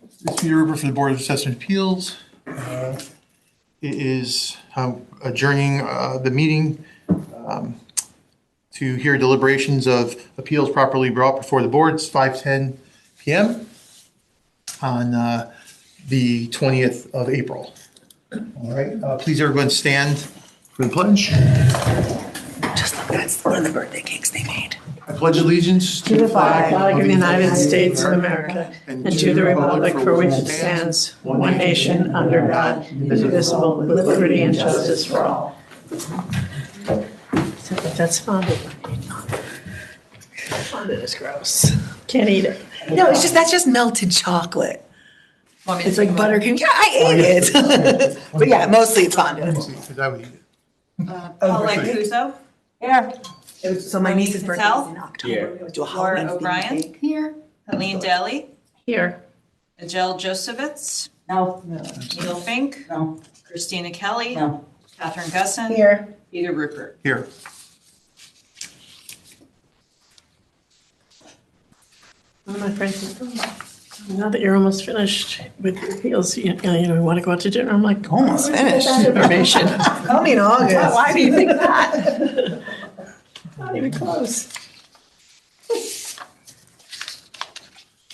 It's Peter Ruber for the Board of Assessment Appeals. It is adjourning the meeting to hear deliberations of appeals properly brought before the board. It's 5:10 p.m. on the 20th of April. All right, please everyone stand for the pledge. Just look, that's one of the birthday cakes they made. I pledge allegiance To the flag of the United States of America and to the republic for which it stands, one nation, under God, indivisible, with liberty and justice for all. That's fondant. Fondant is gross. Can't eat it. No, that's just melted chocolate. It's like buttercream. Yeah, I ate it. But yeah, mostly it's fondant. because I would eat it. Paulette Kuzo, Yeah. So my niece's birthday is Patel? in October. We went to a Laura Halloween O'Brien? cake. Here. Helene Daly, Here. Adele Josevitz, No. Neil Fink, No. Christina Kelly, No. Catherine Gusson, Here. Peter Rupert. Here. One of my friends said, now that you're almost finished with your appeals, you want to go out to dinner? I'm like, Almost finished. that information. Only in August. Why do you think that? Not even close.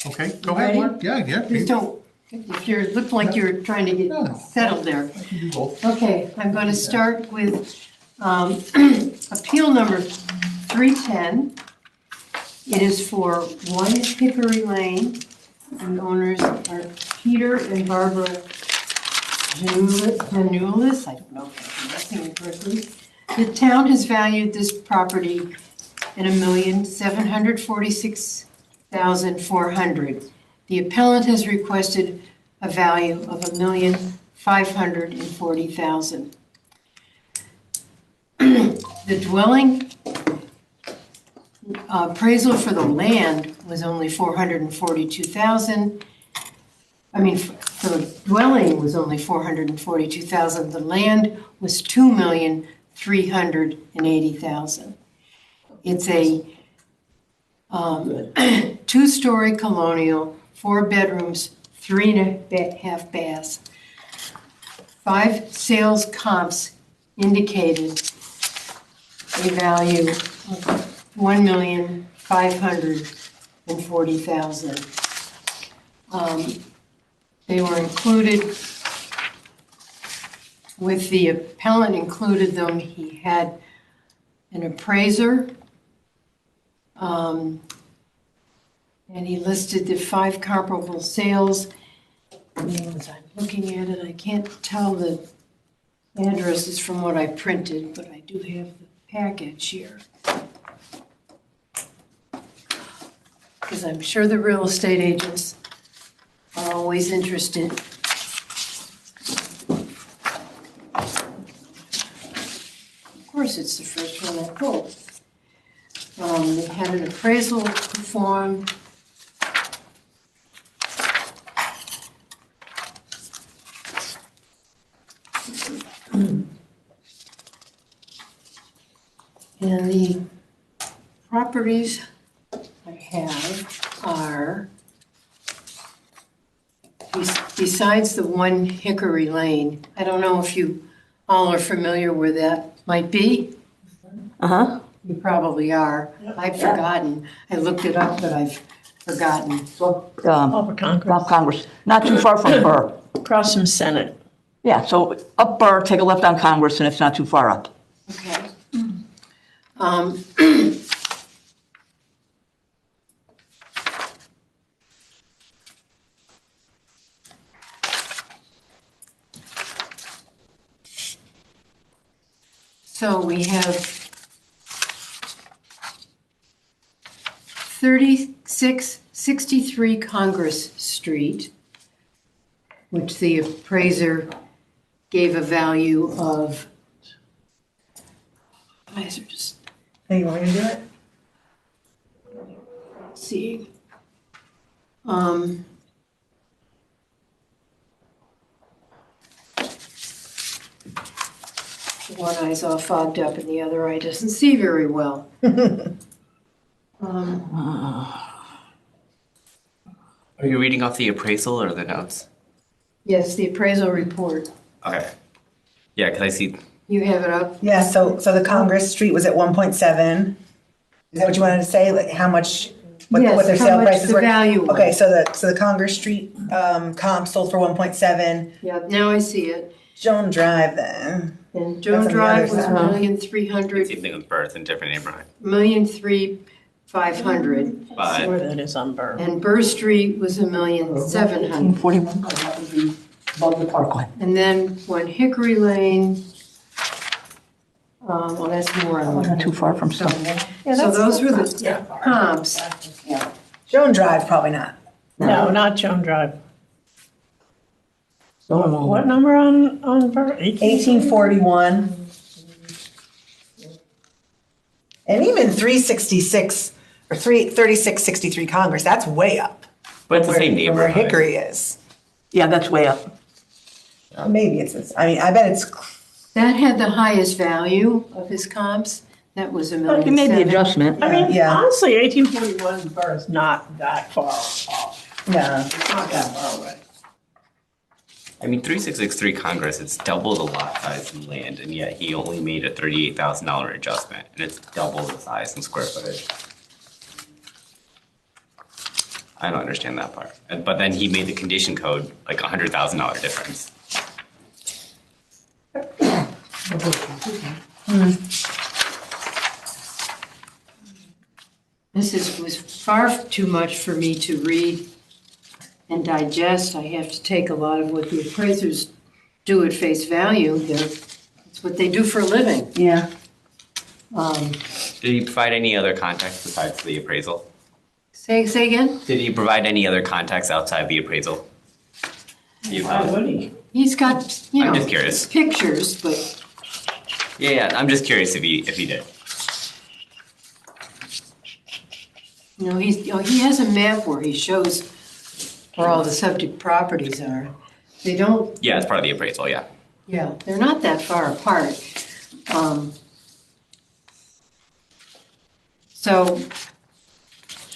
Okay, go ahead, Mark. Yeah. Please don't, if you're, look like you're trying to No. get settled there. I can do both. Okay, I'm going to start with appeal number 310. It is for 1 Hickory Lane. The owners are Peter and Barbara Janulis. I don't know if I'm pronouncing it correctly. The town has valued this property at $1,746,400. The appellant has requested a value of $1,540,000. The dwelling appraisal for the land was only $442,000. I mean, for the dwelling was only $442,000. The land was $2,380,000. It's a 2-story colonial, 4 bedrooms, 3.5 baths. 5 sales comps indicated a value of $1,540,000. They were included with the appellant included them. He had an appraiser, and he listed the 5 comparable sales. And as I'm looking at it, I can't tell the addresses from what I printed, but I do have the package here. Because I'm sure the real estate agents are always interested. Of course, it's the first one I pulled. They had an appraisal performed. And the properties I have are, besides the 1 Hickory Lane, I don't know if you all are familiar where that might be. Uh-huh. You probably are. I've forgotten. I looked it up, but I've forgotten. Upper Congress. South Congress, not too far from Burr. Across from Senate. Yeah, so up Burr, take a left on Congress, and it's not too far up. Okay. So we have 3663 Congress Street, which the appraiser gave a value of, eyes are just, Hey, you want me to do it? let's see. One eye's all fogged up and the other eye doesn't see very well. I Are you reading off the appraisal or the notes? Yes, the appraisal report. Okay. Yeah, because I see. You have it up? Yeah, so the Congress Street was at 1.7. Is that what you wanted to say? Like how much, what Yes, their how sale much prices the were? value was. Okay, so the Congress Street comp sold for 1.7. Yeah, now I see it. Joan Drive then. And That's Joan on the Drive other was side. 1,300,000, Same thing with Birth in different neighborhood. 1,300,500. But Where that is on Burr. And Burr Street was 1,700,000. 41, that would be above the parkway. And then one Hickory Lane, well, that's more on. Not too far from So Stone. so those were the comps. Joan Drive, probably not. No, not Joan Drive. Normal. What number on Burr? 1841. And even 366 or 3663 Congress, that's way up. But it's the same From where neighborhood. Hickory is. Yeah, that's way up. Maybe it's this, I mean, I bet it's, That had the highest value of his comps. That was But 1,700,000. you made the adjustment. I mean, Yeah. honestly, 1841 Burr is not that far off. no. It's not that far away. I mean, 3663 Congress, it's double the lot size and land, and yet he only made a $38,000 adjustment, and it's double the size and square footage. I don't understand that part. But then he made the condition code like $100,000 difference. Was far too much for me to read and digest. I have to take a lot of what the appraisers do at face value. It's what they do for a living. Yeah. Did he provide any other context besides the appraisal? Say again? Did he provide any other context outside the appraisal? Why would he? He's got, I'm just curious. pictures, but Yeah, I'm just curious if he did. he has a map where he shows where all the subject properties are. They don't, Yeah, it's part of the appraisal, yeah. yeah, they're not that far apart. So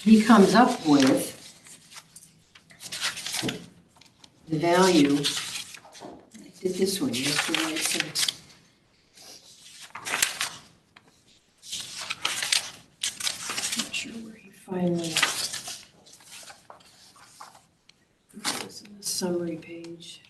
he comes up with the value. I did this one yesterday, so it's. Not sure where he finally. It was in the summary page.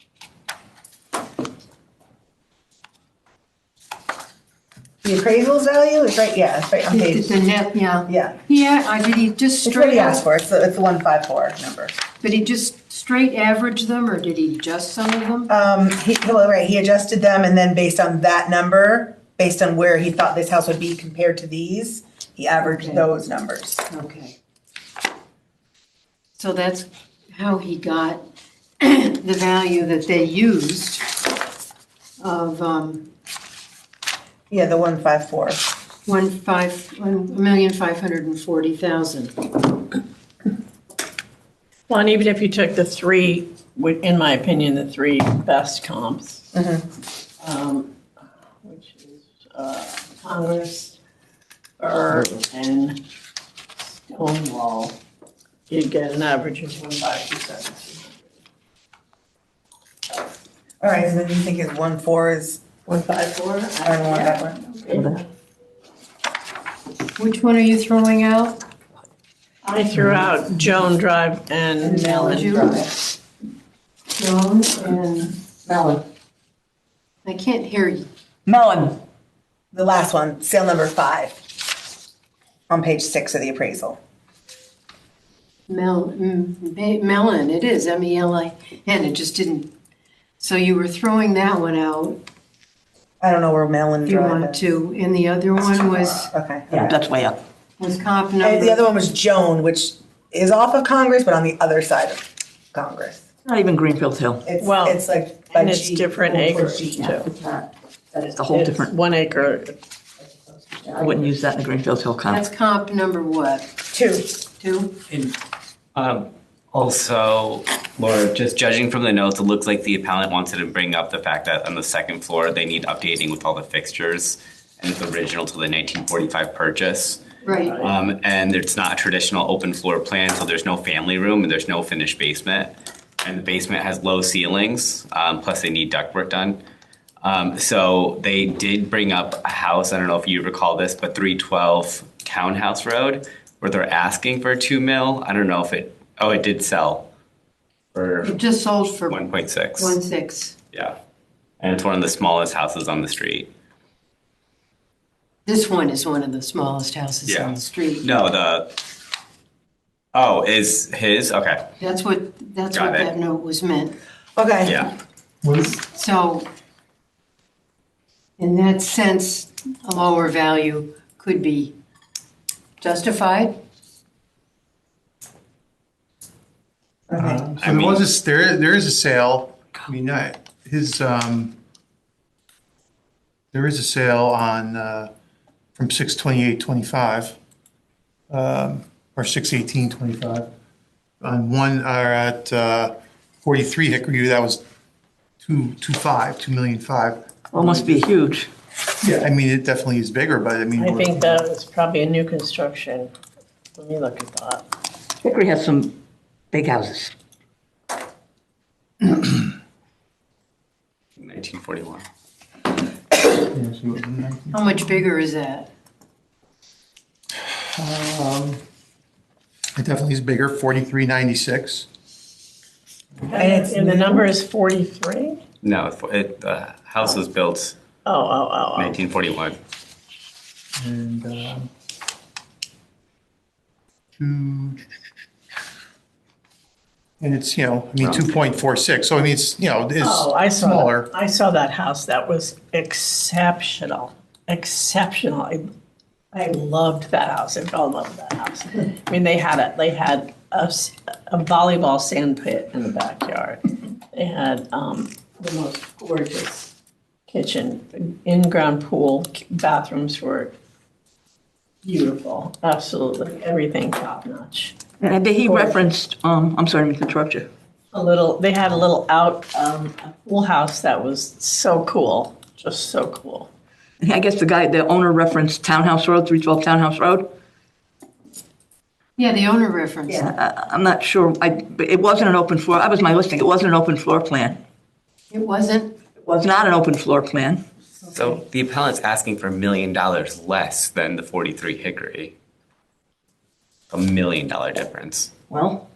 The appraisal's value is right, yeah, it's right on page, The net, yeah. yeah. Yeah, did he just It's what straight he asked out, for, it's the 154 number. did he just straight average them, or did he adjust some of them? He adjusted them and then based on that number, based on where he thought this house would be compared to these, he averaged Okay. those numbers. Okay. So that's how he got the value that they used of, Yeah, the 154. 1,540,000. Well, and even if you took the three, in my opinion, the three best comps, which is Congress, Burr, and Stonewall, you'd get an average of 1,527. All right, and then you think his 1.4 is, 154? I don't know what that one. Which one are you throwing out? I threw out Joan Drive and Mellon you? Drive. Jones and, Mellon. I can't hear you. Mellon. The last one, sale number 5, on page 6 of the appraisal. Mellon, it is, MELIN, it just didn't, so you were throwing that one out, I don't know where Mellon if you Drive wanted is. to, and the other one was Okay. Yeah, that's way up. comp number. And the other one was Joan, which is off of Congress, but on the other side of Congress. Not even Greenfield Hill. Well, It's like by And it's G, different for acres G. Yeah, too. it's not, that is a whole It's different, 1 acre. I wouldn't use that in the Greenfield Hill comp. That's comp number what, 2. 2? Also, Laura, just judging from the notes, it looks like the appellant wanted to bring up the fact that on the second floor, they need updating with all the fixtures, and it's original to the 1945 purchase. Right. And it's not a traditional open floor plan, so there's no family room and there's no finished basement. And the basement has low ceilings, plus they need ductwork done. So they did bring up a house, I don't know if you recall this, but 312 Townhouse Road, where they're asking for 2 mil. I don't know if it did sell for It just sold for 1.6. 1.6. Yeah. And it's one of the smallest houses on the street. This one is one of the smallest houses Yeah. on the street. No, is his? Okay. That's what Got it. that note was meant. Okay. Yeah. So in that sense, a lower value could be justified. Okay. So there is a sale, I mean, there is a sale on, from 6/28/25, or 6/18/25. On one, at 43 Hickory, that was 2.5 million. Well, must be huge. Yeah, I mean, it definitely is bigger, but I mean. I think that was probably a new construction. Let me look at that. Hickory has some big houses. 1941. How much bigger is that? It definitely is bigger, 4396. And the number is 43? No, the house was built Oh. 1941. And, and it's, 2.46, so I mean, it's, it's Oh, I saw smaller. that. I saw that house. That was exceptional. Exceptional. I loved that house. I fell in love with that house. I mean, they had a volleyball sand pit in the backyard. They had the most gorgeous kitchen, in-ground pool, bathrooms were beautiful. Absolutely, everything top notch. And he referenced, I'm sorry to interrupt you. They had a little a pool house that was so cool, just so cool. I guess the owner referenced Townhouse Road, 312 Townhouse Road. Yeah, the owner reference. I'm not sure, but it wasn't an open floor, that was my listing, it wasn't an open floor plan. It wasn't? It was not an open floor plan. So the appellant's asking for $1 million less than the 43 Hickory. $1 million difference. Well,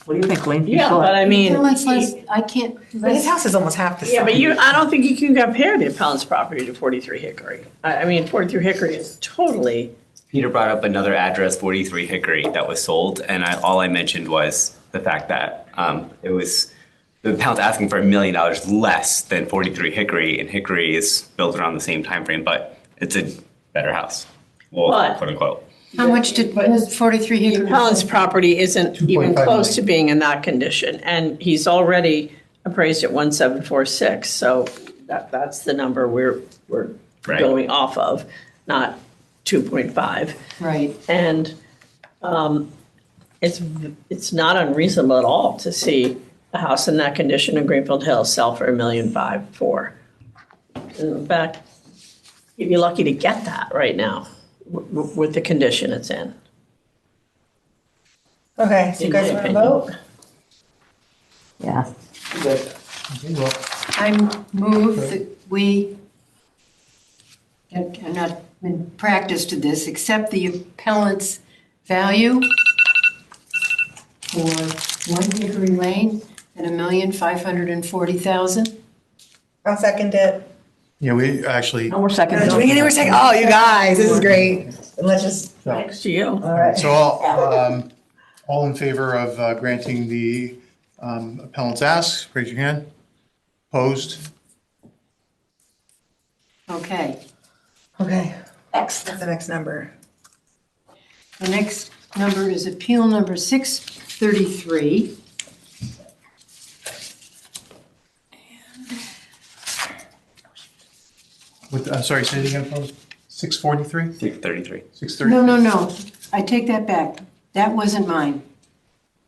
what do you think, Wayne? You Yeah, saw it. but I mean, No, it's less, I can't. But his house is almost half the size. yeah, but I don't think you can compare the appellant's property to 43 Hickory. I mean, 43 Hickory is totally, Peter brought up another address, 43 Hickory, that was sold, and all I mentioned was the fact that it was the appellant's asking for $1 million less than 43 Hickory, and Hickory is built around the same time frame, but it's a better house. Well, But- quote unquote. How much did 43 the Hickory? appellant's property isn't even 2.5 close million. to being in that condition. And he's already appraised at 1746, so that's the number we're Right. going off of, not 2.5. Right. And it's not unreasonable at all to see a house in that condition in Greenfield Hills sell for $1.5 million. In fact, you'd be lucky to get that right now with the condition it's in. Okay, so you in guys my want to vote? Yeah. Okay, well, I move that we, and I'm not in practice to this, accept the appellant's value for 1 Hickory Lane at $1,540,000. I'll second it. Yeah, we actually, No more seconds. Oh, you guys, this is great. And let's just, Thanks to you. all right. so all in favor of granting the appellant's ask, raise your hand. Opposed? Okay. Okay, Next. what's the next number? The next number is appeal number 633. I'm sorry, say it again, opposed? 643? 633. 630? No. I take that back. That wasn't mine.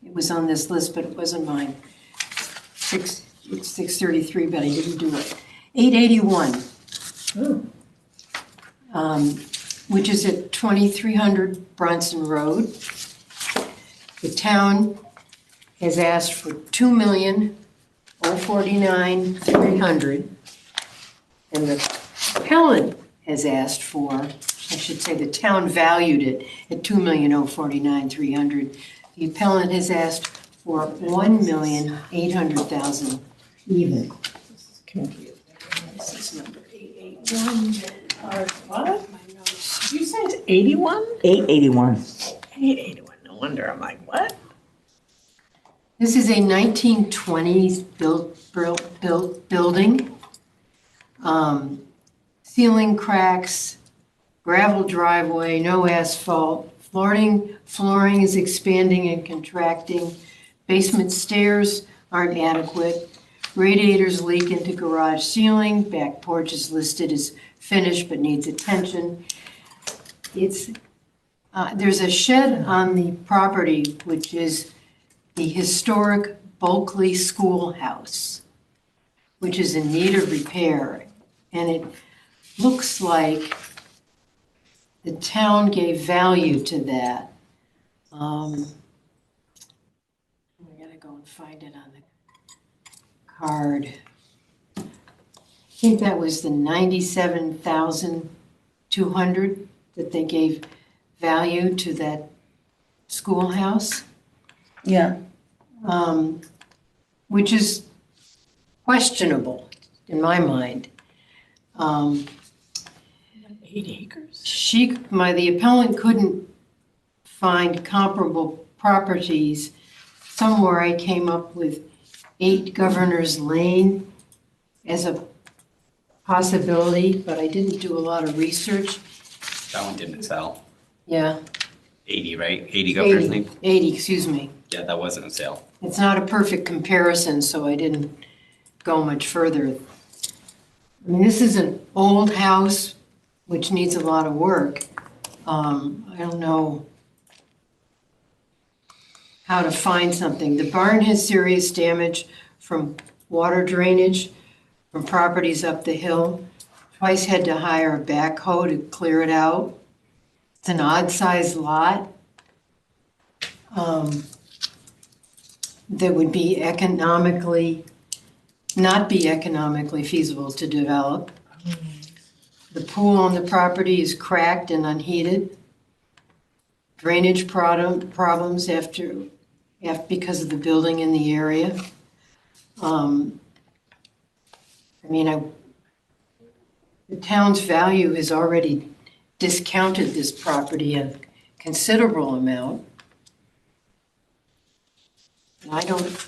It was on this list, but it wasn't mine. It's 633, but I didn't do it. 881. which is at 2300 Bronson Road. The town has asked for $2,049,300. And the appellant has asked for, I should say, the town valued it at $2,049,300. The appellant has asked for $1,800,000 even. Confused. This is number 881. What? Did you say it's 81? 881. 881. No wonder. I'm like, what? This is a 1920s building. Ceiling cracks, gravel driveway, no asphalt. Flooring is expanding and contracting. Basement stairs aren't adequate. Radiators leak into garage ceiling. Back porch is listed as finished but needs attention. There's a shed on the property, which is the historic Bulkley Schoolhouse, which is in need of repair. And it looks like the town gave value to that. I gotta go and find it on the card. I think that was the 97,200 that they gave value to that schoolhouse. Yeah. Which is questionable in my mind. 8 acres? The appellant couldn't find comparable properties. Somewhere I came up with 8 Governor's Lane as a possibility, but I didn't do a lot of research. That one didn't sell. Yeah, 80, right? 80 Governor's 80, Lane? 80, excuse me. Yeah, that wasn't a sale. It's not a perfect comparison, so I didn't go much further. I mean, this is an old house, which needs a lot of work. I don't know how to find something. The barn has serious damage from water drainage from properties up the hill. Twice had to hire a backhoe to clear it out. It's an odd-sized lot. That would be not be economically feasible to develop. The pool on the property is cracked and unheated. Drainage problems because of the building in the area. The town's value has already discounted this property a considerable amount. And I don't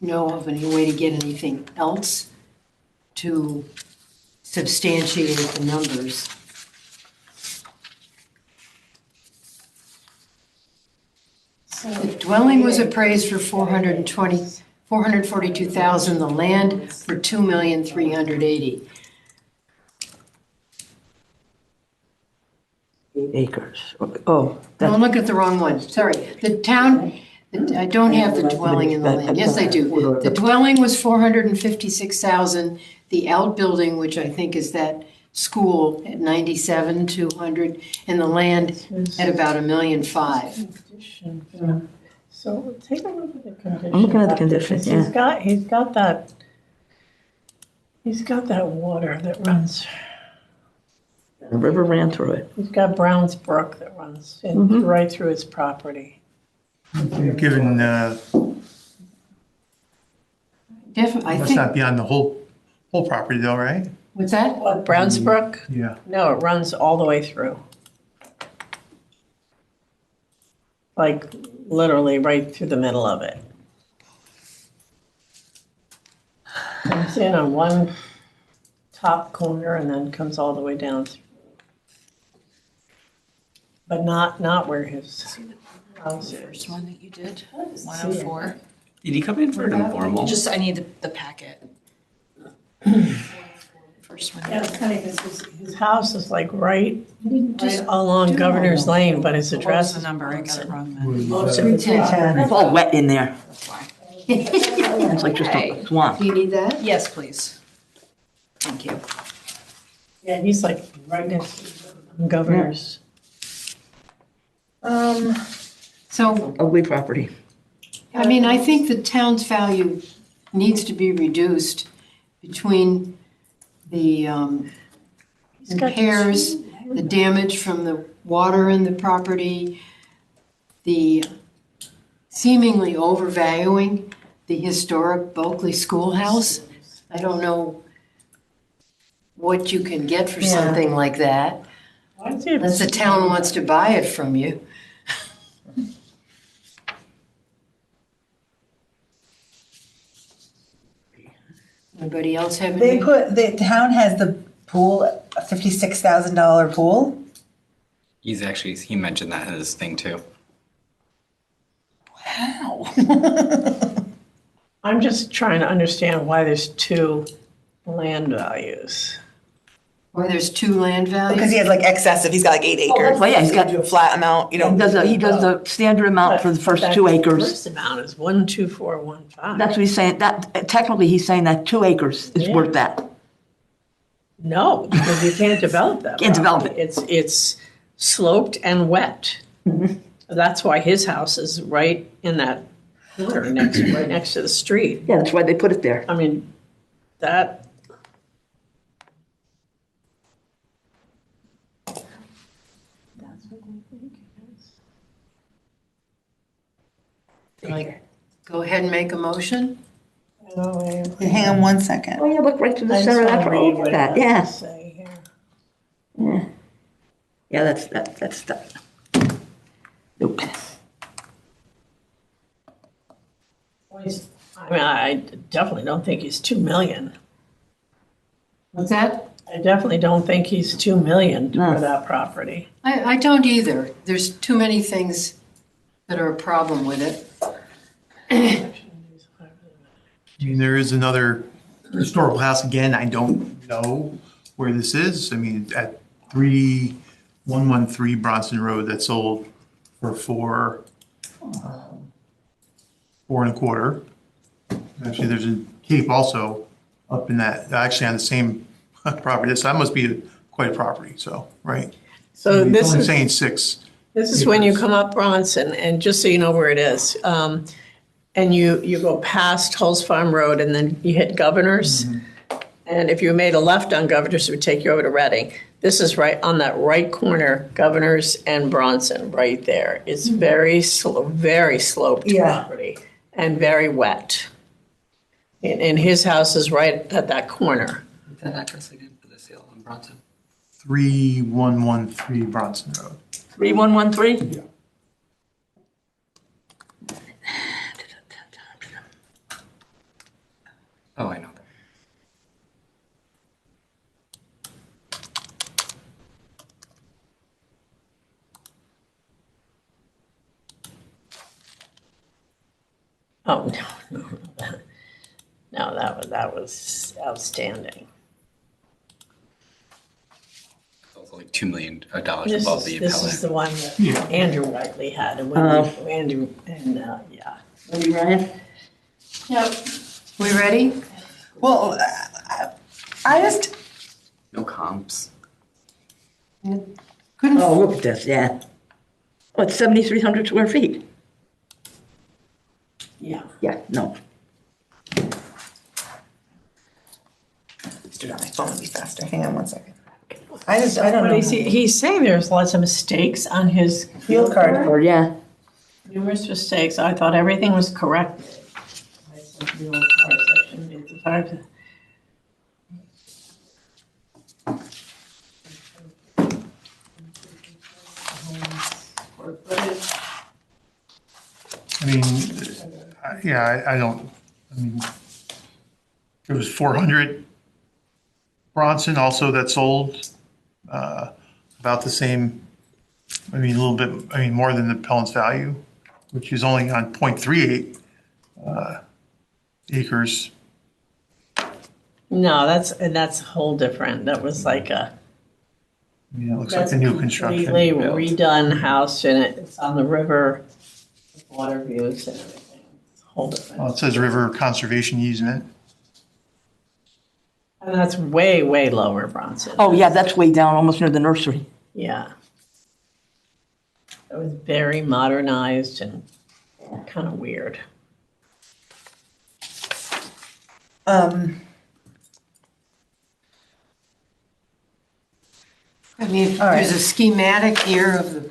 know of any way to get anything else to substantiate the numbers. The dwelling was appraised for $442,000, the land for $2,380,000. 8 acres. Oh. No, I'm looking at the wrong one, sorry. The town, I don't have the dwelling in the land, yes, I do. The dwelling was $456,000, the outbuilding, which I think is that school, at $97,200, and the land at about $1,500,000. So take a look at the condition. I'm looking at the condition, because yeah. He's got that water that runs, The river ran through it. he's got Browns Brook that runs right through his property. Given, I must think, not be on the whole property though, right? what's that? What, Browns Brook? Yeah. No, it runs all the way through. Like literally right through the middle of it. Comes in on one top corner and then comes all the way down. But not where his house is. First one that you did, 104. Did he come in for an informal? Just, I need the packet. First one. Yeah, it's funny because his house is like right along Governor's Lane, but his What was address the is. number? I got it wrong then. It's all wet in there. That's why. It's like just a swamp. Do you need that? Yes, please. Thank you. Yeah, he's like right next to Governor's So, Ugly property. I mean, I think the town's value needs to be reduced between the repairs, the damage from the water in the property, the seemingly overvaluing the historic Bulkley Schoolhouse. I don't know what you can get for Yeah. something like that, unless the town wants to buy it from you. Anybody else have They any? the town has the pool, a $56,000 pool. He mentioned that in his thing too. Wow. I'm just trying to understand why there's two land values. Or there's two land values? Because he has like excessive, he's got like 8 acres. well, yeah, he's got- Do a flat amount, you know. He does the standard amount for the first But 2 that acres. First amount is 12415. That's what he's saying, that, technically, he's saying that 2 acres is Yeah. worth that. No, because you can't develop that. Can't develop property. It's sloped and wet. Mm-hmm. That's why his house is right in that corner right next to the street. Yeah, that's why they put it there. I mean, that. That's what I think it is. Like, go ahead and make a motion? Hang on one second. Oh, yeah, look right to the I just center of wanna that, read oh, look what at it that, has yeah. to say here. Yeah, that's that. Nope. I mean, I definitely don't think he's 2 million. What's that? I definitely don't think he's 2 million No. for that property. I don't either. There's too many things that are a problem with it. I mean, there is another historical house, again, I don't know where this is. I mean, at 3113 Bronson Road that sold for 4.25. Actually, there's a Cape also up in that, actually on the same property. So that must be quite a property, so, right? So It's this only is, saying 6. this is when you come up Bronson, and just so you know where it is, and you go past Hulls Farm Road, and then you hit Governors. And if you made a left on Governors, it would take you over to Reading. This is right on that right corner, Governors and Bronson, right there. It's very sloped Yeah. property and very wet. And his house is right at that corner. That address again for the sale on Bronson. 3113 Bronson Road. 3113? Oh, I know. Oh, no. No, that was outstanding. It's also like $2 million above This the is the appellant. one that Andrew Whiteley had, and Andrew, and, yeah. Wendy Ryan? We ready? Well, I just, No comps. Couldn't, Oh, look at this, yeah. Oh, it's 7,300 square feet. Yeah. Yeah, no. let's do it on my phone, it'll be faster. Hang on one second. I don't But know. he's saying there's lots of mistakes on his Field card. Or, yeah. numerous mistakes. I thought everything was correct. Field card section, it's hard to- I mean, yeah, I don't, I mean, there was 400 Bronson also that sold, about the same, I mean, a little bit, I mean, more than the appellant's value, which is only on 0.38 acres. No, that's a whole different, that was like a. I mean, it looks like That's a new completely construction. redone house, and it's on the river, water views and everything. It's a whole Well, different. it says river conservation easement. And that's way, way lower, Bronson. Oh, yeah, that's way down, almost near the nursery. Yeah. It was very modernized and kind of weird. I mean, All right. there's a schematic here of the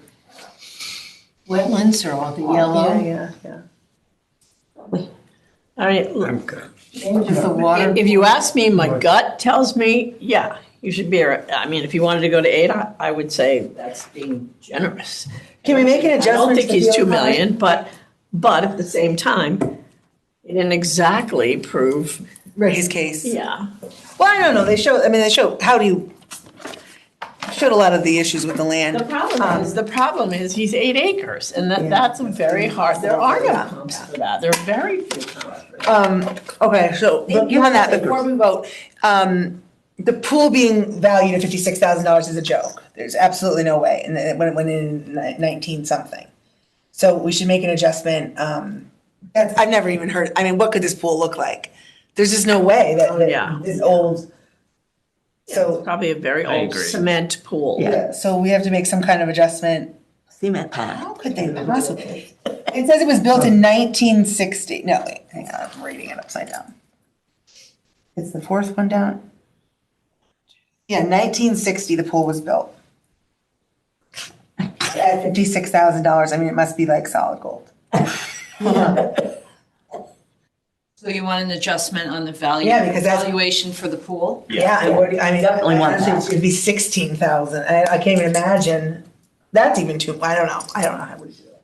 wetlands or all the yellow. Yeah. I mean, look, I'm good. Edge of the water. if you ask me, my gut tells me, yeah, you should be, I mean, if you wanted to go to 8, I would say that's being generous. Can we make an I adjustment? don't think to he's field 2 card? million, but at the same time, he didn't exactly prove, Right, his case. yeah. Well, I don't know, they show, how do you, showed a lot of the issues with the land. The problem is he's 8 acres, and Yeah. that's a very hard, there are no comps for that. There are very few comps for that. Okay, so, given that, before we vote, the pool being valued at $56,000 is a joke. There's absolutely no way, and it went in 19 something. So we should make an adjustment, I've never even heard, I mean, what could this pool look like? There's just no way that yeah. this old, so, Probably a very I old agree. cement pool. yeah, so we have to make some kind of adjustment. Cement pad. How could they possibly? It says it was built in 1960. No, wait, hang on, I'm reading it upside down. It's the fourth one down. Yeah, 1960, the pool was built. At $56,000, I mean, it must be like solid gold. So you want an adjustment on the value, Yeah, because that's- valuation for the pool? Yeah, and what, I mean, Definitely want I think that. it'd be 16,000. I can't even imagine, that's even too, I don't know how we do it.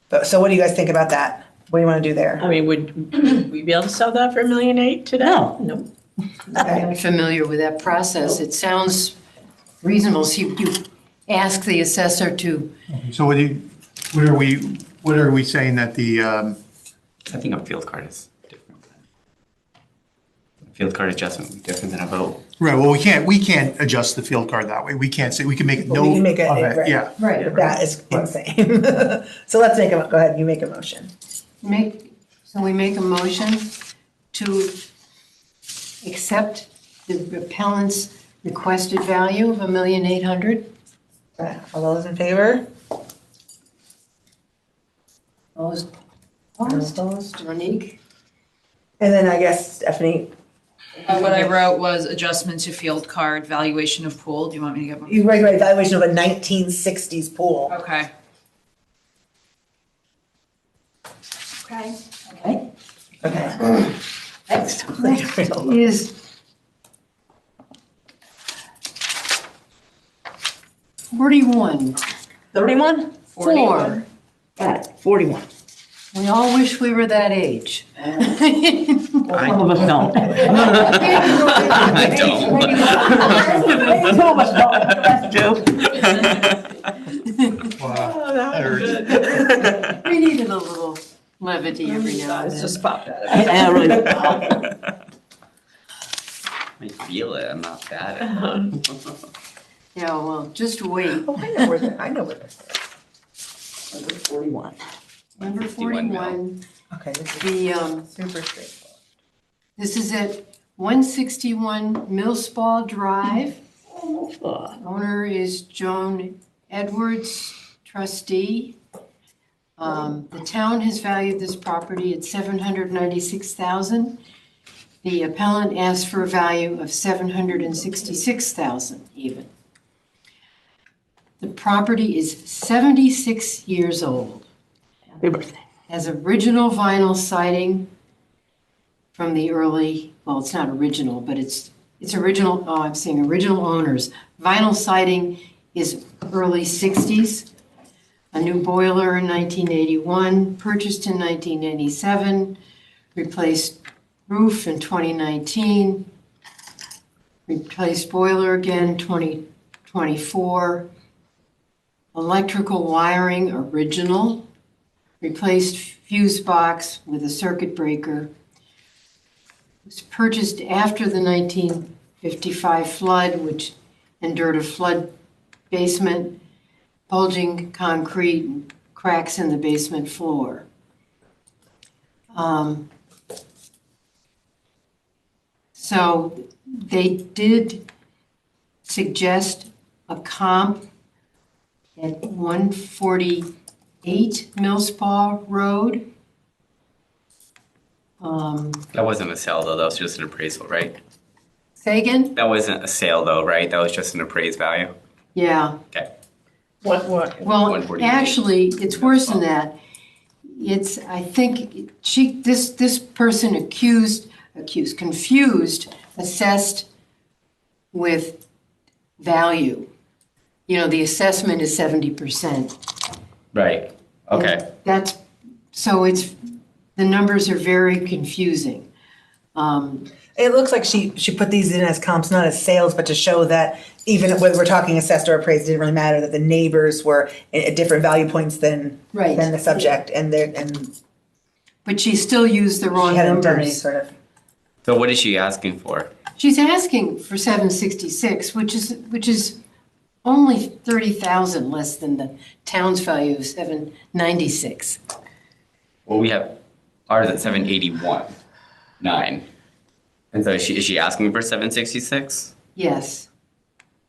But, so what do you guys think about that? What do you wanna do there? I mean, would we be able to sell that for $1.8 million today? No. No. I'm familiar with that process. It sounds reasonable. So you ask the assessor to, So what are we saying that the, I think a field card is different. A field card adjustment would be different than a vote. right, well, we can't adjust the field card that way. We can't say, we can make a But note we can make it- of it, right. yeah. right, That is insane. So let's make go ahead, you make a motion. so we make a motion to accept the appellant's requested value of $1,800,000. All those in favor? Opposed? Opposed? Monique? And then I guess Stephanie, What I wrote was adjustment to field card, valuation of pool. Do you want me to get one? you write evaluation of a 1960s pool. Okay. Okay. Thanks. Is 41. 31? 4. Got it, 41. We all wish we were that age. Some of us don't. I don't. Some of us don't, the rest do. Wow, that hurts. We needed a little levity every now and It's then. just popped out of Yeah, really. I feel it, I'm not bad at it. Yeah, well, just wait. Oh, I know where this is. 41. Number 51 now. 41, Okay, this is the, super straightforward. this is at 161 Millspaw Drive. Owner is Joan Edwards, trustee. The town has valued this property at $796,000. The appellant asked for a value of $766,000 even. The property is 76 years old. Happy birthday. Has original vinyl siding from the early, well, it's not original, but it's original, oh, I'm saying original owners. Vinyl siding is early 60s. A new boiler in 1981, purchased in 1987, replaced roof in 2019, replaced boiler again 2024, electrical wiring original, replaced fuse box with a circuit breaker. It was purchased after the 1955 flood, which endured a flood basement, bulging concrete, and cracks in the basement floor. So they did suggest a comp at 140 Millspaw Road. That wasn't a sale though, that was just an appraisal, right? Say again? That wasn't a sale though, right? That was just an appraised value? Yeah. Okay. What, Well, 148. actually, it's worse than that. It's, I think, this person confused assessed with value. You know, the assessment is 70%. Right, okay. That's, so it's, the numbers are very confusing. It looks like she put these in as comps, not as sales, but to show that even whether we're talking assessed or appraised, it didn't really matter, that the neighbors were at different value points than Right. the subject, and But she still used the wrong she hadn't done any numbers. sort of. So what is she asking for? She's asking for 766, which is only 30,000 less than the town's value of 796. Well, we have ours at 781.9. And so is she asking for 766? Yes.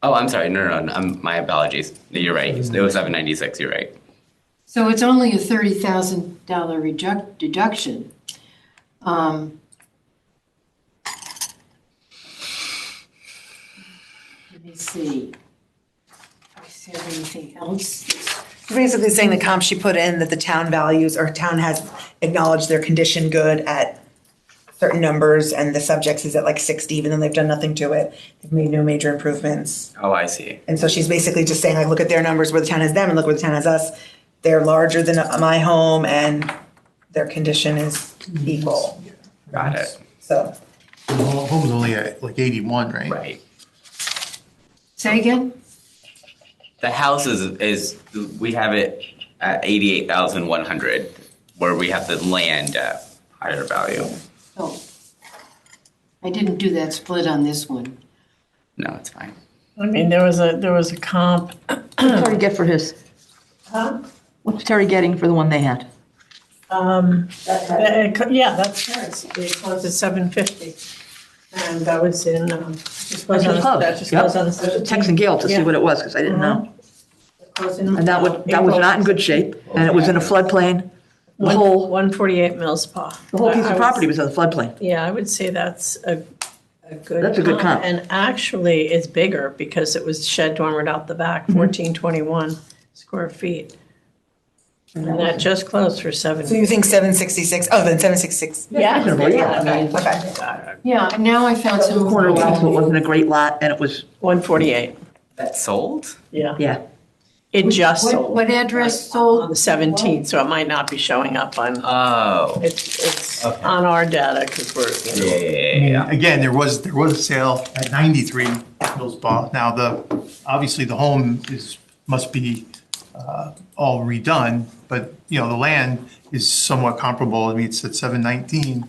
Oh, I'm sorry. No. My apologies. No, you're right. It was 796. You're right. So it's only a $30,000 deduction. Let me see. Is there anything else? Basically saying the comp she put in that the town values or town has acknowledged their condition good at certain numbers and the subjects is at like 60, even though they've done nothing to it. They've made no major improvements. Oh, I see. And so she's basically just saying like, look at their numbers where the town has them and look where the town has us. They're larger than my home and their condition is equal. Got it. So The home's only at like 81, right? Right. Say again? The house is we have it at 88,100, where we have the land at higher value. Oh. I didn't do that split on this one. No, it's fine. I mean, there was a comp. What's Terry get for his? What's Terry getting for the one they had? Yeah, that's hers. It closed at 750. And that was in, just goes on, that just goes on the 17th. Texting Gail to see what it was, because I didn't know. It closed in, And that was not in good shape, and it was in a floodplain. The whole 148 Millspaw. piece of property was in the floodplain. Yeah, I would say that's a good. That's a good comp. And actually, it's bigger because it was shed dormered out the back, 1421 square feet. And that just closed for So 70. you think 766? Oh, then 766. Yeah. Reasonable, yeah. Okay. Yeah, and now I found some. Corner lot, so it wasn't a great lot, and it was, 148, That sold? yeah. yeah. It just sold What address on sold? the 17th, so it might not be showing up on, Oh. it's Okay. on our data because we're, you know. Yeah. Again, there was a sale at 93 Millspaw. Now, obviously the home must be all redone, but, you know, the land is somewhat comparable. I mean, it's at 719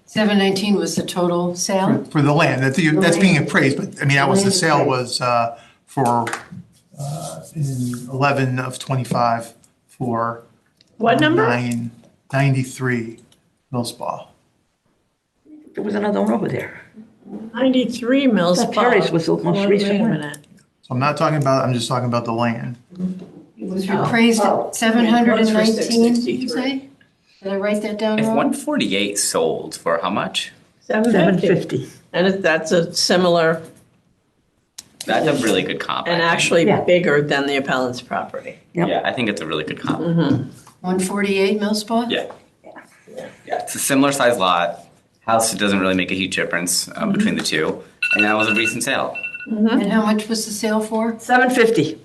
719 was the total sale? for the land. That's being appraised, but, I mean, that was, the sale was for in 11 of 25 for What number? 93 Millspaw. There was another one over there. 93 Millspaw. Terry's was the most Wait a recent one. minute. So I'm just talking about the land. It was appraised at 719, did you 63. say? Did I write that down If wrong? 148 sold for how much? 750. 750. And that's a similar, That's a really good comp. I and think. actually Yeah. bigger than the appellant's property. Yep. Yeah, I think it's a really good comp. 148 Millspaw? Yeah. Yeah, it's a similar size lot. House doesn't really make a huge difference between the two. And that was a recent sale. And how much was the sale for? 750.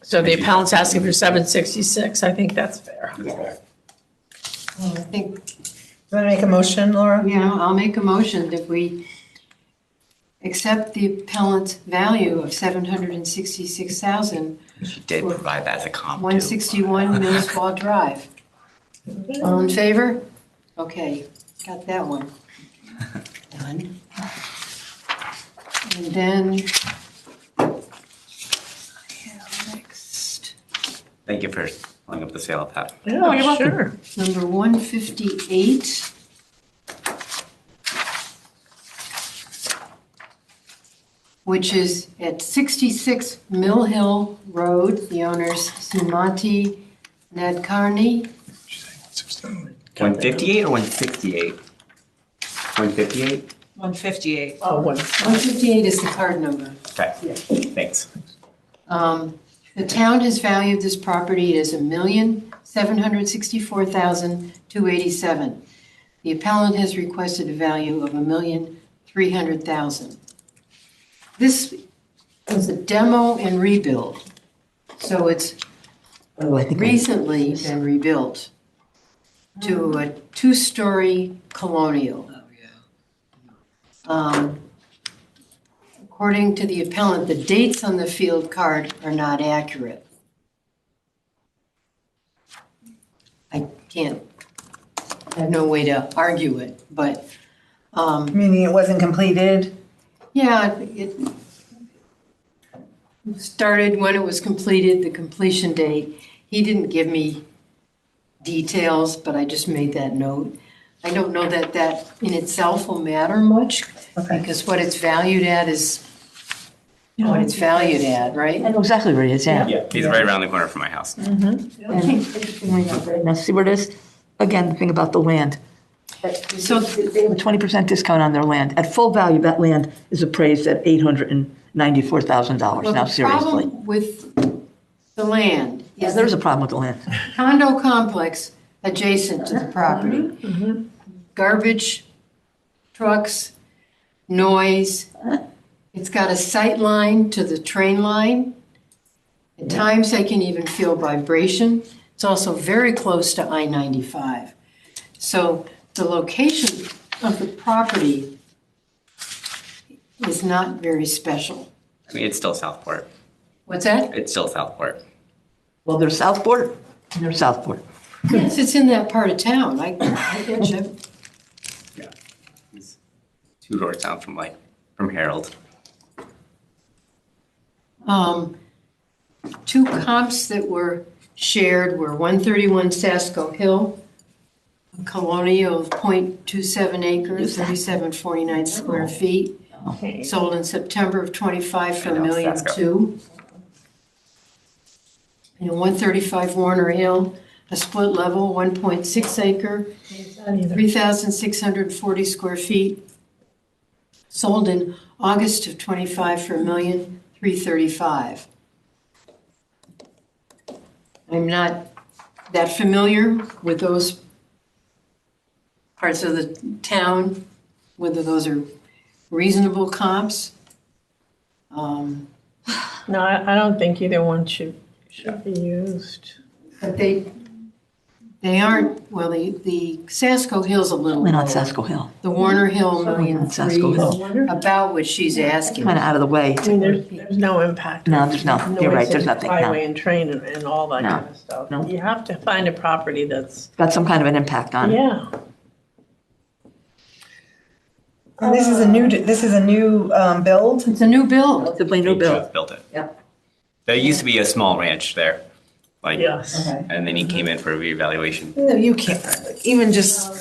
So the appellant's asking for 766. I think that's fair. I think, Do you want to make a motion, Laura? yeah, I'll make a motion that we accept the appellant's value of 766,000, She did provide that as a comp too. 161 Millspaw Drive. All in favor? Okay, got that one done. And then, next, Thank you for pulling up the sale of that. Yeah, you're welcome. sure. number 158. which is at 66 Mill Hill Road. The owner's Sumanti Nadkarni. 158 or 168? 158? 158. Oh, one. 158 is the card number. Okay, thanks. The town has valued this property as $1,764,287. The appellant has requested a value of $1,300,000. This was a demo and rebuild, so it's Oh, I think I- recently been rebuilt to a two-story colonial. Oh, yeah. According to the appellant, the dates on the field card are not accurate. I have no way to argue it, but, Meaning it wasn't completed? yeah, it started when it was completed, the completion date. He didn't give me details, but I just made that note. I don't know that that in itself will matter much, Okay. because what it's valued at is what it's valued at, right? I know exactly where it is, yeah. Yeah, he's right around the corner from my house. And interestingly enough, right now, see where it is? Again, the thing about the land. So They have a 20% discount on their land. At full value, that land is appraised at $894,000. Well, Now, the seriously. problem with the land Yeah, is there's the a problem with the land. condo complex adjacent to the property. Garbage, trucks, noise. It's got a sight line to the train line. At times, I can even feel vibration. It's also very close to I-95. So the location of the property is not very special. I mean, it's still Southport. What's that? It's still Southport. Well, there's Southport and there's Southport. Yes, it's in that part of town. I get you. Yeah. It's 2 doors down from Harold. Two comps that were shared were 131 Sasko Hill, a colonial of .27 acres, 3749 square feet, Okay. sold in September of '25 for I know, $1,200,000. And 135 Warner Hill, a split level, 1.6 acre, 3,640 square feet, sold in August of '25 for $1,335,000. I'm not that familiar with those parts of the town, whether those are reasonable comps. No, I don't think either one should be used. But they aren't, well, the Sasko Hill's a little Probably not lower. Sasko Hill. The Warner Hill, Sasko Hill. $1,300,000, about what she's asking. Kind of out of the way. I mean, there's no impact. No, there's no. You're right, Noise there's and nothing, no. Highway and train and all that No, kind of stuff. no. You have to find a property that's, Got some kind of an impact on it. yeah. And this is a new build? It's a new build. Relatively new They bill. just built it. Yep. There used to be a small ranch there. Yes. And then he came in for a reevaluation. No, you can't, even just,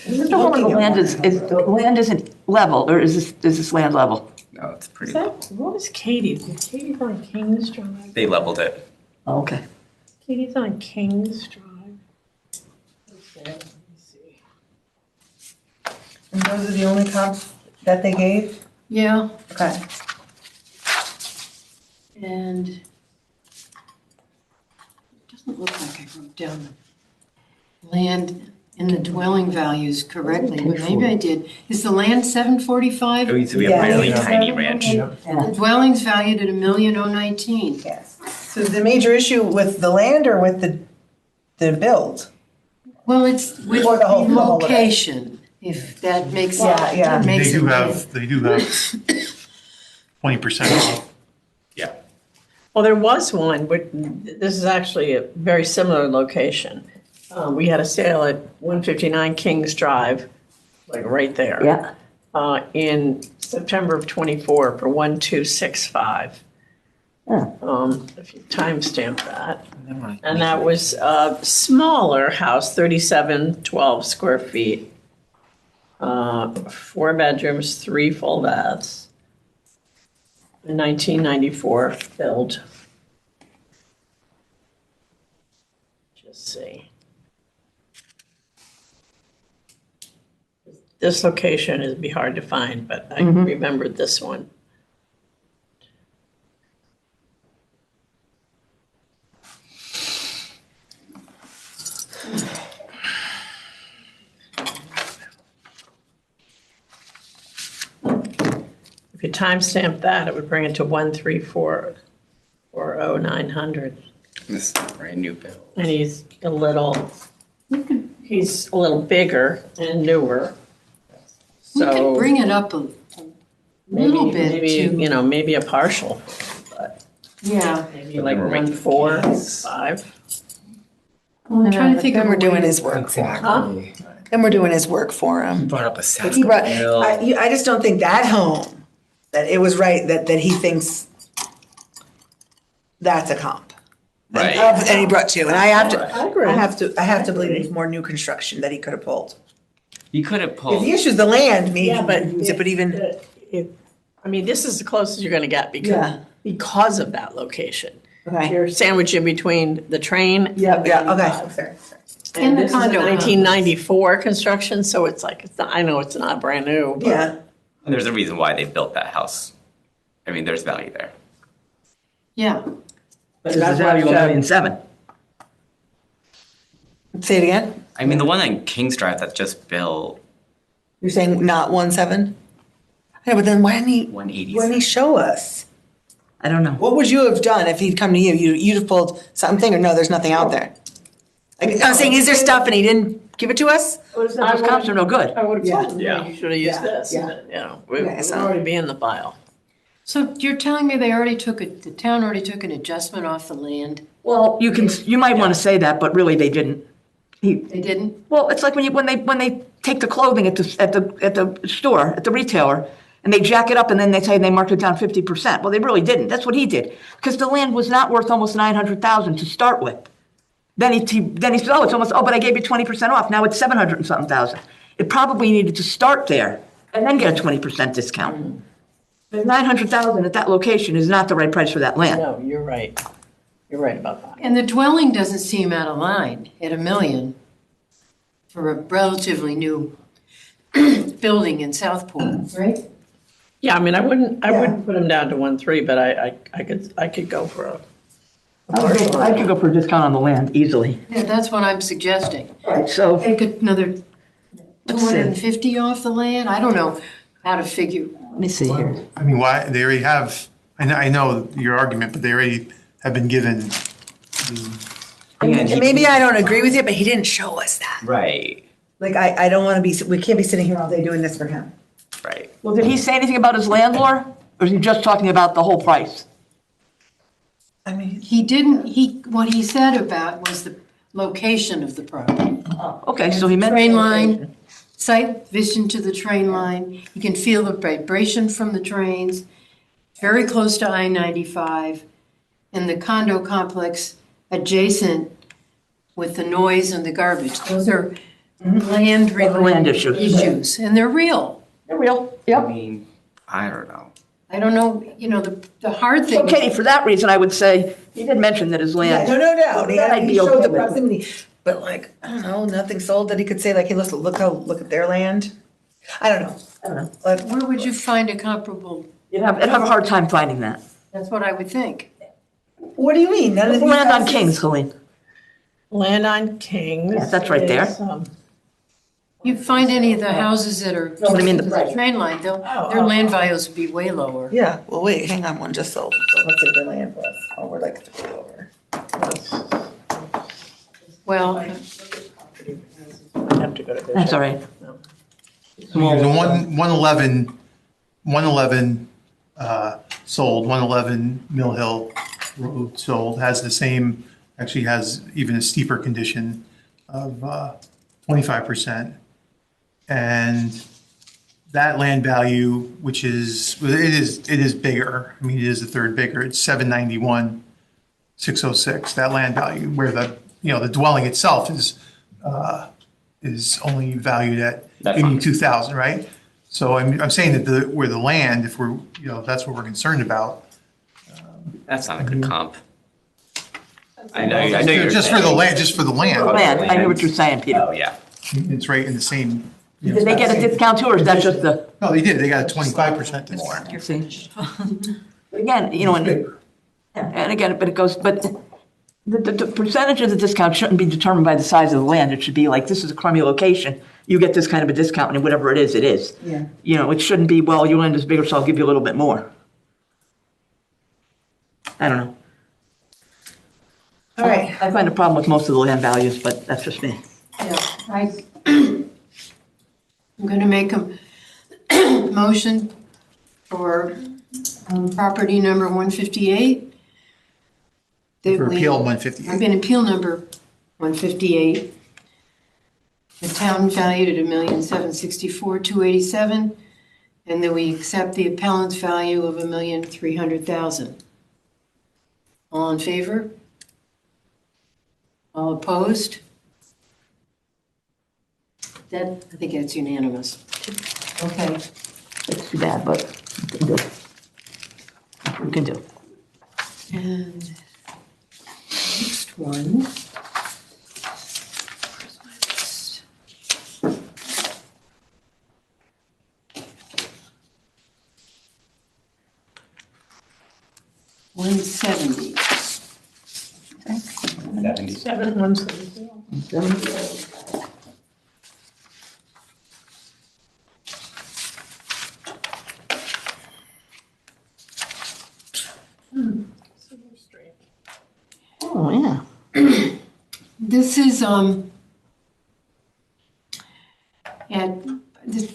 The whole of the land the land isn't level, or is this land level? No, it's pretty Is low. that, what was Katie's? Katie's on Kings Drive? They leveled it. Oh, okay. Katie's on Kings Drive. Okay, let me see. and those are the only comps that they gave? Yeah, Okay. and it doesn't look like I wrote down the land and the dwelling values correctly, but maybe I did. Is the land 745? It used to be a Yeah. really tiny ranch. The dwelling's valued at $1,019,000. Yes. So the major issue with the land or with the build? Well, it's with Or the whole- the the whole of it. location, if that makes Yeah, yeah. that makes They it. do have 20% off. Yeah. Well, there was one, but this is actually a very similar location. We had a sale at 159 Kings Drive, like right there. Yeah. In September of '24 for 1265. If you timestamp that. And that was a smaller house, 3712 square feet. 4 bedrooms, 3 full baths. a 1994 build. Just see. This location is be hard to find, but I remembered this one. If you timestamp that, it would bring it to 134,40900. This is a brand new bill. And he's a little bigger and newer. We could So bring it up a little maybe, bit maybe, to, you know, maybe a partial, yeah. maybe like 1.45. I'm trying to think of Then a we're doing way his to- work for him. Huh? Then we're doing his work for him. Brought up a Sask He brought, bill. I just don't think that home, that it was right, that he thinks that's a comp. Right. And he brought two, and I have to, I agree. I have to believe there's more new construction that he could have pulled. You could have If pulled. the issue's the land, maybe, Yeah, but use it, but even, I mean, this is the closest you're gonna get Yeah. because of that location. okay. You're sandwiched in between the train. Yeah, okay, fair. And the this is a condo 1994 construction, so it's like, I know it's not brand new, but. Yeah, And there's a reason why they built that house. I mean, there's value there. Yeah, But it's a value of $1,700,000. say it again. I mean, the one on Kings Drive that's just built You're saying not 1.7? Yeah, but then why didn't he 180. show us? I don't know. What would you have done if he'd come to you? You'd have pulled something, or no, there's nothing out there? Like, I'm saying, is there stuff and he didn't give it to us? Those comps are no good. I would have told them, Yeah. you should have used this, Yeah. you know, it Okay, would so- already be in the file. so you're telling me the town already took an adjustment off the land? Well, you might want to say that, but really they didn't. They didn't? Well, it's like when they take the clothing at the store, at the retailer, and they jack it up and then they say they marked it down 50%. Well, they really didn't. That's what he did. Because the land was not worth almost $900,000 to start with. Then he said, oh, it's almost, oh, but I gave you 20% off. Now it's 700 and something thousand. It probably needed to start there and then get a 20% discount. The 900,000 at that location is not the right price for that land. No, you're right. You're right about that. And the dwelling doesn't seem out of line at $1 million for a relatively new building in Southport, right? Yeah, I mean, I wouldn't put him down to 1.3, but I could go for a. I could go for a discount on the land easily. Yeah, that's what I'm suggesting. So, Take another Let's see. 250 off the land? I don't know how to figure. let me see here. I mean, why, they already have, I know your argument, but they already have been given, And maybe I don't agree with you, but he didn't show us that. Right. Like, I don't want to be, we can't be sitting here all day doing this for him. Right. Well, did he say anything about his landlord? Or is he just talking about the whole price? I mean, He didn't, what he said about was the location of the property. Okay, so he meant. Train line, sight vision to the train line. You can feel the vibration from the trains, very close to I-95, and the condo complex adjacent with the noise and the garbage. Those are land-related Land issues. issues, and they're real. They're real, I yep. mean, I don't know. I don't know, the hard So thing. Katie, for that reason, I would say, he did mention that his yeah, land. no doubt. That I'd He be showed okay the with. proximity, but like, I don't know, nothing sold that he could say, like, hey, listen, look at their land. I don't know. Like, Where would you find a comparable? You'd have a hard time finding that. That's what I would think. what do you mean? None of these Land on houses- Kings, Helene. Land on Kings. Yeah, that's right there. is, You find any of the houses that are No, but I mean the close to price. train line, their land values would be way lower. Yeah, well, wait, hang on, one just sold. So let's say their land was, oh, we're like 3 over. Well, I'd have to go to. That's all right. the 111 sold, 111 Mill Hill Road sold, has the same, actually has even a steeper condition of 25%. And that land value, which is, it is bigger, I mean, it is a third bigger, it's 791,606, that land value, where the dwelling itself is only valued at That's fine. 82,000, right? So I'm saying that where the land, if we're, if that's what we're concerned about. That's not a good comp. I know you're Just for the land, just for the land. Land, I know what you're saying, Peter. Oh, yeah. It's right in the same. Did they get a discount too, or is that just the, No, they did. They got a 25% discount. see? Again, and again, but it goes, but the percentage of the discount shouldn't be determined by the size of the land. It should be like, this is a crummy location, you get this kind of a discount, and whatever it is, it is. Yeah. It shouldn't be, well, your land is bigger, so I'll give you a little bit more. I don't know. All right. I find a problem with most of the land values, but that's just me. Yeah, I'm going to make a motion for property number 158. For appeal 158. I've been appeal number 158. The town valued at $1,764,287, and that we accept the appellant's value of $1,300,000. All in favor? All opposed? I think that's unanimous. Okay. It's too bad, but we can do. And next one. Where's my list? 170. 170. Oh, yeah. This is, at this,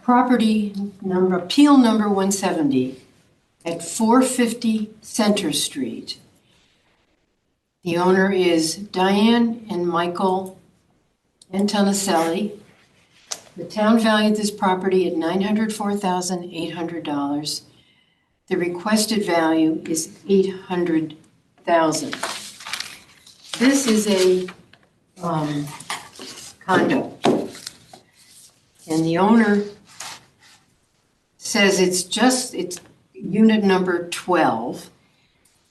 property number, appeal number 170 at 450 Center Street. The owner is Diane and Michael Antonicelli. The town valued this property at $904,800. The requested value is $800,000. This is a condo. And the owner says it's unit number 12.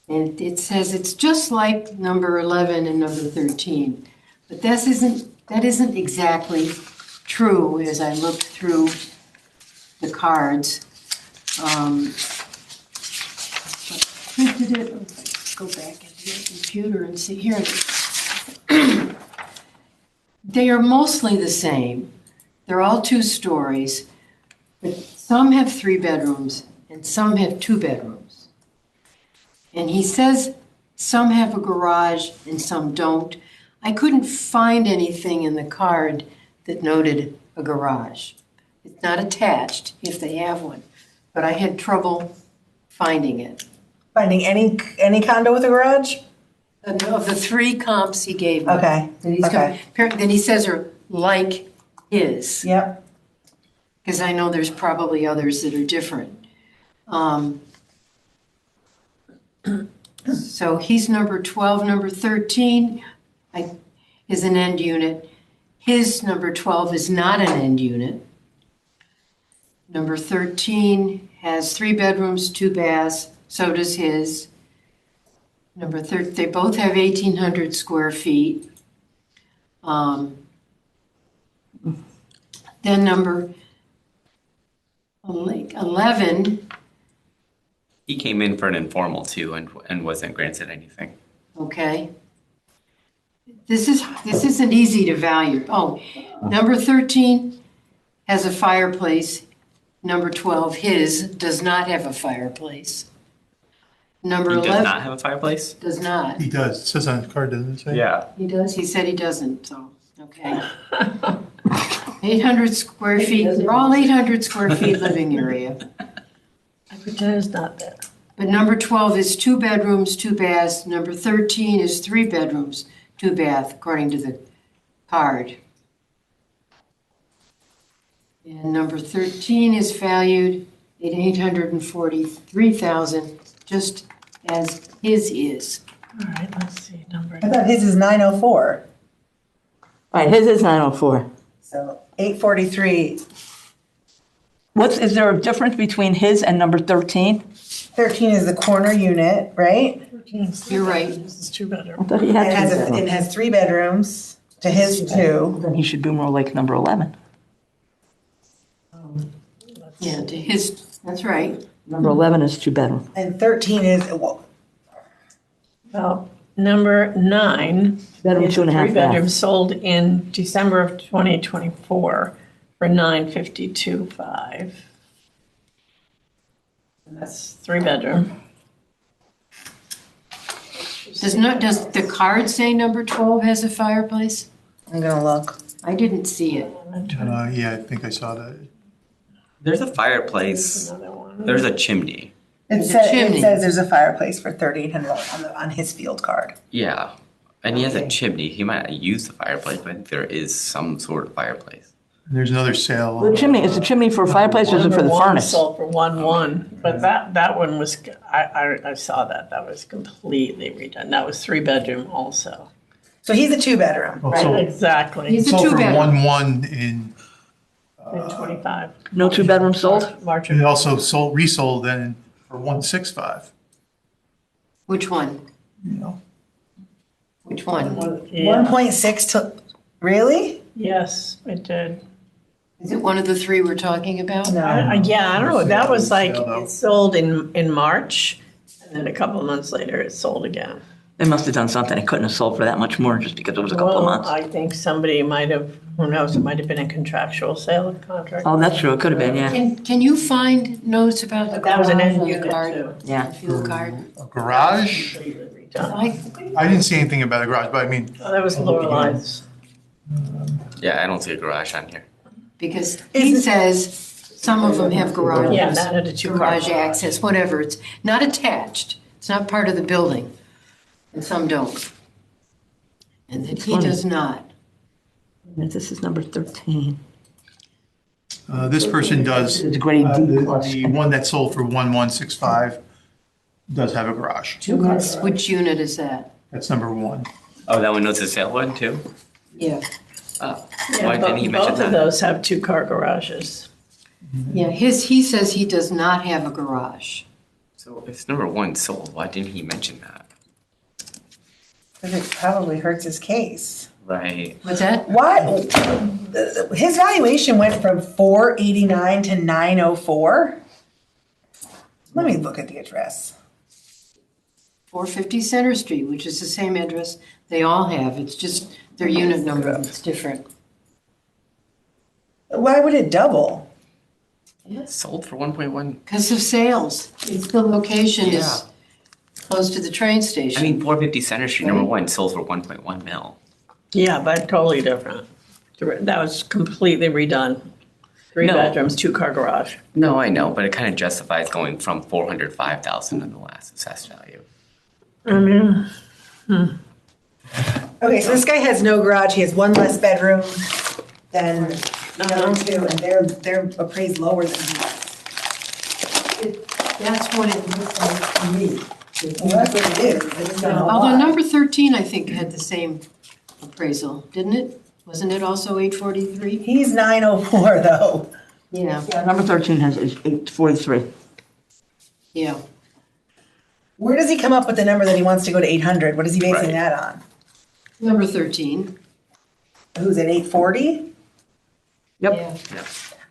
And it says it's just like number 11 and number 13. But that isn't exactly true as I looked through the cards. Printed it. Go back into the computer and see. Here it is. They are mostly the same. They're all 2 stories, but some have 3 bedrooms and some have 2 bedrooms. And he says some have a garage and some don't. I couldn't find anything in the card that noted a garage. It's not attached if they have one, but I had trouble finding it. Finding any condo with a garage? Of the 3 comps he gave me. Okay, Then he says are like his, Yep. because I know there's probably others that are different. So he's number 12, number 13 is an end unit. His number 12 is not an end unit. Number 13 has 3 bedrooms, 2 baths, so does his. Number 13, they both have 1,800 square feet. Then number 11. He came in for an informal too and wasn't granted anything. Okay. This isn't easy to value. Oh, number 13 has a fireplace. Number 12, his, does not have a fireplace. Number He 11 does not have a fireplace? does not. He does. It says on his card, doesn't it say? Yeah. He does? He said he doesn't, so, okay. 800 square feet, they're all 800 square feet living area. I pretend it's not there. But number 12 is 2 bedrooms, 2 baths. Number 13 is 3 bedrooms, 2 baths, according to the card. And number 13 is valued at $843,000, just as his is. All right, let's see, number. I thought his is 904, All right, his is 904. so 843 Is there a difference between his and number 13? 13 is the corner unit, right? You're right. This is 2-bedroom. I thought he It had has, two it bedrooms. has 3 bedrooms to his 2. Then he should be more like number 11. Yeah, to his, that's right. Number 11 is 2-bedroom. And 13 is, well, Well, number 9 Bedroom, is 2.5 bath. 3-bedroom sold in December of 2024 for $952,500. And that's 3-bedroom. Does the card say number 12 has a fireplace? I'm gonna look. I didn't see it. Yeah, I think I saw that. There's a fireplace, Another one. there's a chimney. It There's a says, chimney. it says there's a fireplace for $3,800 on his field card. Yeah, and he has a Okay. chimney. He might not use the fireplace, but I think there is some sort of fireplace. There's another sale. The chimney, is the chimney for a fireplace or is it for the Number 1 furnace? sold for 1,100, but that one was, I saw that was completely redone. That was 3-bedroom also. So he's a 2-bedroom, Oh, right? so- Exactly. He's a Sold for 2-bedroom. 1,100 in, In 25. No 2-bedrooms sold? March and it of, also resold then for 165. Which one? You know, Which one? yeah. 1.6 to, really? Yes, it did. Is it one of the 3 we're talking about? No. Yeah, I don't know, that was like, Sale, though. it sold in March, and then a couple of months later, it sold again. They must have done something. It couldn't have sold for that much more just because it was a couple of Well, months. I think somebody might have, who knows, it might have been a contractual sale of contract. Oh, that's true. It could have been, yeah. Can you find notes about the That was an garage end on the unit card? too. Yeah. Field card? a garage? Completely redone. I didn't see anything about a garage, but I mean, Oh, that was Lorelai's. Yeah, I don't see a garage on here. Because he says some of them have garages. Yeah, that had a 2-car Garage garage. access, whatever. It's not attached. It's not part of the building. And some don't. And that he does not. This is number 13. this person does, It's a grade D the plus. the one that sold for 1,165 does have a garage. Which unit is that? That's number 1. Oh, that one knows a sale one too? Yeah. Oh, Yeah, why didn't he mention both of that? those have 2-car garages. Yeah, he says he does not have a garage. So if number 1 sold, why didn't he mention that? Because it probably hurts his case. Right. What's that? Why, his valuation went from 489 to 904? Let me look at the address. 450 Center Street, which is the same address they all have. It's just their unit number that's different. Why would it double? Sold for 1.1. Because of sales. It's the location is close to the train station. I mean, 450 Center Street, number 1, sold for 1.1 mil. Yeah, but totally different. That was completely redone. 3 No. bedrooms, 2-car garage. No, I know, but it kind of justifies going from 405,000 in the last assessed value. I mean, Okay, so this guy has no garage, he has 1 less bedroom than the other 2, and they're appraised lower than he is. That's what it looks like to me. Well, that's what it is, it's not a Although lot. number 13, I think, had the same appraisal, didn't it? Wasn't it also 843? He's 904 though. Yeah, Yeah, number 13 is 843. yeah. Where does he come up with the number that he wants to go to 800? What is he basing Right. that on? Number 13. Who's at 840? Yep. Yeah.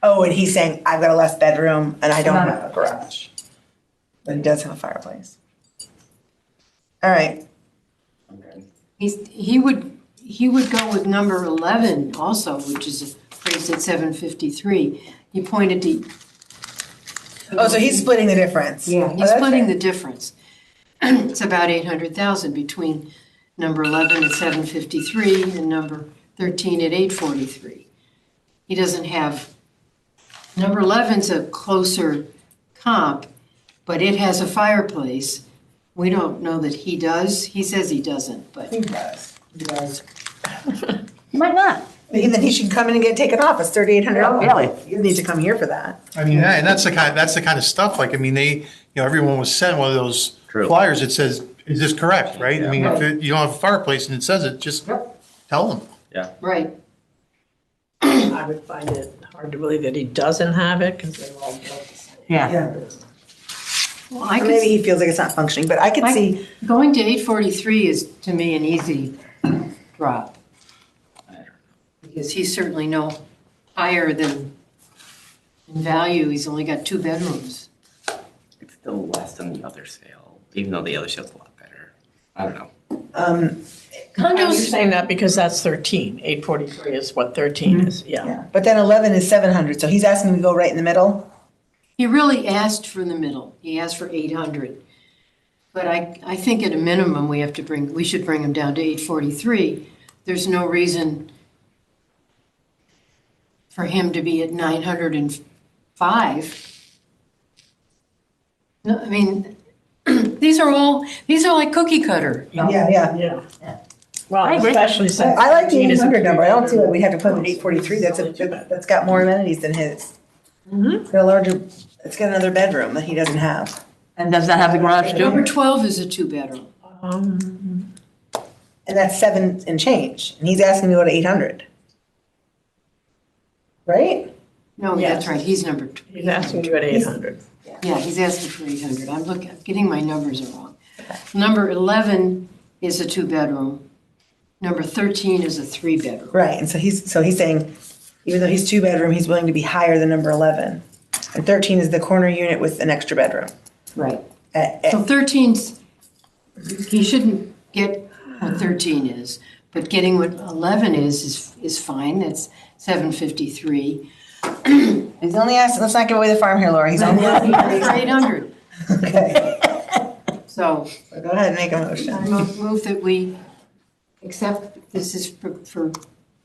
Oh, and he's saying, I've got a less bedroom and I don't have a garage. But he does have a fireplace. All right, He would go with number 11 also, which is appraised at 753. He pointed to. oh, so he's splitting the difference. Yeah, Oh, he's that's splitting fair. the difference. It's about 800,000 between number 11 at 753 and number 13 at 843. He doesn't have, number 11's a closer comp, but it has a fireplace. We don't know that he does. He says he doesn't, but He does. he does. You might not. Then he should come in and get taken off, it's $3,800. Really? He doesn't need to come here for that. I mean, and that's the kind of stuff, like, I mean, everyone was sent one of those True. flyers that says, is this correct, right? I mean, if you don't have a fireplace and it says it, just tell them. Yeah. Right. I would find it hard to believe that he doesn't have it because they're all built the same. Yeah. Well, I Or could maybe he feels like it's not functioning, but I could see, Going to 843 is, to me, an easy drop. Because he's certainly no higher than in value, he's only got 2 bedrooms. It's still less than the other sale, even though the other sale's a lot better. I don't know. You're Condos, saying that because that's 13. 843 is what 13 is, yeah. yeah, but then 11 is 700, so he's asking to go right in the middle? he really asked for the middle, he asked for 800. But I think at a minimum, we should bring him down to 843. There's no reason for him to be at 905. No, I mean, these are like cookie cutter. Yeah, yeah. Yeah. Well, I agree. especially since. I like the 13 is a 800 number, I don't see why we have to put Oh, an 843, that's it's not too bad. that's got more amenities than his. It's got a larger, it's got another bedroom that he doesn't have. And does that have the garage Number too? 12 is a 2-bedroom. And that's 7 and change, and he's asking to go to 800. Right? No, Yes. that's right, he's number 2. He's asking you at 800. Yeah, he's asking for 800. I'm getting my numbers are wrong. Number 11 is a 2-bedroom. Number 13 is a 3-bedroom. Right, and so he's saying, even though he's 2-bedroom, he's willing to be higher than number 11. And 13 is the corner unit with an extra bedroom. Right. Eh, So 13's, he shouldn't get what 13 is, but getting what 11 is fine. That's 753. He's only asking, let's not give away the farm here, Laura, he's only asking For 800. Okay, So so go ahead and make a I motion. move that we accept, this is for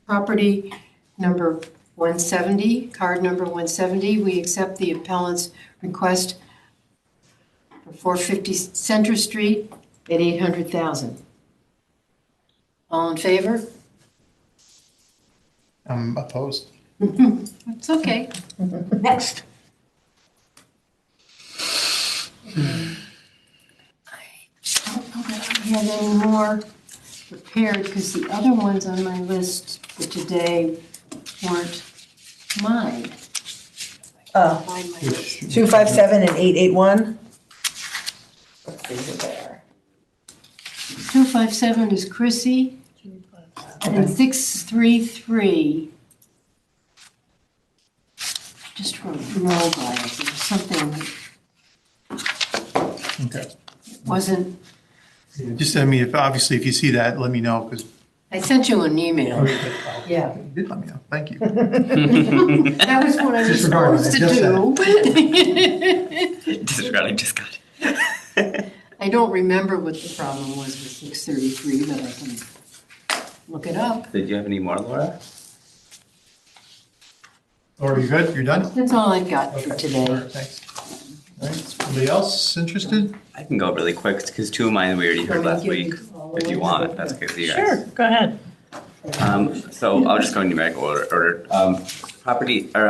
property number 170, card number 170. We accept the appellant's request for 450 Center Street at 800,000. All in favor? I'm opposed. It's okay. Next. I don't know that I had any more prepared because the other ones on my list for today weren't mine. Oh, Find my list. 257 and 881? Let's see who they are. 257 is Chrissy, and 633 just wrote no by it. There was something that Okay. wasn't, Just, I mean, obviously, if you see that, let me know, because. I sent you an email. Yeah. You did let me know, thank you. That was what I was Disregard it, supposed to do. Disregarding just got it. I don't remember what the problem was with 633, but I can look it up. Did you have any more, Laura? Laura, you good? You're done? That's all I've got for Okay. All today. right, thanks. All right, somebody else interested? I can go really quick because 2 of mine we already heard last week. If you want, that's okay with you guys. Sure, go ahead. So I'll just go in numerical order. Property or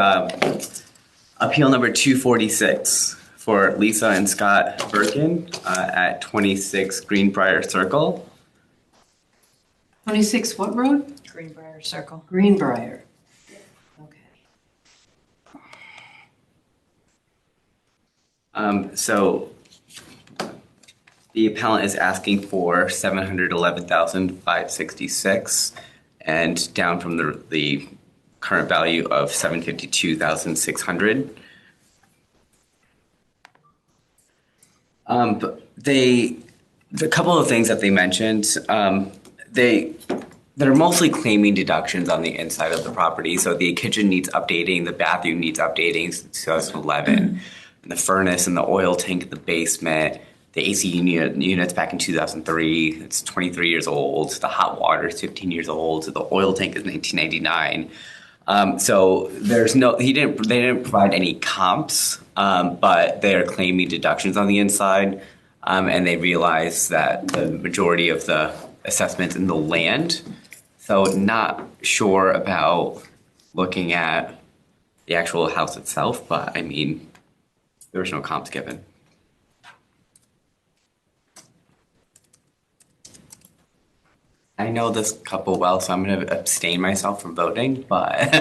appeal number 246 for Lisa and Scott Birkin at 26 Greenbrier Circle. 26 what road? Greenbrier Circle. Greenbrier. Okay. So the appellant is asking for $711,566 and down from the current value of $752,600. The couple of things that they mentioned, they're mostly claiming deductions on the inside of the property. So the kitchen needs updating, the bathroom needs updating since 2011, and the furnace and the oil tank in the basement, the AC unit's back in 2003. It's 23 years old. The hot water is 15 years old. The oil tank is 1999. So there's they didn't provide any comps, but they're claiming deductions on the inside, and they realize that the majority of the assessments in the land. So not sure about looking at the actual house itself, but I mean, there was no comps given. I know this couple well, so I'm going to abstain myself from voting, but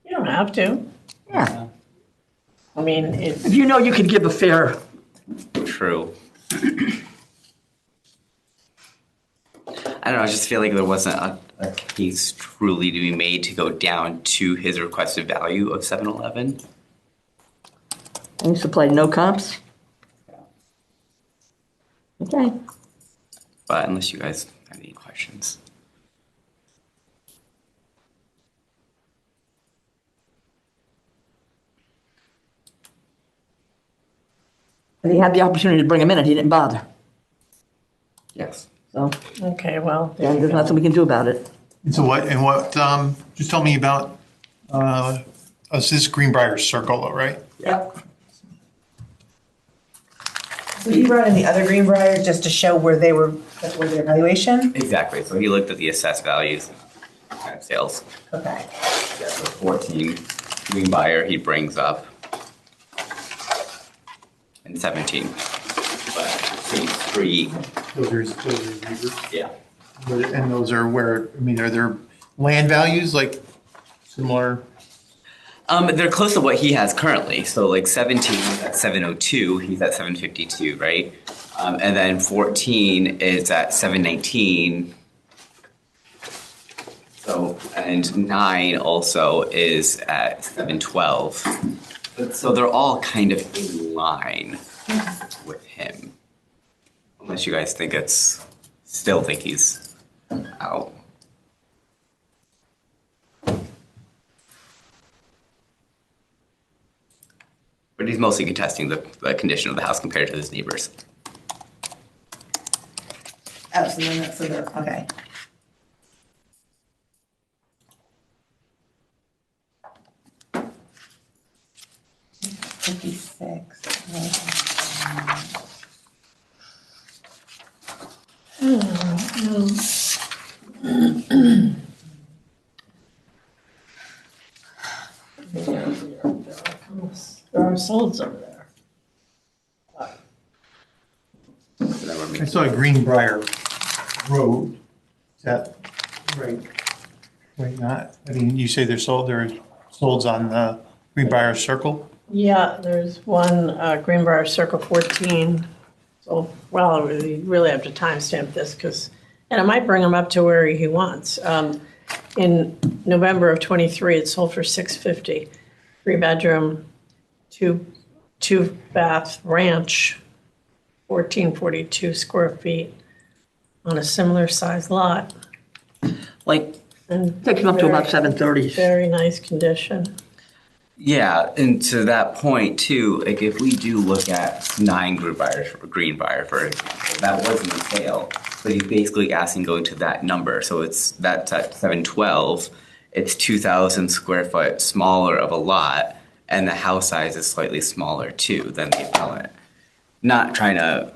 You don't have to. Yeah. I mean, it's, If you know you could give a fair, true. I don't know, I just feel like there wasn't a case truly to be made to go down to his requested value of 711. I used to play no comps. Okay. But unless you guys have any questions. And he had the opportunity to bring him in and he didn't bother. Yes. So, okay, well, there yeah, you there's go. nothing we can do about it. And so just tell me about, this is Greenbrier Circle, though, right? Yep. So he brought in the other Greenbrier just to show where their evaluation? Exactly. So he looked at the assessed values and sales. Okay. Yeah, so 14 green buyer he brings up. And 17. But three, Those are Weaver. yeah. And those are where, I mean, are there land values like similar? They're close to what he has currently. So like 17 is at 702, he's at 752, right? And then 14 is at 719. So, and 9 also is at 712. So they're all kind of in line with him. Unless you guys think still think he's out. But he's mostly contesting the condition of the house compared to his neighbors. Oh, so they're, okay. There are solds over there. So that would I make- saw a Greenbrier Road. Is that right? Wait, not, I mean, you say there's solds on the Greenbrier Circle? Yeah, there's one, Greenbrier Circle 14. So, well, we really have to timestamp this because, and I might bring him up to where he wants. In November of '23, it sold for $650, 3-bedroom, two bath ranch, 1442 square feet on a similar size lot. Like, And Takes him up to about 7:30. very nice condition. yeah, and to that point too, like if we do look at 9 Greenbrier, for example, that wasn't a sale, but he's basically asking going to that number. So that's at 712. It's 2,000 square foot smaller of a lot, and the house size is slightly smaller too than the appellant. Not trying to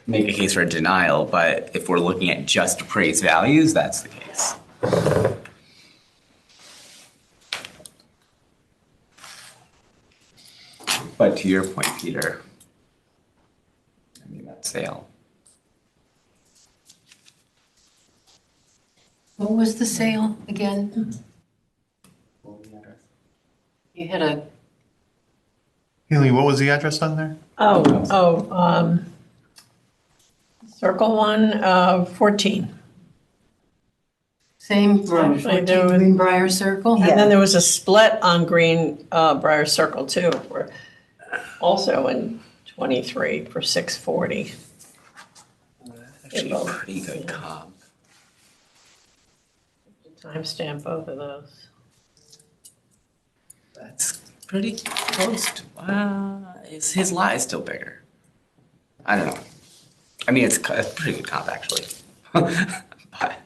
make a case for a denial, but if we're looking at just appraised values, that's the case. But to your point, Peter, I mean, that sale. What was the sale again? You had a, Haley, what was the address on there? Circle 1, 14. same Actually, 14 there was- Greenbrier Circle? And then there was a split on Greenbrier Circle too, for also in 23 for 640. Actually, a pretty good comp. Timestamp both of those. That's pretty close to, his lot is still bigger. I don't know. I mean, it's a pretty good comp, actually. But.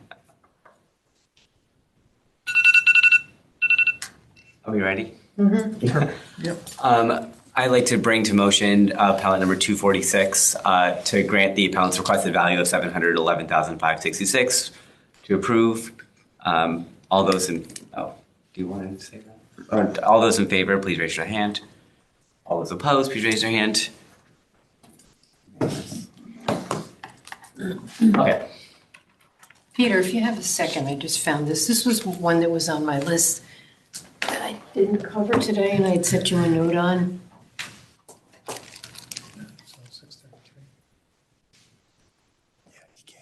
Are we ready? Yep. I'd like to bring to motion appellant number 246 to grant the appellant's requested value of $711,566 to approve. All those in, do you want to say that? All those in favor, please raise your hand. All those opposed, please raise your hand. Okay. Peter, if you have a second, I just found this. This was one that was on my list that I didn't cover today, and I had sent you a note on.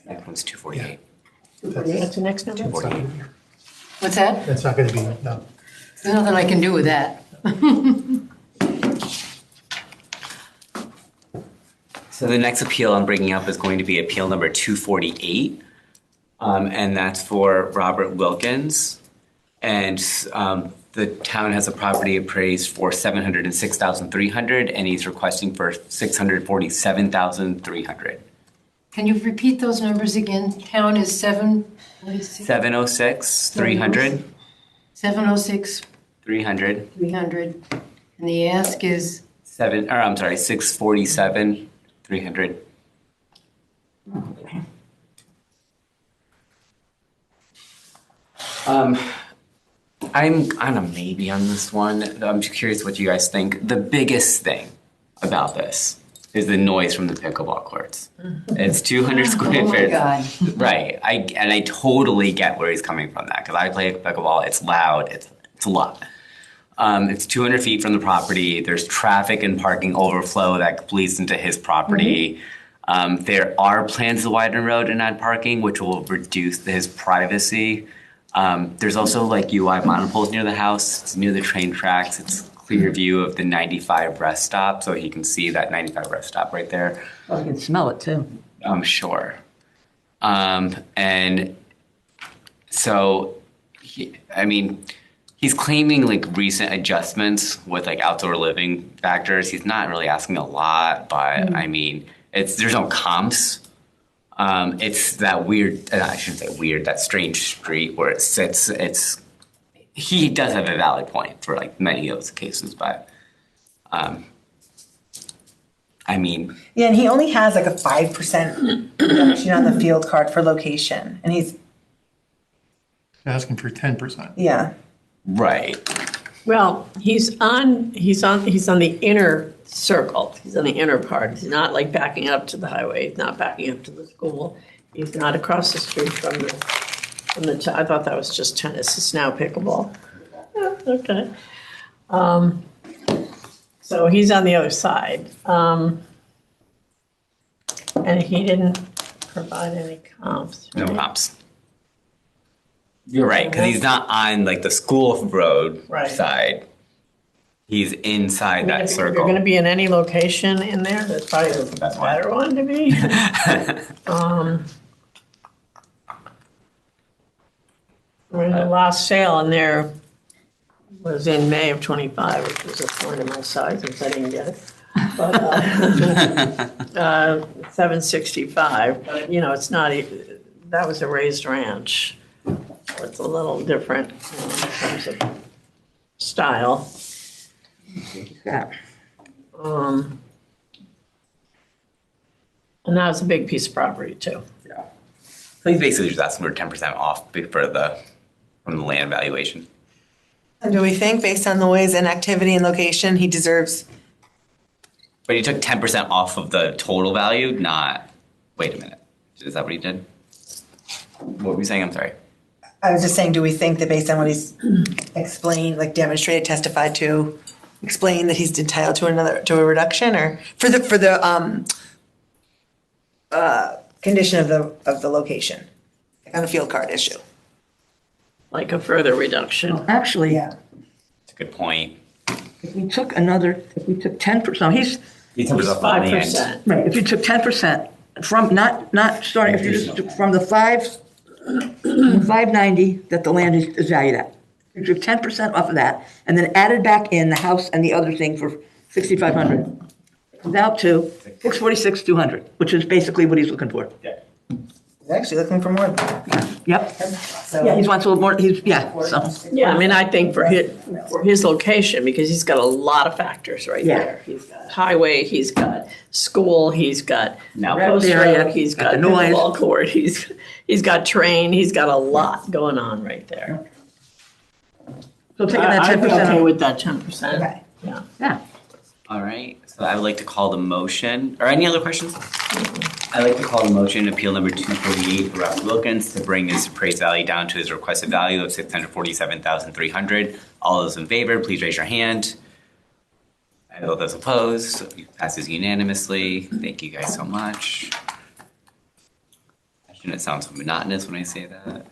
That one's 248. What's the next number? 248. What's that? That's not going to be, no. There's nothing I can do with that. So the next appeal I'm bringing up is going to be appeal number 248. And that's for Robert Wilkins. And the town has a property appraised for $706,300 and he's requesting for $647,300. Can you repeat those numbers again? Town is 706, 300, 706, 300, 300, and the ask is 647, 300. I'm on a maybe on this one. I'm just curious what you guys think. The biggest thing about this is the noise from the pickleball courts. It's 200 square feet. Oh my God. Right. I totally get where he's coming from that because I play pickleball. It's loud. It's a lot. It's 200 feet from the property. There's traffic and parking overflow that bleeds into his property. There are plans to widen the road and add parking, which will reduce his privacy. There's also like UI monopoles near the house. It's near the train tracks. It's clear view of the 95 rest stop, so he can see that 95 rest stop right there. Oh, you can smell it too. I'm sure. And so, he's claiming like recent adjustments with like outdoor living factors. He's not really asking a lot, but there's no comps. It's that weird, I shouldn't say weird, that strange street where it sits. He does have a valid point for like many of those cases, but Yeah, and he only has like a 5% reduction on the field card for location, and he's, Asking for 10%. yeah. right. Well, he's on the inner circle. He's on the inner part. He's not like backing up to the highway. He's not backing up to the school. He's not across the street from the I thought that was just tennis. It's now pickleball. Yeah, okay. So he's on the other side. And he didn't provide any comps. No right? comps. You're right, because he's not on like the school road Right. side. He's inside that If circle. you're going to be in any location in there, that's probably the better one to be. The last sale in there was in May of '25, which was a point of my size, since I didn't get it. But, 765, but it's not, that was a raised ranch. So it's a little different in terms of style. Yeah. And that was a big piece of property too. Yeah. So he's basically just asking for 10% off from the land valuation. And do we think, based on noise and activity and location, he deserves? But he took 10% off of the total value, not, wait a minute. Is that what he did? What were you saying? I'm sorry. I was just saying, do we think that based on what he's explained, like demonstrated, testified to, explained that he's entitled to a reduction, or for the condition of the location, like on a field card issue? Like a further reduction. Actually, Yeah. That's a good point. if we took 10%, He's 10% off the land. 5%. right, if you took 10% from, not starting, if you just took from the 590 that the land is valued at. You took 10% off of that and then added back in the house and the other thing for 6,500. Comes out to 646,200, which is basically what he's looking for. He's actually looking for more than that. Yep. So. Yeah, he wants a little more, so. Yeah, I think for his location, because he's got a lot of factors right Yeah. there. He's got highway, he's got school, he's got Now, post area, road, he's got got the noise. pickleball court, he's got train, he's got a lot going on right there. So taking that I'm 10% okay off. with that 10%. Okay. Yeah. Yeah. All right, so I would like to call the motion, or any other questions? I'd like to call the motion, appeal number 248 for Ralph Wilkins to bring his appraised value down to his requested value of $647,300. All those in favor, please raise your hand. And all those opposed, passes unanimously. Thank you guys so much. Shouldn't it sound so monotonous when I say that?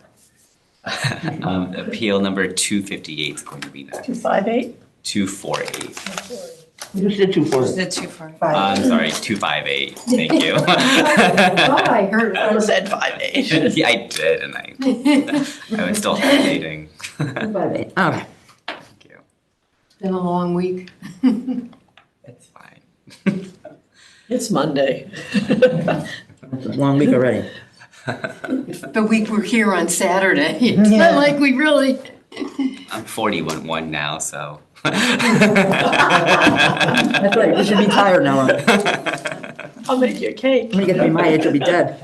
Appeal number 258 is going to be next. 258? 248. You just did 240. The 240. I'm sorry, 258. Thank you. I heard. I said 58. Yeah, I did, and I was still hesitating. Okay. Thank you. Been a long week. It's fine. It's Monday. It's a long week already. The week we're here on Saturday. It's not like we really. I'm 41 now, so. That's right, you should be tired now. I'll make you a cake When you get to be my age, you'll be dead.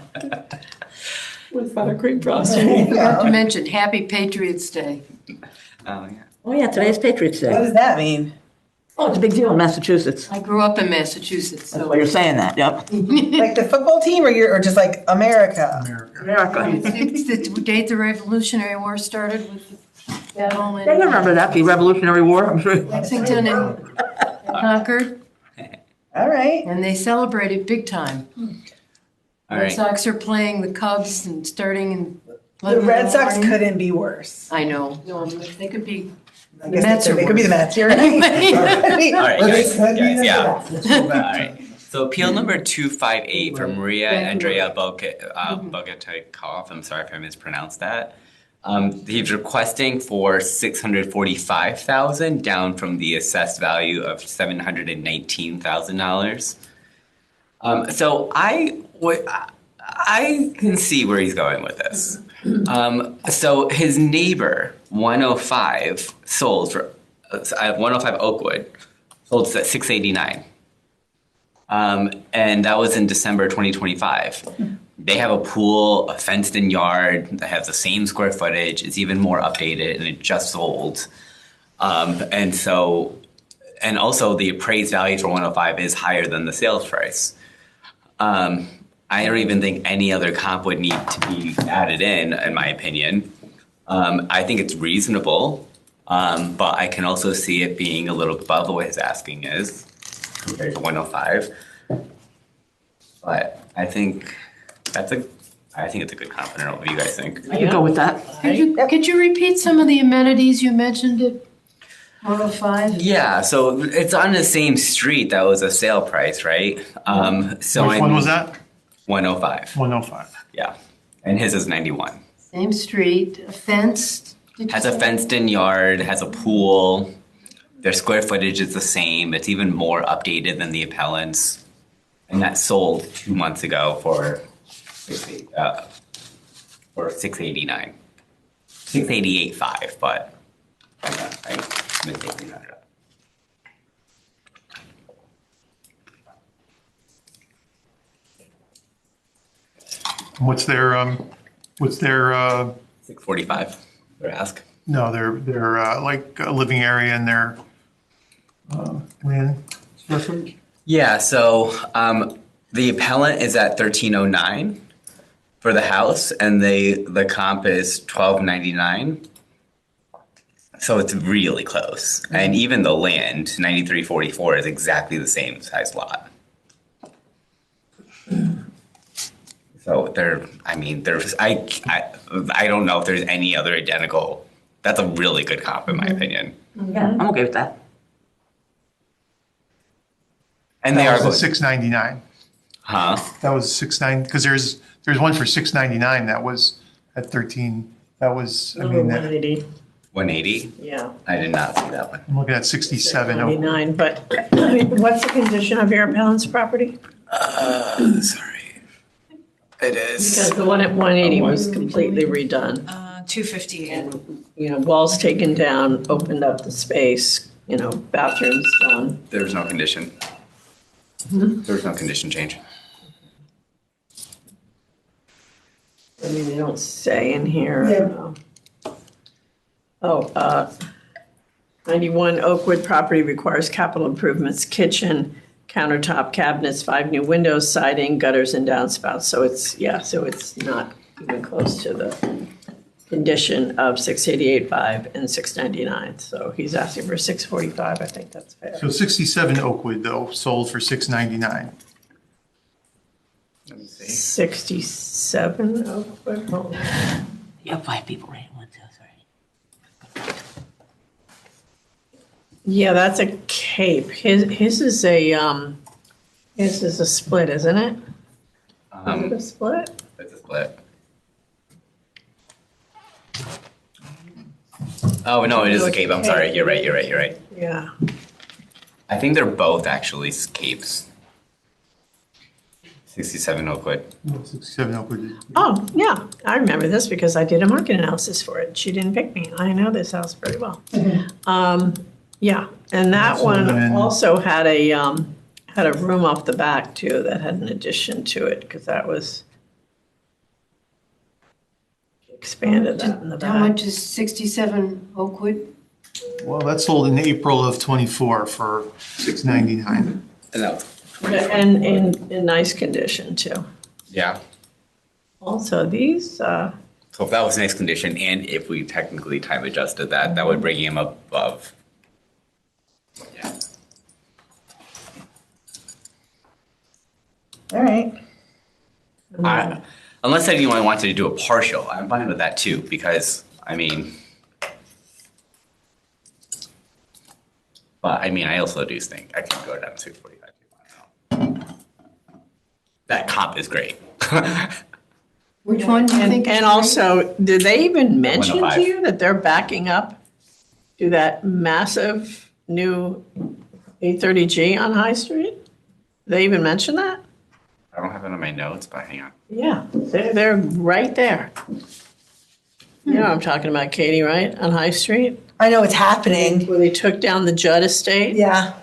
with buttercream frosting. Not to mention, Happy Patriots Day. Oh, yeah. Oh, yeah, today's Patriots What Day. does that mean? Oh, it's a big deal in Massachusetts. I grew up in Massachusetts, That's so. why you're saying that, yep. Like the football team or just like America? America. It's the date the Revolutionary War started with the battle I in remember that, the Revolutionary War, I'm sure. Lexington and Concord, All right. and they celebrated big time. All Red right. Sox are playing the Cubs and starting in. The Red Sox couldn't be worse. I know, no, they could be. I guess Mets are they could be the worse. Mets, you're right. All right, guys, yeah. Let's go All back to right. So appeal number 258 from Maria Andrea Bogatykov. I'm sorry if I mispronounced that. He's requesting for $645,000 down from the assessed value of $719,000. So I can see where he's going with this. So his neighbor, 105, sold for 105 Oakwood, sold at $689. And that was in December 2025. They have a pool, a fenced-in yard that has the same square footage. It's even more updated, and it just sold. And also the appraised value for 105 is higher than the sales price. I don't even think any other comp would need to be added in my opinion. I think it's reasonable, but I can also see it being a little above what his asking is compared to 105. But I think it's a good comp. I don't know what you guys think. I could go with that. Could you repeat some of the amenities you mentioned at 105? Yeah, so it's on the same street that was a sale price, right? So Which one was that? 105. 105. Yeah, and his is 91. Same street, fenced? did you Has a say? fenced-in yard, has a pool. Their square footage is the same. It's even more updated than the appellant's. And that sold 2 months ago for $689. 688.5, but I'm mistaking that. What's their 645, their ask. no, their like living area and their land square footage? Yeah, so the appellant is at 1309 for the house, and the comp is 1299. So it's really close, and even the land 9344 is exactly the same size lot. So I don't know if there's any other identical. That's a really good comp in my opinion. Yeah, I'm okay with that. And they That are was going, the 699. huh? That was 690 because there's one for 699 that was at 13. That was I mean that, 180, 180. yeah. I did not see that one. I'm looking at 67. Oh, 99, but what's the condition of your appellant's property? Sorry. It is. Because the one at 180 was completely redone. 258. And, walls taken down, opened up the space, bathrooms done. There was no condition. There was no condition change. I mean, they don't say in here. 91 Oakwood property requires capital improvements, kitchen, countertop, cabinets, 5 new windows, siding, gutters, and downspouts. So it's not even close to the condition of 688.5 and 699. So he's asking for 645. I think that's fair. So 67 Oakwood, though, sold for 699. Let me see. 67 Oakwood, hold on. You have 5 people, right? 1, 2, 3. Yeah, that's a cape. His is a split, isn't it? Is it a split? It's a split. Oh, no, it is a cape. I'm sorry. You're right. Yeah. I think they're both actually capes. 67 Oakwood. 67 Oakwood. Oh, yeah, I remember this because I did a market analysis for it. She didn't pick me. I know this house very well. Yeah, and that So one then- also had a room off the back too that had an addition to it because that was expanded that in the How back. much is 67 Oakwood? Well, that sold in April of '24 for 699. No. And in nice condition too. Yeah. Also, these, So if that was nice condition, and if we technically time adjusted that, that would bring him above. Yeah. All right. Unless anyone wanted to do a partial, I'm fine with that too, because, I mean. But, I mean, I also do think I can go down to 645 if you want to. That comp is great. Which one do you think? is and great? also, did they even mention to 105. you that they're backing up to that massive new 830G on High Street? Did they even mention that? I don't have it on my notes, but hang on. Yeah, they're right there. You know what I'm talking about, Katie, right? On High Street? I know it's happening. Where they took down the Judd estate Yeah.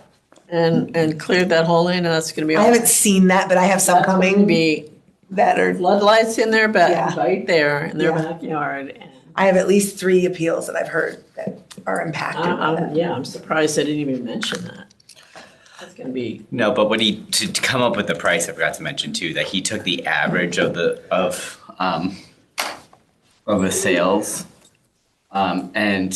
and cleared that whole lane, and that's gonna be. I haven't seen that, but I have some That's going to coming be that are, floodlights in their Yeah. back, right there in their Yeah. backyard. And I have at least 3 appeals that I've heard that are impacted by that. yeah, I'm surprised they didn't even mention that. That's gonna be, No, but when he, to come up with the price, I forgot to mention too, that he took the average of the sales. And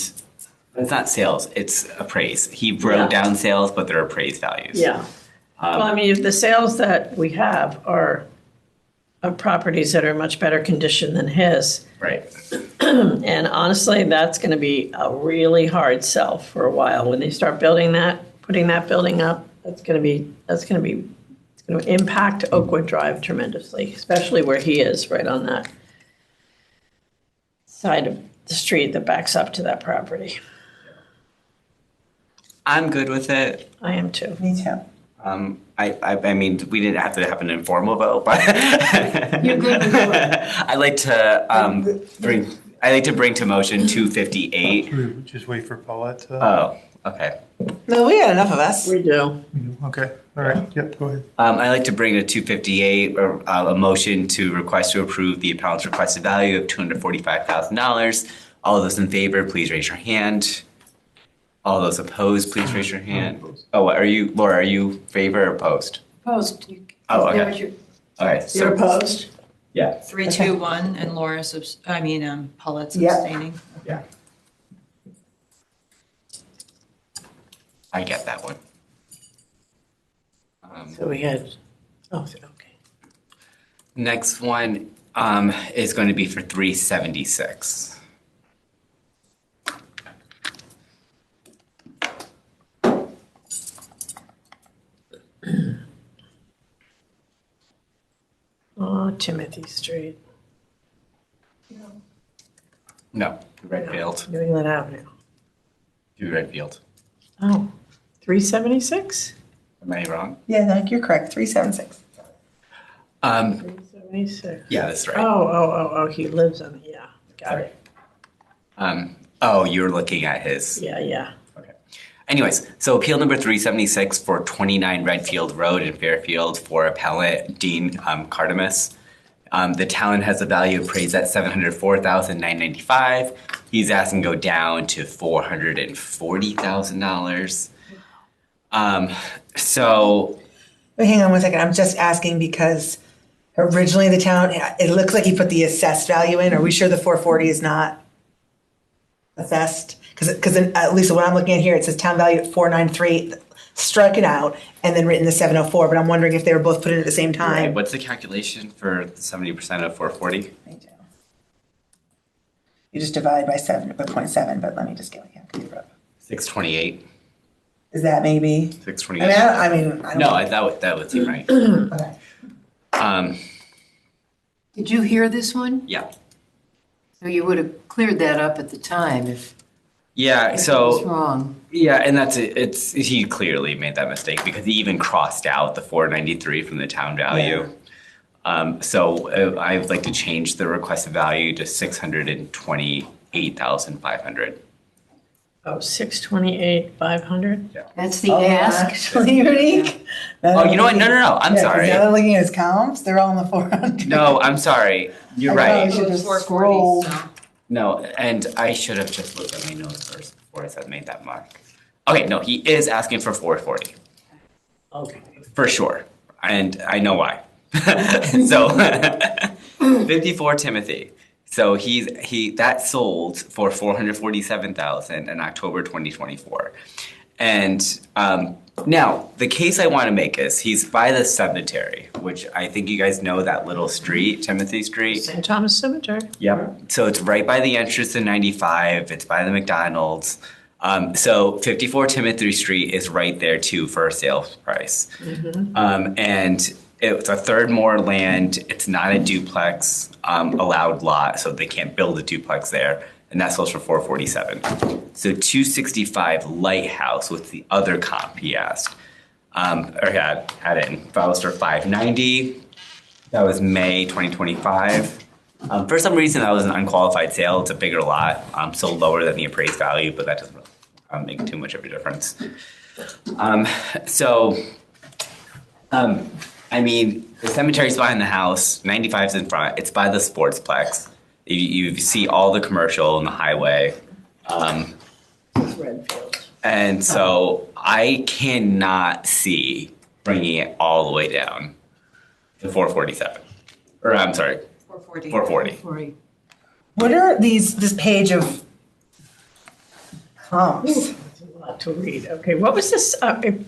it's not sales, it's appraised. He Yeah. wrote down sales, but they're appraised values. yeah. Well, I mean, if the sales that we have are of properties that are in much better condition than his, Right. and honestly, that's gonna be a really hard sell for a while. When they start building that, putting that building up, it's gonna impact Oakwood Drive tremendously, especially where he is, right on that side of the street that backs up to that property. I'm good with it. I am too. Me too. I mean, we didn't have to have an informal vote, but You're good with what? I'd like to bring to motion 258. Should we just wait for Paulette to? Oh, okay. No, we got enough of us. We do. Okay, all right, yep, go ahead. I'd like to bring to 258 a motion to request to approve the appellant's requested value of $245,000. All those in favor, please raise your hand. All those opposed, please raise your hand. Oh, are you, Laura, are you favor or opposed? Post. Oh, okay. That was your- Okay, You're so, opposed? yeah, 3, 2, 1, and Laura's, Paulette's Yep. abstaining. yeah. I get that one. So we had, okay. Next one is going to be for 376. Oh, Timothy Street, No, Redfield. New England Avenue. Do Redfield. Oh, 376? Am I wrong? Yeah, no, you're correct. 376. 376. Yeah, that's right. Oh, he lives on, yeah, got it. Oh, you're looking at his. Yeah. Okay. Anyways, so appeal number 376 for 29 Redfield Road in Fairfield for appellant Dean Cardamus. The town has a value appraised at $704,995. He's asking to go down to $440,000. So Wait, hang on one second, I'm just asking because originally the town, it looks like he put the assessed value in, are we sure the 440 is not assessed? Because at least what I'm looking at here, it says town value at 493, struck it out, and then written the 704, but I'm wondering if they were both put in at the same time. what's the calculation for 70% of 440? You just divide by 0.7, but let me just get my calculator up. 628. Is that maybe? 628. I don't. No, that would seem right. Okay. Did you hear this one? Yeah. So you would have cleared that up at the time if Yeah, it was so, wrong. yeah, and that's it. He clearly made that mistake because he even crossed out the 493 from the town value. So I'd like to change the requested value to 628,500. Oh, 628,500? That's the Oh, ask. actually, unique. Oh, you know what? No. I'm sorry. Now looking at his comps, they're all in the 400. No, I'm sorry. You're I right. should just 440, scroll. so. No, and I should have just looked at my notes first before I said made that mark. Okay, no, he is asking for 440 Okay. for sure, and I know why. So, 54 Timothy. So that sold for $447,000 in October 2024, and now the case I want to make is he's by the cemetery, which I think you guys know that little street, Timothy Street. St. Thomas Cemetery. Yep. So it's right by the entrance to 95. It's by the McDonald's. So 54 Timothy Street is right there too for a sales price. And it's a third more land. It's not a duplex allowed lot, so they can't build a duplex there. And that sells for 447. So 265 Lighthouse was the other comp he asked, or had in. Files for 590. That was May 2025. For some reason, that was an unqualified sale. It's a bigger lot, so lower than the appraised value, but that doesn't really make too much of a difference. I mean, the cemetery's behind the house, 95's in front. It's by the sportsplex. You see all the commercial and the highway. Redfield. And so I cannot see bringing it all the way down to 447. Or I'm sorry, 440. 440. What are this page of comps? That's a lot to read. Okay, what was this?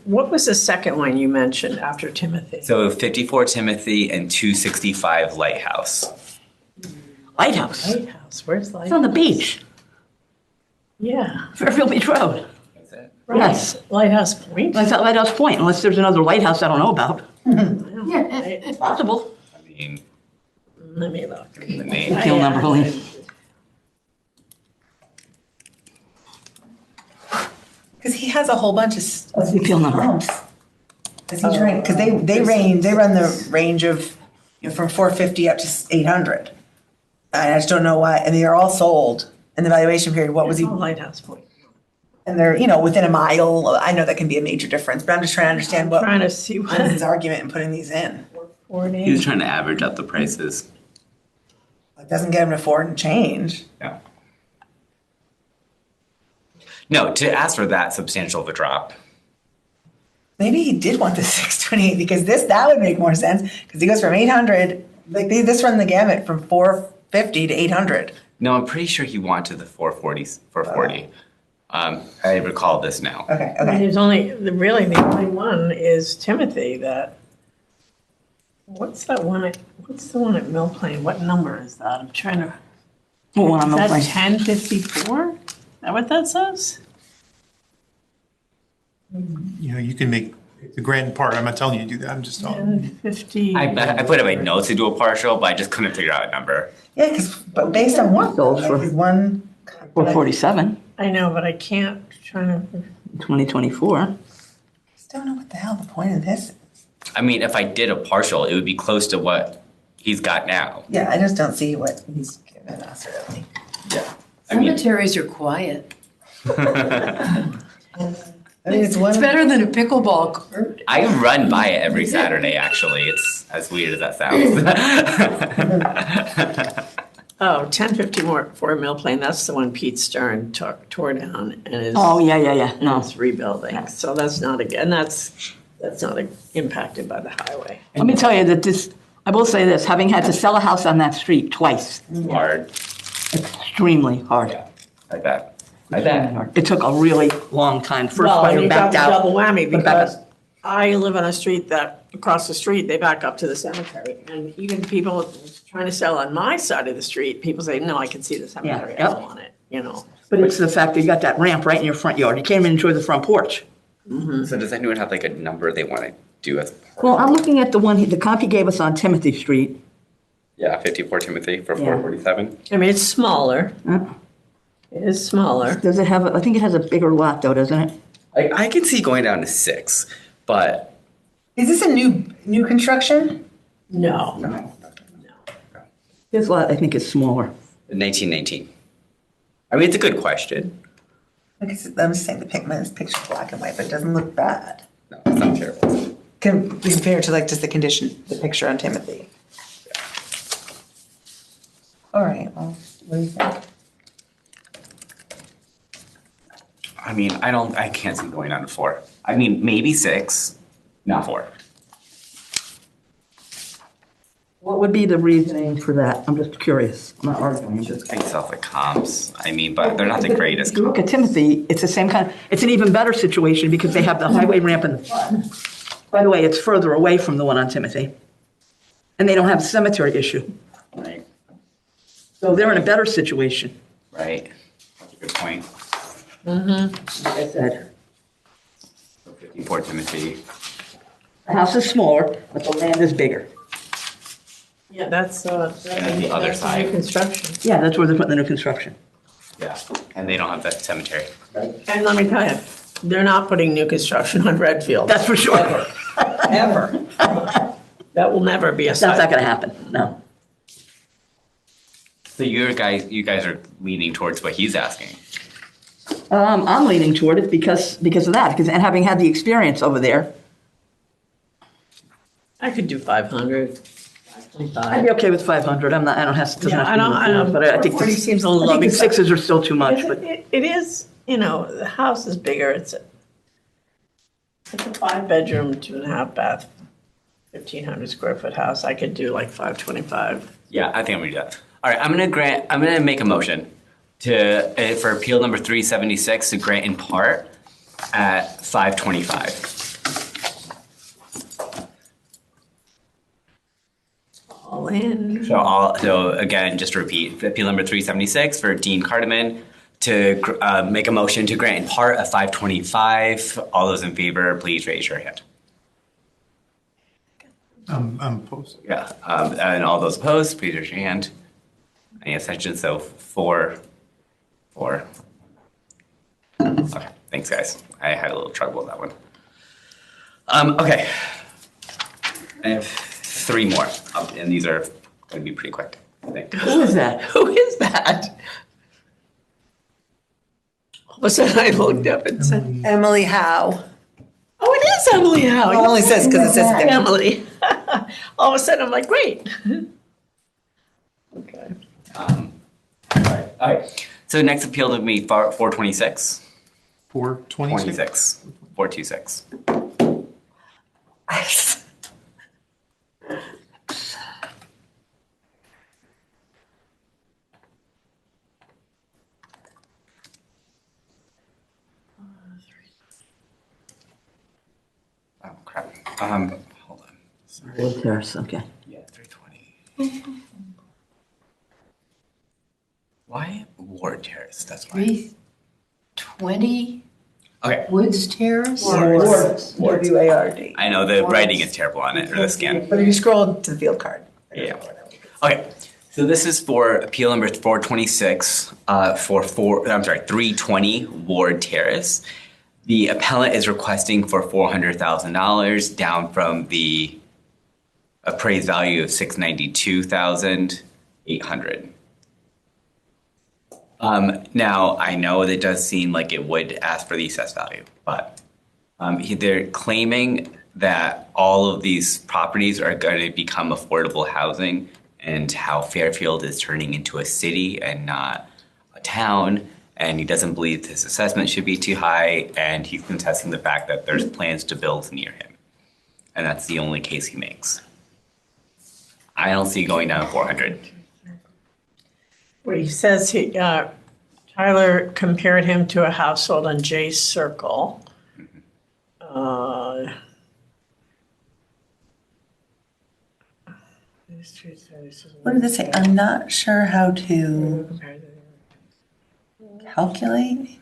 What was the second one you mentioned after Timothy? So 54 Timothy and 265 Lighthouse. Lighthouse. Lighthouse. Where's It's Lighthouse? on the beach, Yeah. Fairfield Beach Road. That's it. Right. Yes. Lighthouse Point. That's at Lighthouse Point, unless there's another lighthouse I don't know about. Right. Possible. I mean, Let me look. the name. Appeal number, Helene. Because he has a whole bunch of What's the appeal number? comps. Because they run the range of, from 450 up to 800. And I just don't know why, and they are all sold in the valuation period. What was he? Oh, Lighthouse Point. And they're, within a mile. I know that can be a major difference, but I'm just trying to understand what Trying to see what is what. his argument in putting these in. 40. He was trying to average up the prices. It doesn't get him to 4 and change. Yeah. No, to ask for that substantial of a drop. Maybe he did want the 628 because that would make more sense because he goes from 800, like this run the gamut from 450 to 800. No, I'm pretty sure he wanted the 440. I recall this now. Okay, And okay. there's only, really the only one is Timothy that, what's the one at Mill Plain? What number is that? I'm trying to, What one on is the that plane? 1054? Is that what that says? You can make the grand part. I'm not telling you to do that. I'm just telling. 1050. I put in my notes to do a partial, but I just couldn't figure out a number. Yeah, but based on what though? Sold for- Like one. 447, I know, but I can't, trying to, 2024. I just don't know what the hell the point of this is. I mean, if I did a partial, it would be close to what he's got now. Yeah, I just don't see what he's giving us really. I mean, Cemeteries are quiet. I mean, it's one. It's better than a pickleball court. I run by it every Saturday, actually. It's as weird as that sounds. Oh, 1050 Ford Mill Plain, that's the one Pete Stern tore down and is. Oh, yeah, And no. it's rebuilding, so that's not, again, that's not impacted by the highway. Let me tell you that this, I will say this, having had to sell a house on that street twice, Hard. extremely hard. Yeah, I bet. Extremely hard. It took a really long time. First Well, and buyer you got backed the out. double whammy But back because I live on a street that, across the street, they back up to the cemetery. And even people trying to sell on my side of the street, people say, no, I can see the cemetery, I yep. don't want it, you know. But it's the fact that you got that ramp right in your front yard. You can't even enjoy the front porch. So does anyone have like a number they want to do as? Well, I'm looking at the one, the comp he gave us on Timothy Street. Yeah, 54 Timothy for Yeah. 447. I mean, it's smaller. It is smaller. Does it have, I think it has a bigger lot though, doesn't it? I can see going down to 6, but Is this a new construction? No. His lot, I think, is smaller. 1919. I mean, it's a good question. Like I said, I'm just saying the picture's black and white, but it doesn't look bad. No, it's not terrible. Compared to like just the condition, the picture on Timothy. All right, well, what do you think? I mean, I can't see going down to 4. I mean, maybe 6, not 4. What would be the reasoning for that? I'm just curious. I'm not arguing. I'm just. Based off the comps, I mean, but they're not the greatest If you look at comps. Timothy, it's the same kind, it's an even better situation because they have the highway ramp in the front. By the way, it's further away from the one on Timothy. And they don't have a cemetery issue. Right, So they're in a better situation, right. That's a good point. like I said. 54 Timothy. The house is smaller, but the land is bigger. Yeah, that's the other that's side. new construction. Yeah, that's where they're putting the new construction. Yeah, and they don't have that cemetery. And let me tell you, they're not putting new construction on Redfield. That's for sure. Ever. That will never be a That's not site. gonna happen, no. So you guys are leaning towards what he's asking. I'm leaning toward it because of that, and having had the experience over there, I could do 500, I'd 525. be okay with 500. I don't have to. Yeah, I don't, But I think 440 the- seems a little I low. think the because sixes are still too much, but It is, you know, the house is bigger. It's a 5-bedroom, 2.5 bath, 1,500 square foot house. I could do like 525. Yeah, I think I'm gonna do that. All right, I'm gonna make a motion to, for appeal number 376 to grant in part at 525. All in. So again, just to repeat, appeal number 376 for Dean Cardamon to make a motion to grant in part at 525. All those in favor, please raise your hand. I'm opposed. Yeah, and all those opposed, please raise your hand. Any abstentions? So 4. Okay, thanks guys. I had a little trouble with that one. Okay. I have 3 more, and these are going to be pretty quick, I think. who is that? Who is that? All of a sudden I looked up and said, Emily Howe. oh, it is Emily Howe. Well, it only says because it says it there. Emily. All of a sudden I'm like, great. Okay. All right. So next appeal to me, 426. 426. 426. Oh, crap. Hold on. Sorry. Wood Terrace, okay. Yeah, 320. Why Ward Terrace? That's why. 320 Okay. Woods Terrace? WARD. I know the writing is terrible on it, or the scan. But if you scroll to the field card. Yeah. Okay. So this is for appeal number 426 for 320 Ward Terrace. The appellant is requesting for $400,000 down from the appraised value of $692,800. Now I know that does seem like it would ask for the assessed value, but they're claiming that all of these properties are going to become affordable housing and how Fairfield is turning into a city and not a town. And he doesn't believe his assessment should be too high, and he's contesting the fact that there's plans to build near him. And that's the only case he makes. I don't see going down to 400. Well, he says Tyler compared him to a household on Jay's Circle. What did this say? I'm not sure how to calculate.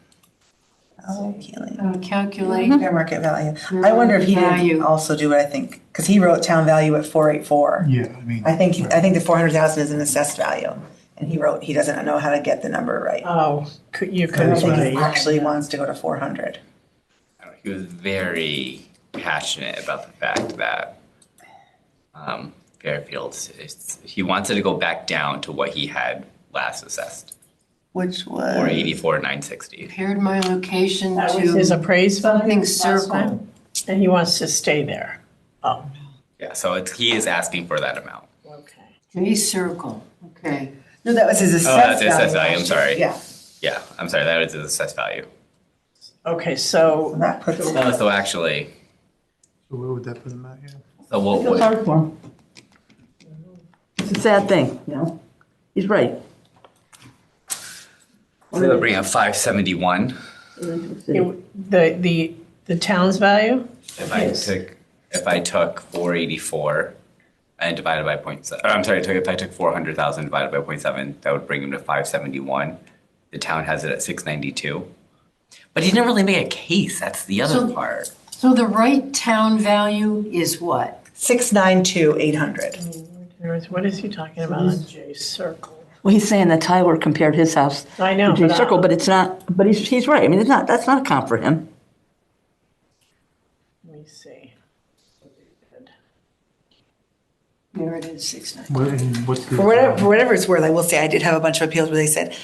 Calculate. Fair market value. I wonder if he didn't Value. also do what I think, because he wrote town value at 484. Yeah, I mean. I think the 400,000 is an assessed value, and he wrote, he doesn't know how to get the number right. Oh, you I could don't think say. he actually wants to go to 400. He was very passionate about the fact that Fairfield, he wanted to go back down to what he had last assessed, Which was. 484, 960. Compared my location That was his to appraised value something last circle. time, and he wants to stay there. Oh, Yeah, so he is asking for that amount. okay. J Circle, okay. No, that was his assessed Oh, that's value. his assessed value, I'm sorry. Yeah, Yeah, I'm sorry, that was his assessed value. Okay, so that puts, So actually, So where would that put him at here? so It's what, hard for him. It's a sad thing, you know? He's right. we'll bring up 571. the town's value? If I took 484 and divided by 0.7, or I'm sorry, if I took 400,000 divided by 0.7, that would bring him to 571. The town has it at 692. But he didn't really make a case, that's the other So- part. So the right town value is what? 692,800. What is he talking about on Jay's Circle? Well, he's saying that Tyler compared his house I know, to Jay's but Circle, but it's not, but he's right. I mean, that's not a comp for him. let me see. There it is, 690. And what's the? For whatever it's worth, I will say, I did have a bunch of appeals where they said,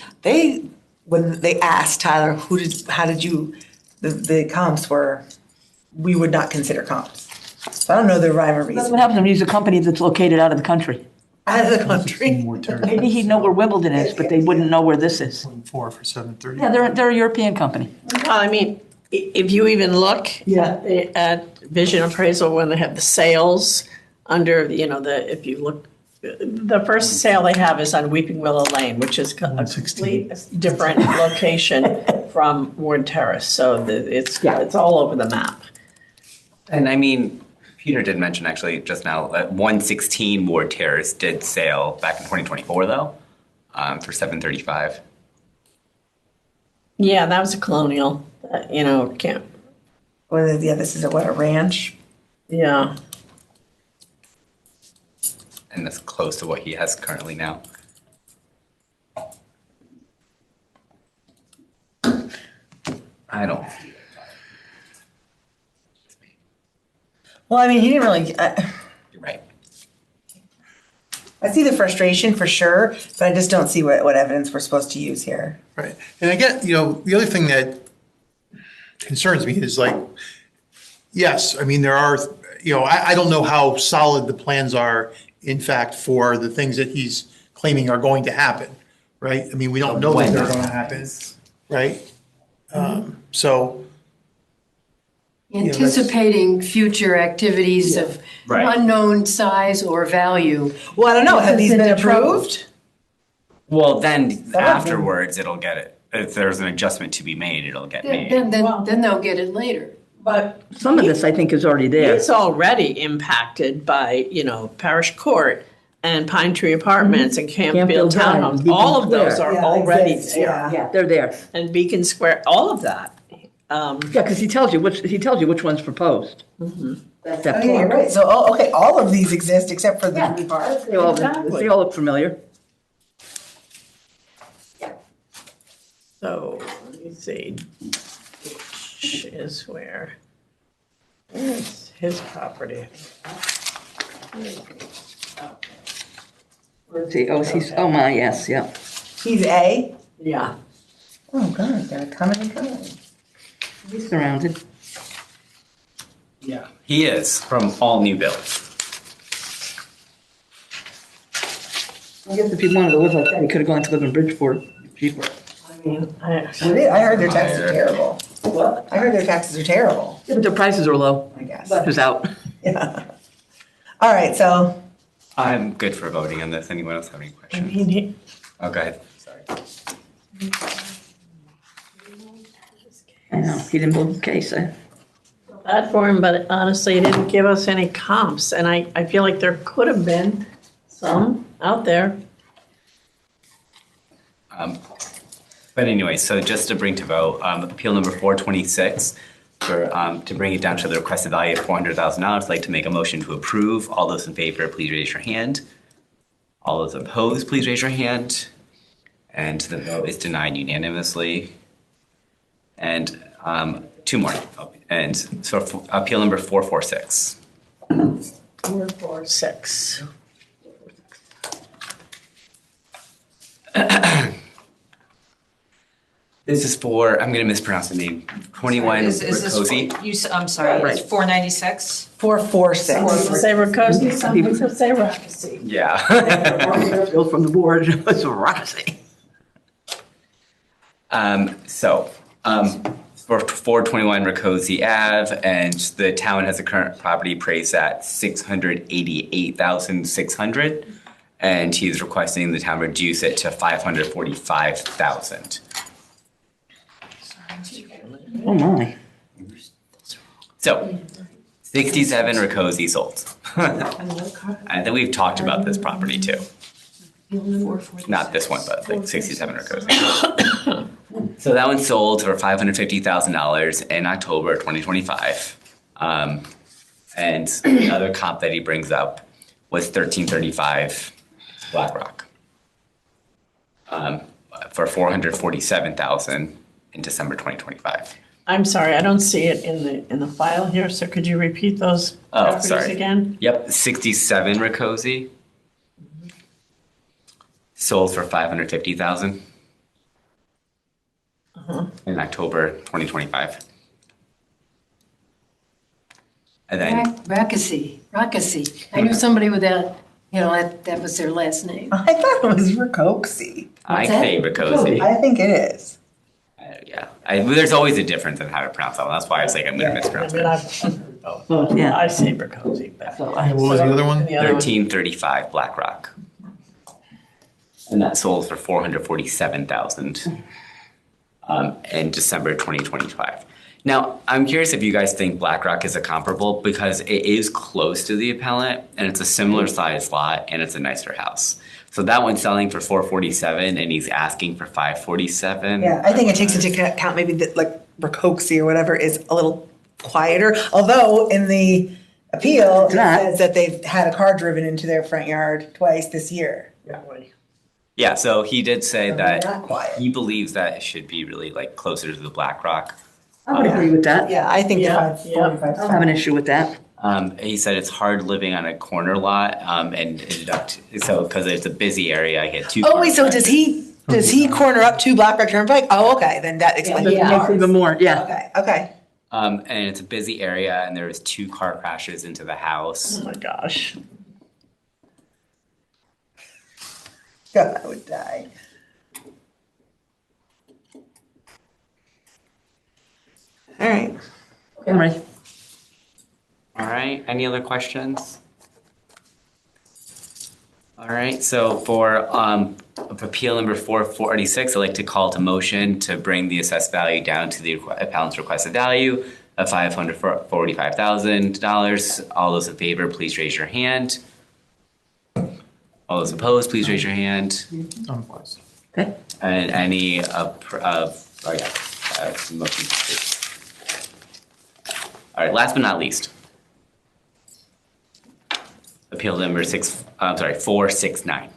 when they asked Tyler, how did you, the comps were, we would not consider comps. So I don't know the rhyme or That's reason. what happens when you use a company that's located out of the country. Out of the country. More territory. Maybe he'd know where Wimbledon is, but they wouldn't know where this is. 4 for 730. Yeah, they're a European company. Well, I mean, if you even look at Vision Appraisal, when they have the sales under, if you look, the first sale they have is on Weeping Willow Lane, which is a 116. complete different location from Ward Terrace. So it's all over the map. And I mean, Peter did mention actually just now that 116 Ward Terrace did sale back in 2024 though, for 735. Yeah, that was a colonial, camp. This is a ranch? Yeah. And that's close to what he has currently now. I don't. Well, I mean, he didn't really, You're right. I see the frustration for sure, but I just don't see what evidence we're supposed to use here. Right. And again, the other thing that concerns me is like, yes, I mean, there are, I don't know how solid the plans are, in fact, for the things that he's claiming are going to happen, right? I mean, we don't know that they're going to happen, right? So. Anticipating future activities of Right. unknown size or value. Well, I don't know, have these This is been the trouble. approved? Well, then afterwards, it'll get it. If there's an adjustment to be made, it'll get made. Then they'll get it later. But Some of this, I think, is already there. it's already impacted by, Parish Court and Pine Tree Apartments and Campfield Campfield Drive, Townhomes. Beacon All of those Square. are Yeah, already exists, there. yeah. Yeah, they're there. And Beacon Square, all of that. Yeah, because he tells you which one's proposed. That's that Oh, yeah, you're part. right, so, okay, all of these exist except for the three parts. They all look familiar. So, let me see. Which is where? Where's his property? Let's see, oh my, yes, yeah. He's A? Yeah. Oh, God, they're coming and coming. He's surrounded. Yeah. He is from all new builds. I guess if he wanted to live like that, he could have gone to live in Bridgeport, cheaper. I mean, I heard their taxes are terrible. What? I heard their taxes are terrible, Yeah, but their prices are low. I guess. Who's out? Yeah. All right, so I'm good for voting on this. Anyone else have any I questions? mean, Oh, go ahead. Sorry. I know, he didn't build the case, eh? bad for him, but honestly, he didn't give us any comps, and I feel like there could have been some out there. But anyway, so just to bring to vote, appeal number 426, to bring it down to the requested value of $400,000, I'd like to make a motion to approve. All those in favor, please raise your hand. All those opposed, please raise your hand. And the vote is denied unanimously. And two more. And so appeal number 446. 446. This is for, I'm going to mispronounce the name, 21 Is this, Ricosi. I'm sorry, Right. it's 496? 446. Say Rakosi, some people say Rakosi. Yeah. Bill from the board, it's a Roxy. For 421 Ricosi Ave, and the town has a current property appraised at $688,600, and he's requesting the town reduce it to $545,000. Oh my. So, 67 Ricosi sold. I think we've talked about this property too. Not this one, but like 67 Ricosi. So that one sold for $550,000 in October 2025. And another comp that he brings up was 1335 Black Rock for $447,000 in December 2025. I'm sorry, I don't see it in the file here, so could you repeat those Oh, properties sorry. again? Yep, 67 Ricosi sold for $550,000 in October 2025. And then Rackesee. I knew somebody with that, that was their last name. I thought it was Rakosi. I that? say Ricosi. I think it is. Yeah, there's always a difference in how to pronounce that one. That's why I was like, I'm going to I mispronounce mean, it. I've heard both. Well, yeah. I say Rakosi, but. What was the other one? The other one. 1335 Black Rock. And that sold for $447,000 in December 2025. Now, I'm curious if you guys think Black Rock is a comparable, because it is close to the appellant and it's a similar size lot and it's a nicer house. So that one's selling for $447,000 and he's asking for $547,000. Yeah, I think it takes into account maybe that like Rakosi or whatever is a little quieter. Although in the appeal, it not. says that they've had a car driven into their front yard twice this year. Yeah, so he did say They're that not quiet. he believes that it should be really like closer to the Black Rock. I would agree with that. Yeah, I think the Yeah, 545. I don't have an issue with that. He said it's hard living on a corner lot, and ended up because it's a busy area. He had two. Oh, car wait, so does he corner up to Black Rock Turnpike? Oh, okay, then that explains That it. makes even more, yeah. Okay. And it's a busy area, and there was 2 car crashes into the house. Oh my gosh. God, I would die. All right. I'm ready. All right. Any other questions? All right. So for appeal number 446, I'd like to call to motion to bring the assessed value down to the appellant's requested value of $545,000. All those in favor, please raise your hand. All those opposed, please raise your hand. Okay. And any motion. All right, last but not least. Appeal number 469.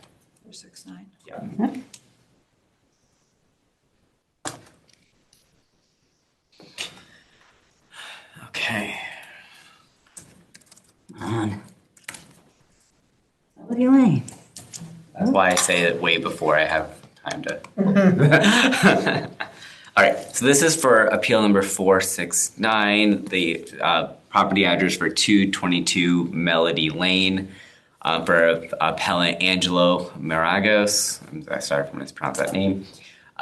469. Yeah. Okay. What do you mean? That's why I say it way before I have time to. All right, so this is for appeal number 469, the property address for 222 Melody Lane. for appellant Angelo Maragos. I'm sorry if I mispronounced that name.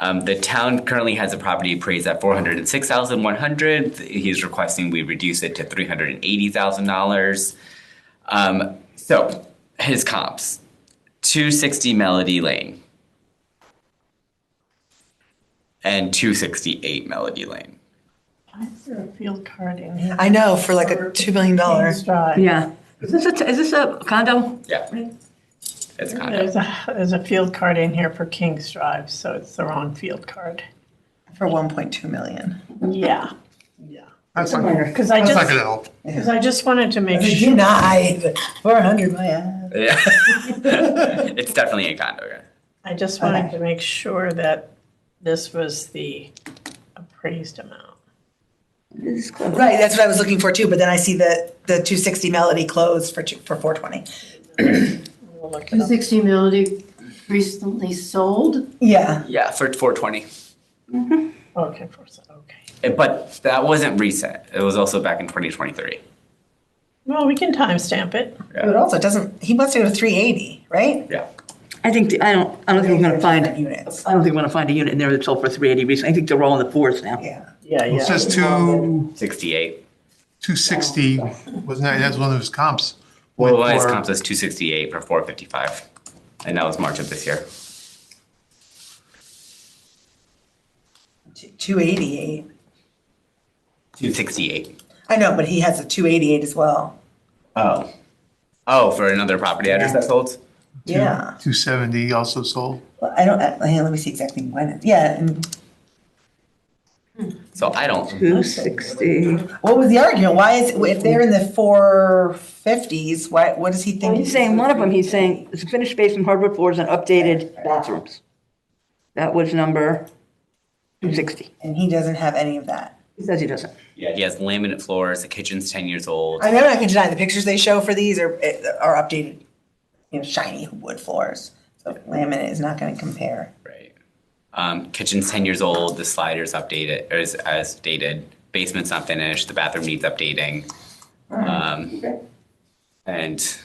The town currently has a property appraised at $406,100. He's requesting we reduce it to $380,000. So his comps, 260 Melody Lane and 268 Melody Lane. Why is there a field card in here? I know, for like a $2 million. Kings Drive. Yeah. Is this a condo? Yeah. It's kind of. There's a field card in here for Kings Drive, so it's the wrong field card. For 1.2 million. Yeah, yeah. That's not, Because that's not gonna help. I just wanted to make sure. Denied, 400, my ass. Yeah. It's definitely a condo, yeah. I just wanted to make sure that this was the appraised amount. Right, that's what I was looking for too, but then I see the 260 Melody closed for 420. We'll look it up. 260 Melody recently sold. Yeah, Yeah, for 420. Okay, okay. But that wasn't recent. It was also back in 2023. Well, we can timestamp it. but also it doesn't, he wants to go to 380, right? Yeah. I think, I don't think we're gonna find, Units. I don't think we're gonna find a unit in there that sold for 380 recently. I think they're all in the fours now. Yeah. Yeah, It says 68. 260, wasn't that, that's one of his comps. Well, Went his for- comp says 268 for 455. And that was March of this year. 288. 268. I know, but he has a 288 as well. Oh. Oh, for another property address that sold? Yeah. 270 also sold. Well, I don't, let me see exactly when it, yeah, and So I don't. 260. what was the argument? Why is, if they're in the 450s, what does he think? He's saying, one of them, he's saying, it's a finished basement, hardwood floors, and updated bathrooms. That was number 260. And he doesn't have any of that. He says he doesn't. Yeah, he has laminate floors. The kitchen's 10 years old. I mean, I'm not gonna deny the pictures they show for these are updated, shiny wood floors. So laminate is not gonna compare. Right. Kitchen's 10 years old. The slider's updated, or is as dated. Basement's not finished. The bathroom needs updating. And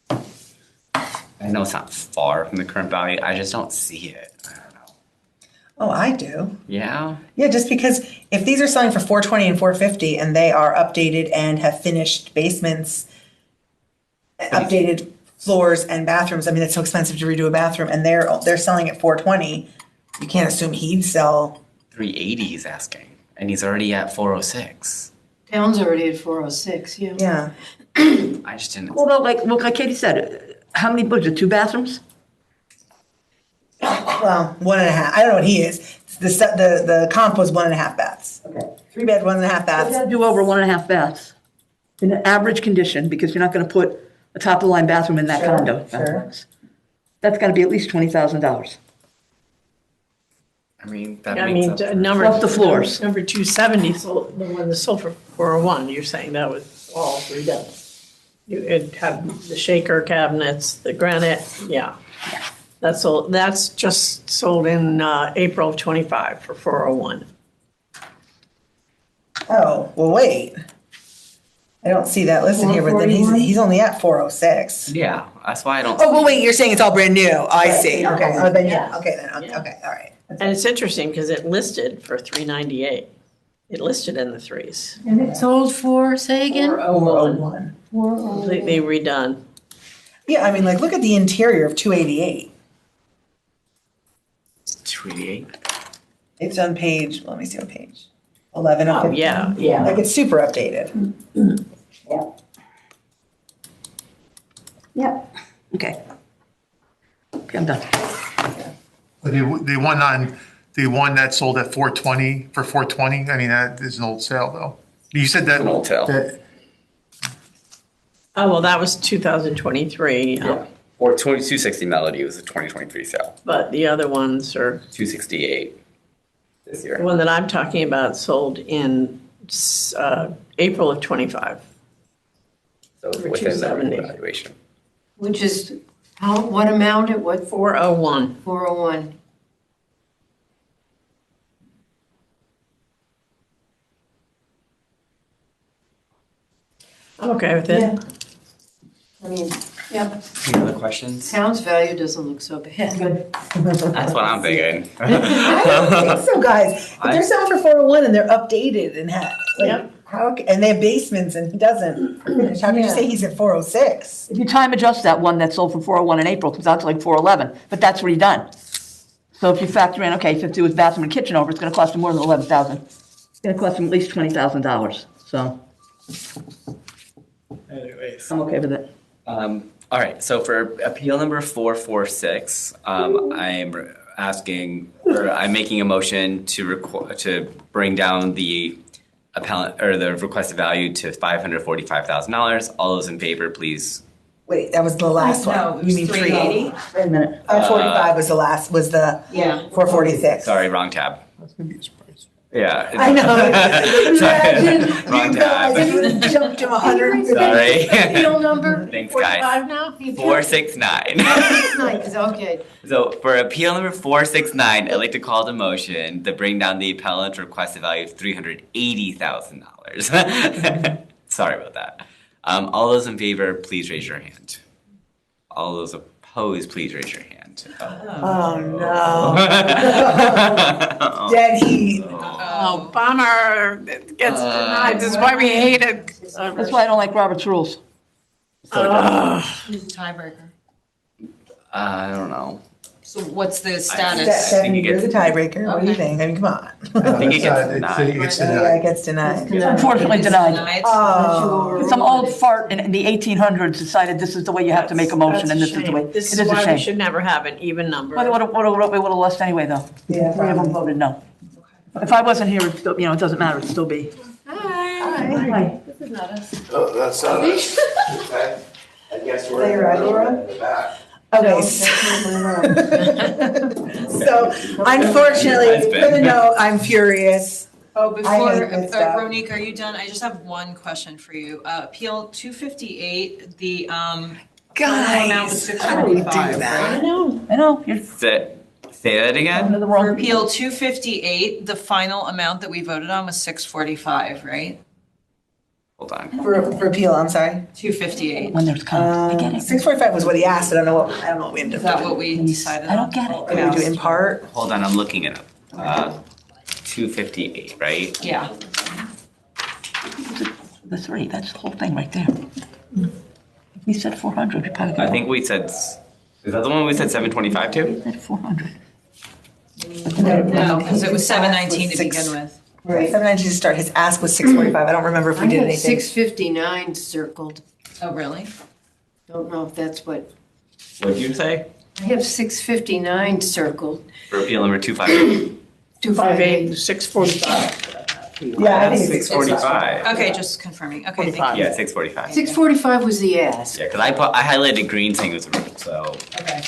I know it's not far from the current value. I just don't see it. I don't know. Oh, I do. Yeah. Yeah, just because if these are selling for 420 and 450 and they are updated and have finished basements, updated floors and bathrooms, I mean, it's so expensive to redo a bathroom and they're selling at 420, you can't assume he'd sell. 380 he's asking, and he's already at 406. Town's already at 406, yeah. Yeah. I just didn't. Although, like Katie said, how many, was it 2 bathrooms? Well, 1.5. I don't know what he is. The comp was 1.5 baths. Okay. 3 bed, 1.5 You baths. gotta do over 1.5 baths. In an average condition, because you're not gonna put a top-of-the-line bathroom in that Sure, condo. sure. That's gotta be at least $20,000. I mean, that I makes mean, sense. number. Plus the floors. Number 270 sold, the one that sold for 401, you're saying that was all redone. It had the shaker cabinets, the granite, yeah. That's just sold in April of 25 for 401. Oh, well, wait. I don't see that listed here, but then he's only at 406. Yeah, that's why I don't. Oh, well, wait, you're saying it's all brand new. I see. Okay. Oh, then, yeah. Yeah. Okay, then. Okay, Yeah. okay, all right. And it's interesting because it listed for 398. It listed in the threes. And it sold for, say again? 401. Completely redone. Yeah, I mean, like, look at the interior of 288. 288. It's on page, let me see what page. 11 of Oh, 15. yeah, yeah. Like, it's super updated. Yeah. Okay. Okay, I'm done. But the one that sold at 420, for 420, I mean, that is an old sale though. You said that. An old sale. that- Oh, well, that was 2023. Or 260 Melody was a 2023 sale. But the other ones are, 268 this the year. one that I'm talking about sold in April of 25. So for within that 270. valuation. Which is, what amount at what? 401. 401. I'm okay with it. I mean, yeah, Any other questions? town's value doesn't look so bad. That's what I'm thinking. I don't think so, guys. If they're selling for 401 and they're updated and Yep. and they have basements and he doesn't finish, how can you say he's at 406? If you time adjust that one that sold for 401 in April, it comes out to like 411, but that's redone. So if you factor in, okay, so if do his bathroom and kitchen over, it's gonna cost him more than 11,000. It's gonna cost him at least $20,000, so Anyways. I'm okay with it. All right, so for appeal number 446, I'm asking, or I'm making a motion to bring down the appellant, or the requested value to $545,000. All those in favor, please. Wait, that was the last one. No, it You was mean 380. Wait a minute. 545 was the last, was the Yeah. 446. Sorry, wrong tab. That's gonna be a surprise. Yeah. I know. Imagine Wrong you guys, tab. you would have jumped to 100. Sorry. Appeal number? Thanks, guys. 45 now? 469. Nice, okay. So for appeal number 469, I'd like to call to motion to bring down the appellant's requested value of $380,000. Sorry about that. All those in favor, please raise your hand. All those opposed, please raise your hand. Oh, no. Dead heat. Oh, bummer. It gets denied. This is why we hate it. That's why I don't like Robert's rules. Who's the tiebreaker? I don't know. So what's the Steph, status? Stephanie, you're the gets- tiebreaker. What do you think? I mean, come on. I think it gets It denied. gets Yeah, denied. it gets denied. Unfortunately denied. Denied? Oh. Some old fart in the 1800s decided this is the way you have to make a motion and this is the way. It This is is a why we shame. should never have an even number. Well, we would have lost anyway, though. Yeah, Three of them probably. voted no. If I wasn't here, it'd still, it doesn't matter, it'd still be. Hi. This is not us. Oh, that's not us. Okay. I guess we're Say you're right, Laura? in the back. Okay. So unfortunately, Has been. for the note, I'm furious. Oh, before, hate this stuff. Ronique, are you done? I just have one question for you. Appeal 258, the final amount was Guys, how do we do 645, that? right? I know, you're Say that again? under the For wrong. appeal 258, the final amount that we voted on was 645, right? Hold on. For appeal, I'm sorry. 258. When there's conflict, I get it. 645 was what he asked. I don't know what we ended Is up that doing. what we decided on? I don't get it. What did we do in part? Hold on, I'm looking it up. 258, right? Yeah. The three, that's the whole thing right there. We said 400, you probably. I think we said, is that the one we said 725 to? We said 400. No, because it was 719 to Six. begin with. Right. 719 to start. His ask was 645. I don't remember if we I did have anything. 659 circled. Oh, really? Don't know if that's what, What did you say? I have 659 circled. For appeal number 258? 258. 645. Yeah, I think it's 645. Okay, just confirming. Okay, thank 45. you. Yeah, 645. 645 was the ask. Yeah, because I highlighted green saying it was a rule, so Okay,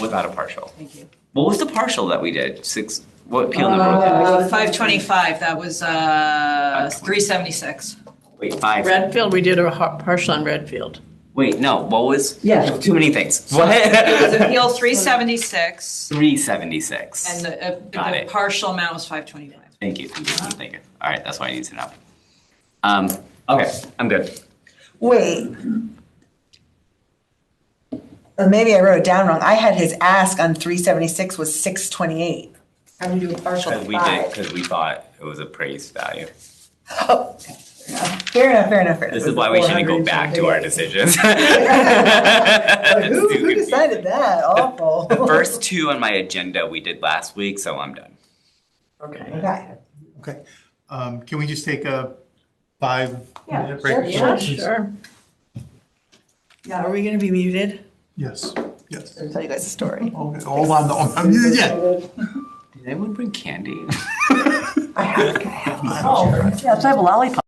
without a partial. thank you. What was the partial that we did? What appeal number was it? 525, that was 376. Wait, 5. Redfield, we did a partial on Redfield. Wait, no, what was? Yeah. Too many things. It was What? appeal 376, 376. and Got the it. partial amount was 525. Thank you, thank you. All right, that's what I need to know. Okay, I'm good. Wait. Maybe I wrote it down wrong. I had his ask on 376 was 628. How do we do a partial Because of we did, 5? because we thought it was appraised value. Oh, okay. Fair enough, fair enough, fair enough. This is why we shouldn't go back to our decisions. Who decided that? Awful. The first two on my agenda we did last week, so I'm done. Okay. Okay. Can we just take a 5-minute sure, break? Yeah, sure. Yeah, are we gonna be muted? Yes, yes. I'll tell you guys a story. Okay, hold on, yeah. Did anyone bring candy? I have. Yes, I have a lollipop.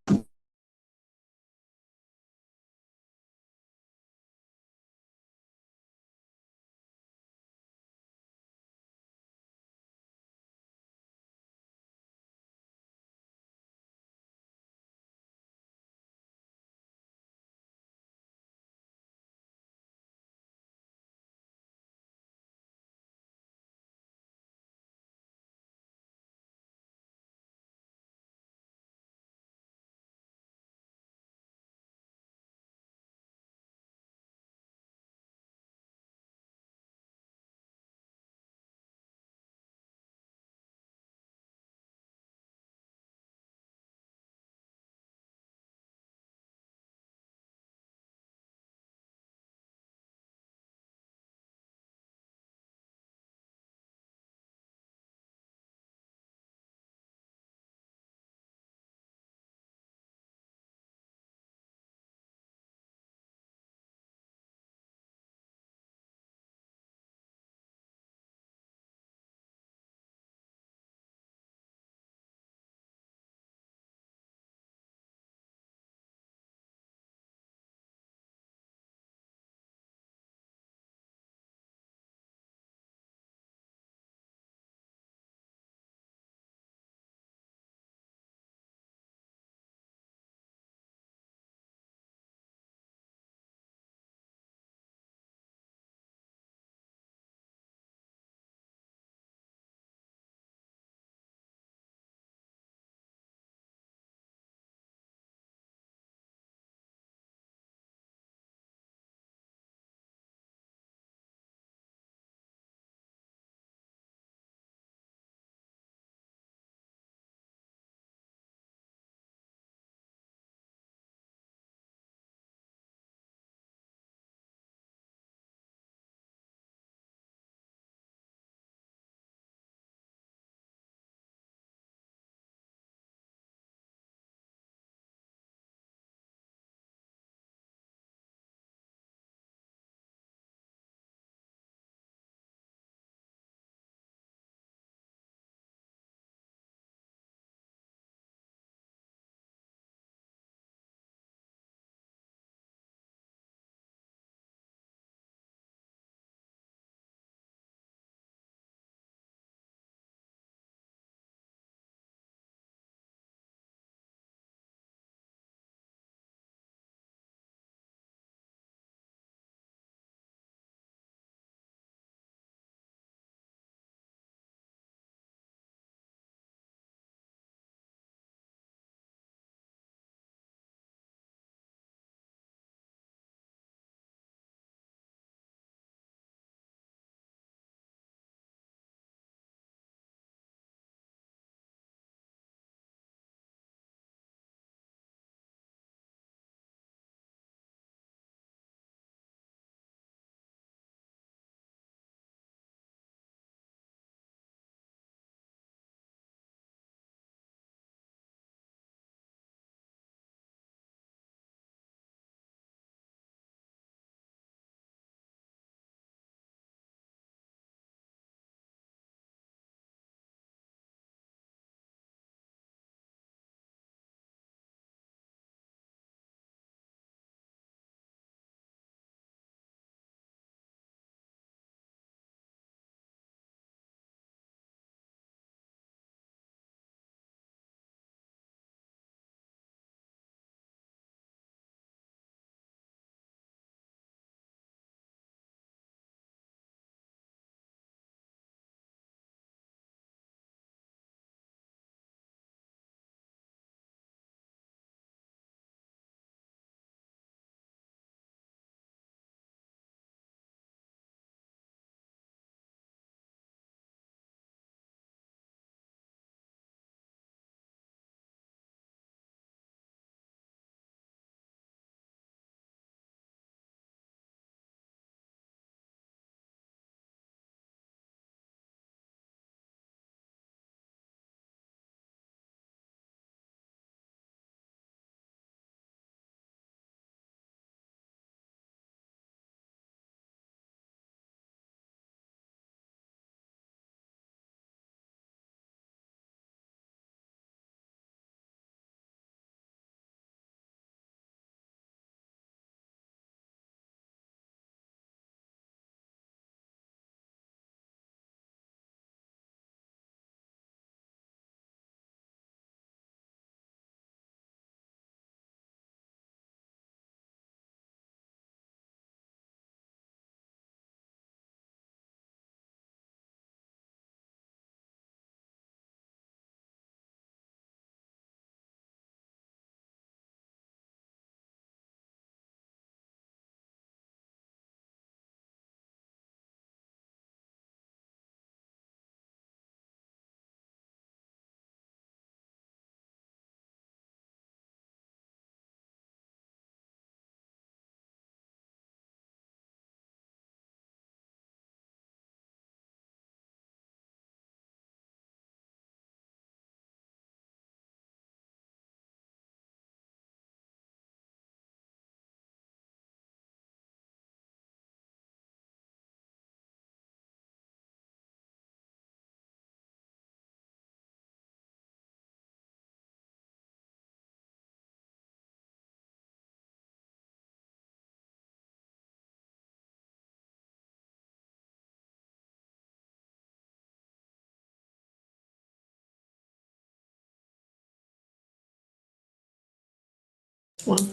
One.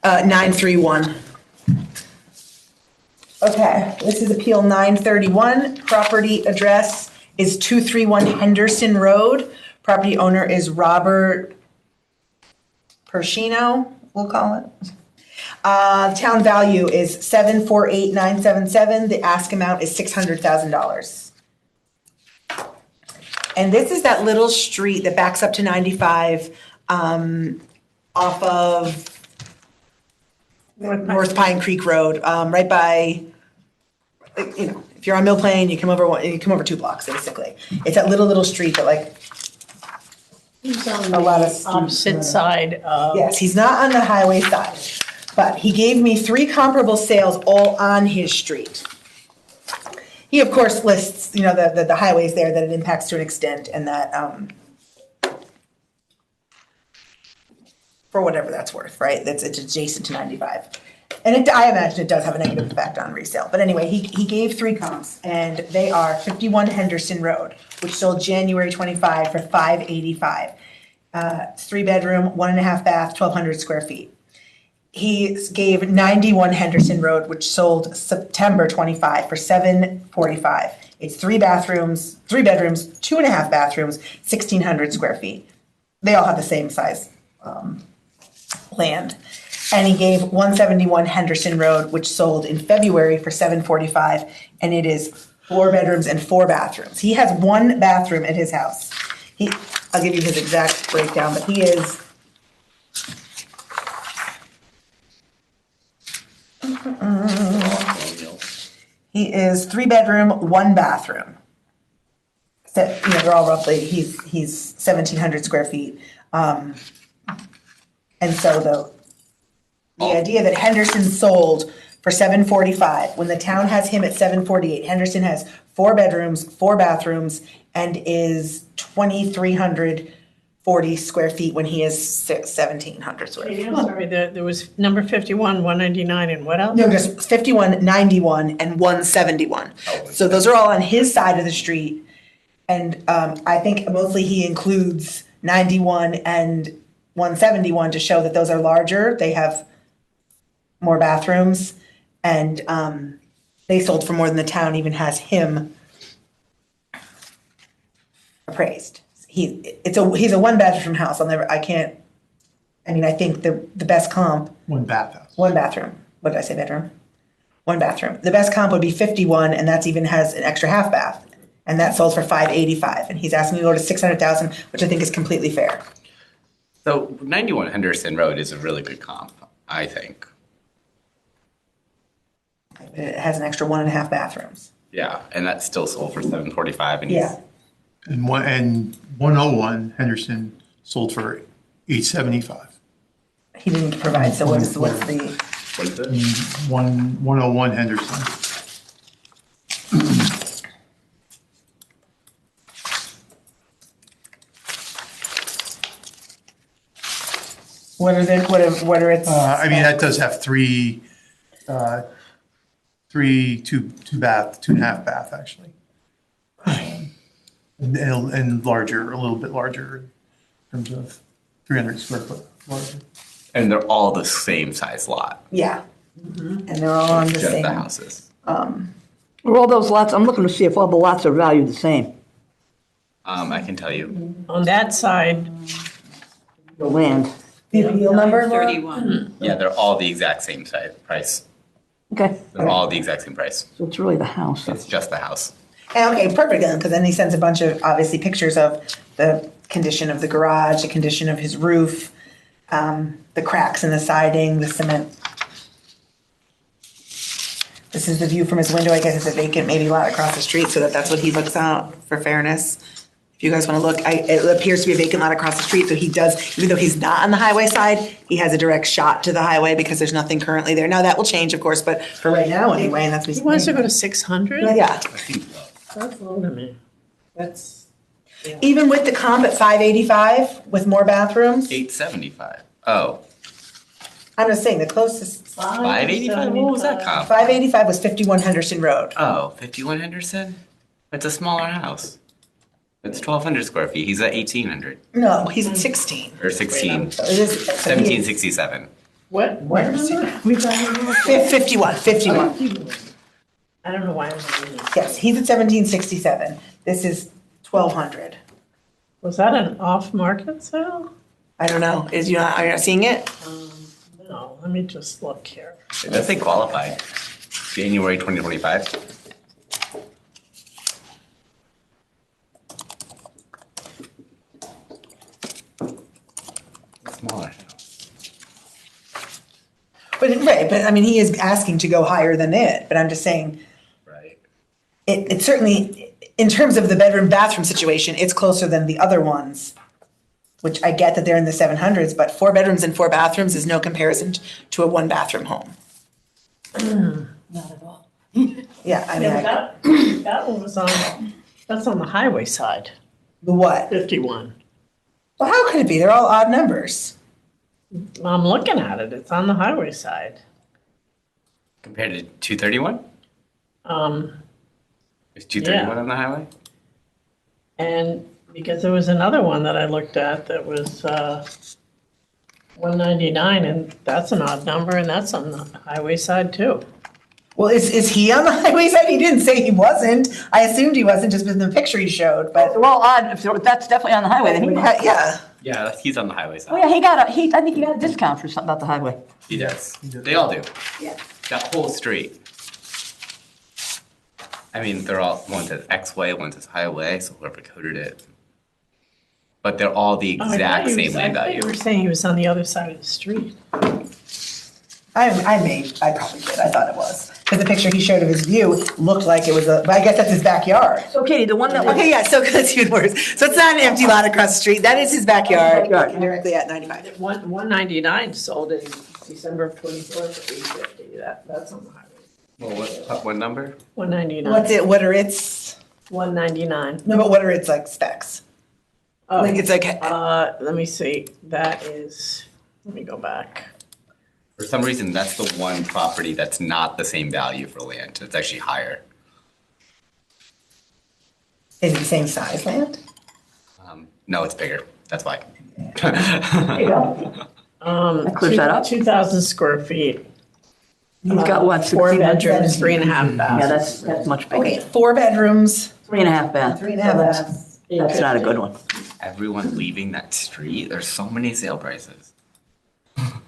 931. Okay, this is Appeal 931. Property address is 231 Henderson Road. Property owner is Robert Pershino, we'll call it. Town value is 748,977. The ask amount is $600,000. And this is that little street that backs up to 95 off of North Pine Creek Road, right by, if you're on Mill Plain, you come over 2 blocks, basically. It's that little street that like, He's on a lot of the streets, opposite side of. yes, he's not on the highway side, but he gave me 3 comparable sales all on his street. He, of course, lists, the highways there that it impacts to an extent and that, for whatever that's worth, right? It's adjacent to 95. And I imagine it does have a negative effect on resale. But anyway, he gave 3 comps, and they are 51 Henderson Road, which sold January 25 for $585. 3-bedroom, 1.5 bath, 1,200 square feet. He gave 91 Henderson Road, which sold September 25 for $745. It's 3 bedrooms, 2.5 bathrooms, 1,600 square feet. They all have the same size land. And he gave 171 Henderson Road, which sold in February for $745, and it is 4 bedrooms and 4 bathrooms. He has 1 bathroom at his house. I'll give you his exact breakdown, but he is He is 3 bedroom, 1 bathroom. So, they're all roughly, he's 1,700 square feet. And so the idea that Henderson sold for $745, when the town has him at $748, Henderson has 4 bedrooms, 4 bathrooms, and is 2,340 square feet when he is 1,700 square feet. I'm sorry, there was number 51, 199, and what else? No, just 51, 91, and 171. So those are all on his side of the street. And I think mostly he includes 91 and 171 to show that those are larger. They have more bathrooms, and they sold for more than the town even has him appraised. He's a 1-bedroom house. I think the best comp. 1 bathhouse. 1 bathroom. What did I say, bedroom? 1 bathroom. The best comp would be 51, and that's even has an extra half bath. And that sold for $585. And he's asking me to go to $600,000, which I think is completely fair. So 91 Henderson Road is a really good comp, I think. It has an extra 1.5 bathrooms. Yeah, and that still sold for $745, and Yeah. And 101 Henderson sold for $875. He didn't provide, so what's the, what is it? 101 Henderson. what are its? That does have 3, 2.5 bath, actually. And larger, a little bit larger in terms of 300 square foot larger. And they're all the same size lot. Yeah. And they're all on the Just same. the houses. Are all those lots, I'm looking to see if all the lots are valued the same, I can tell you. On that side, the land. The appeal number, Laura? 31. Yeah, they're all the exact same size price. Okay, They're all the exact same price. so it's really the house. It's just the house. And okay, perfect, because then he sends a bunch of, obviously, pictures of the condition of the garage, the condition of his roof, the cracks in the siding, the cement. This is the view from his window. I guess it's a vacant, maybe lot across the street, so that's what he looks out for fairness. If you guys want to look, it appears to be a vacant lot across the street, so he does, even though he's not on the highway side, he has a direct shot to the highway because there's nothing currently there. Now, that will change, of course, but for right now, anyway, and that's. he wants to go to 600? Yeah. That's low to me. That's, Even with the comp at 585 with more bathrooms, 875. Oh, I'm just saying the closest, 585? What was that comp? 585 was 51 Henderson Road. Oh, 51 Henderson? It's a smaller house. It's 1,200 square feet. He's at 1,800 No, he's at 16. or 16. So it is. 1767. What number? We got 51, 51. I don't know why I'm reading this. Yes, he's at 1767. This is 1200. Was that an off-market sale? I don't know. Are you not seeing it? No, let me just look here. It does say qualified. January 2025. Smaller. But I mean, he is asking to go higher than it, but I'm just saying, Right. it certainly, in terms of the bedroom bathroom situation, it's closer than the other ones. Which I get that they're in the 700s, but 4 bedrooms and 4 bathrooms is no comparison to a 1-bathroom home. Not at all. Yeah, I mean, Yeah, that one was that's on the highway side, the what? 51. Well, how could it be? They're all odd numbers. I'm looking at it, it's on the highway side. Compared to 231? Is 231 Yeah. on the highway? And because there was another one that I looked at that was 199, and that's an odd number, and that's on the highway side too. Well, is he on the highway side? He didn't say he wasn't. I assumed he wasn't just in the picture he showed, but They're all odd. If that's definitely on the highway, then he must. yeah. Yeah, he's on the highway Oh, side. yeah, I think he got a discount for something about the highway. He does. They all do. Yeah. That whole street. I mean, they're all, one says X-way, one says highway, so whoever coded it. But they're all the Oh, I thought exact he same was- land I thought value. you were saying he was on the other side of the street. I probably did. I thought it was. Because the picture he showed of his view looked like it was but I guess that's his backyard. So Katie, the one that was. Okay, yeah, so that's even worse. So it's not an empty lot across the street. That is his backyard. Backyard. Directly at 95. 199 sold in December of 24 for 850. That's on the highway. Well, what number? 199. What are its, 199. no, but what are its like specs? Oh, Like it's like, let me see. That is. Let me go back. For some reason, that's the one property that's not the same value for land. It's actually higher. is it the same size land? No, it's bigger. That's why. That clears that up. 2,000 square feet. He's got what? 4 16? bedrooms, 3.5 Yeah, baths. that's much Okay, bigger. 4 bedrooms, 3.5 bath. 3.5 baths. That's not a good one. Everyone leaving that street. There's so many sale prices.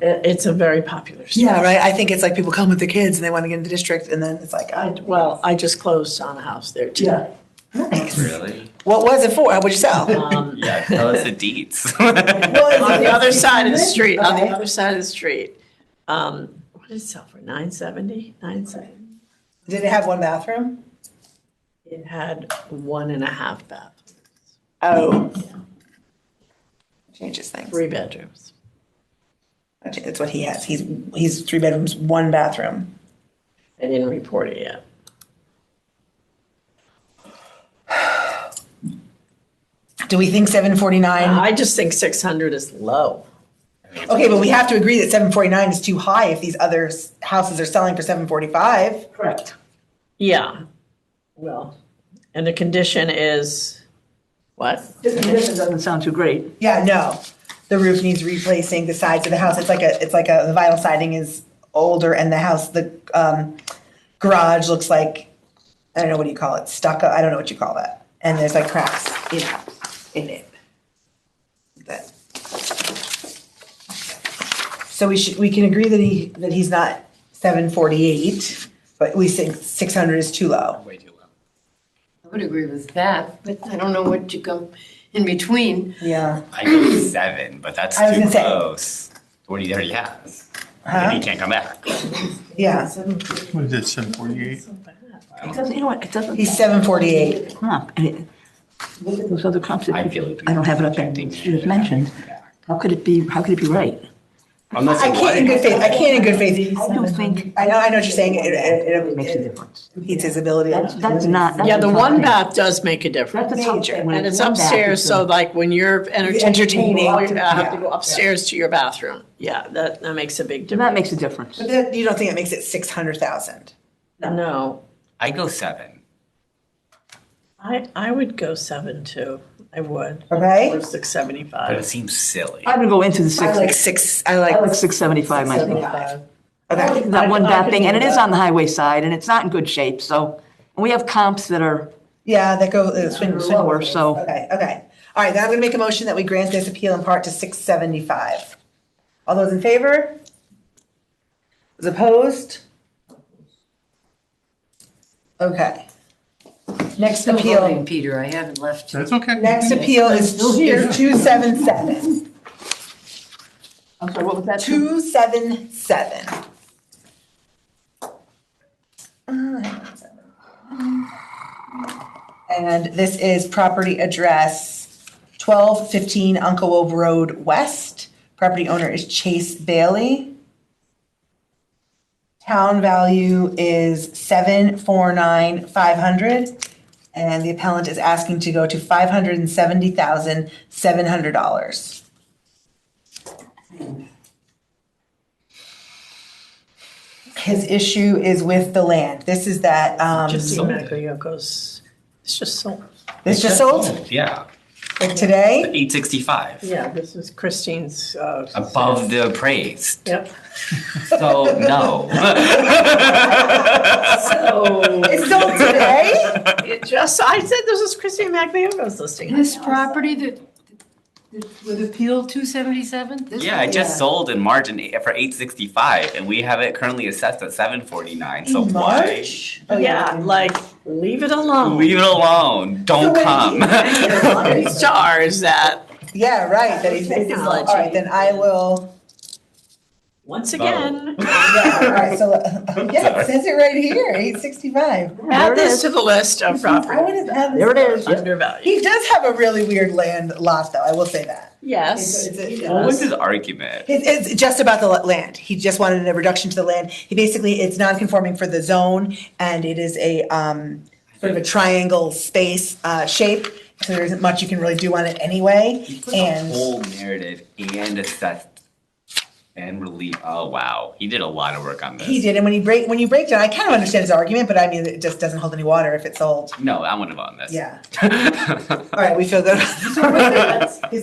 It's a very popular street. Yeah, right. I think it's like people come with their kids and they want to get into the district and then it's like, Well, I just closed on a house there too. nice. Really? What was it for? What'd you sell? Yeah, tell us the deets. On the other side of the street, on the other side of the street. What did it sell for? 970? 970? Did it have 1 bathroom? It had 1.5 bathrooms, Oh. Changes things. 3 bedrooms. That's what he has. He's 3 bedrooms, 1 bathroom. I didn't report it yet. Do we think 749? I just think 600 is low. Okay, but we have to agree that 749 is too high if these other houses are selling for 745. Correct. Yeah, well, and the condition is, what? This doesn't sound too great. Yeah, no. The roof needs replacing, the sides of the house, the vinyl siding is older and the house, the garage looks like, I don't know, what do you call it? Stucco, I don't know what you call that. And there's like cracks in it. That. So we can agree that he's not 748, but we think 600 is too low. Way too low. I would agree with that, but I don't know what you come in between. Yeah. I go 7, but that's I was too gonna say. close. What do you already have? Huh? And he can't come back. Yeah, What is it, 748? It doesn't, you know what, it doesn't. he's 748. Huh, and look at those other comps that I feel like I don't have it up there, you just mentioned. How could it be right? Unless I it can't in good faith, I can't in good faith. I do think I know what you're saying, it makes a it difference. impedes his ability. That's not. that's Yeah, the a tough 1 thing. bath does make a difference. That's a tough thing. When And it's 1 bath, upstairs, it's so a- like when you're Entertaining, you have to yeah. go upstairs to your bathroom. Yeah, that makes a big That difference. makes a difference. But then you don't think it makes it 600,000? No, I go 7. I would go 7 too. I would. Okay. Or But it 675. seems silly. I'm gonna go into the I like six, I like. I like 675 myself. 675. Okay, That one I bad could thing, do and it is that. on the highway side, and it's not in good shape, so, and we have comps that are, yeah, that go, swing. Lower, so- Okay, okay. All right, now I'm gonna make a motion that we grant this appeal in part to 675. All those in favor? Those opposed? I'm Okay. Next still appeal. voting, Peter, I haven't left. That's okay. Next appeal is Still here. 277. I'm sorry, what was that? 277. And this is property address 1215 Uncle Ove Road West. Property owner is Chase Bailey. Town value is 749,500, and the appellant is asking to go to $570,700. His issue is with the land. This is that, Just Macayoko's, it's just sold. this just sold, Yeah, like today? 865. Yeah, this is Christine's. Above the appraised. Yep. So, no. So, It's sold today? it just, I said this was Christine Macayoko's listing. This property that with appeal 277? Yeah, I just sold in March for 865, and we have it currently assessed at 749. So why? March? Oh, Yeah, like, leave it alone. Leave it alone. Don't So come. Stars that, Yeah, right, that he's, all right, then I will, once again, yeah, all right, so, yeah, it says it right here, 865. add this to the list of I would properties have had this. There it is. undervalued. He does have a really weird land lot, though, I will say that. Yes. What was his argument? It's just about the land. He just wanted a reduction to the land. He basically, it's non-conforming for the zone, and it is a, sort of a triangle space, shape, so there isn't much you can really do on it anyway, He put the and. whole narrative and assessed and relief. Oh, wow. He did a lot of work on this. He did, and when you break it down, I kind of understand his argument, but I mean, it just doesn't hold any water if it's sold. No, I want to vote on this. Yeah. All right, we feel good.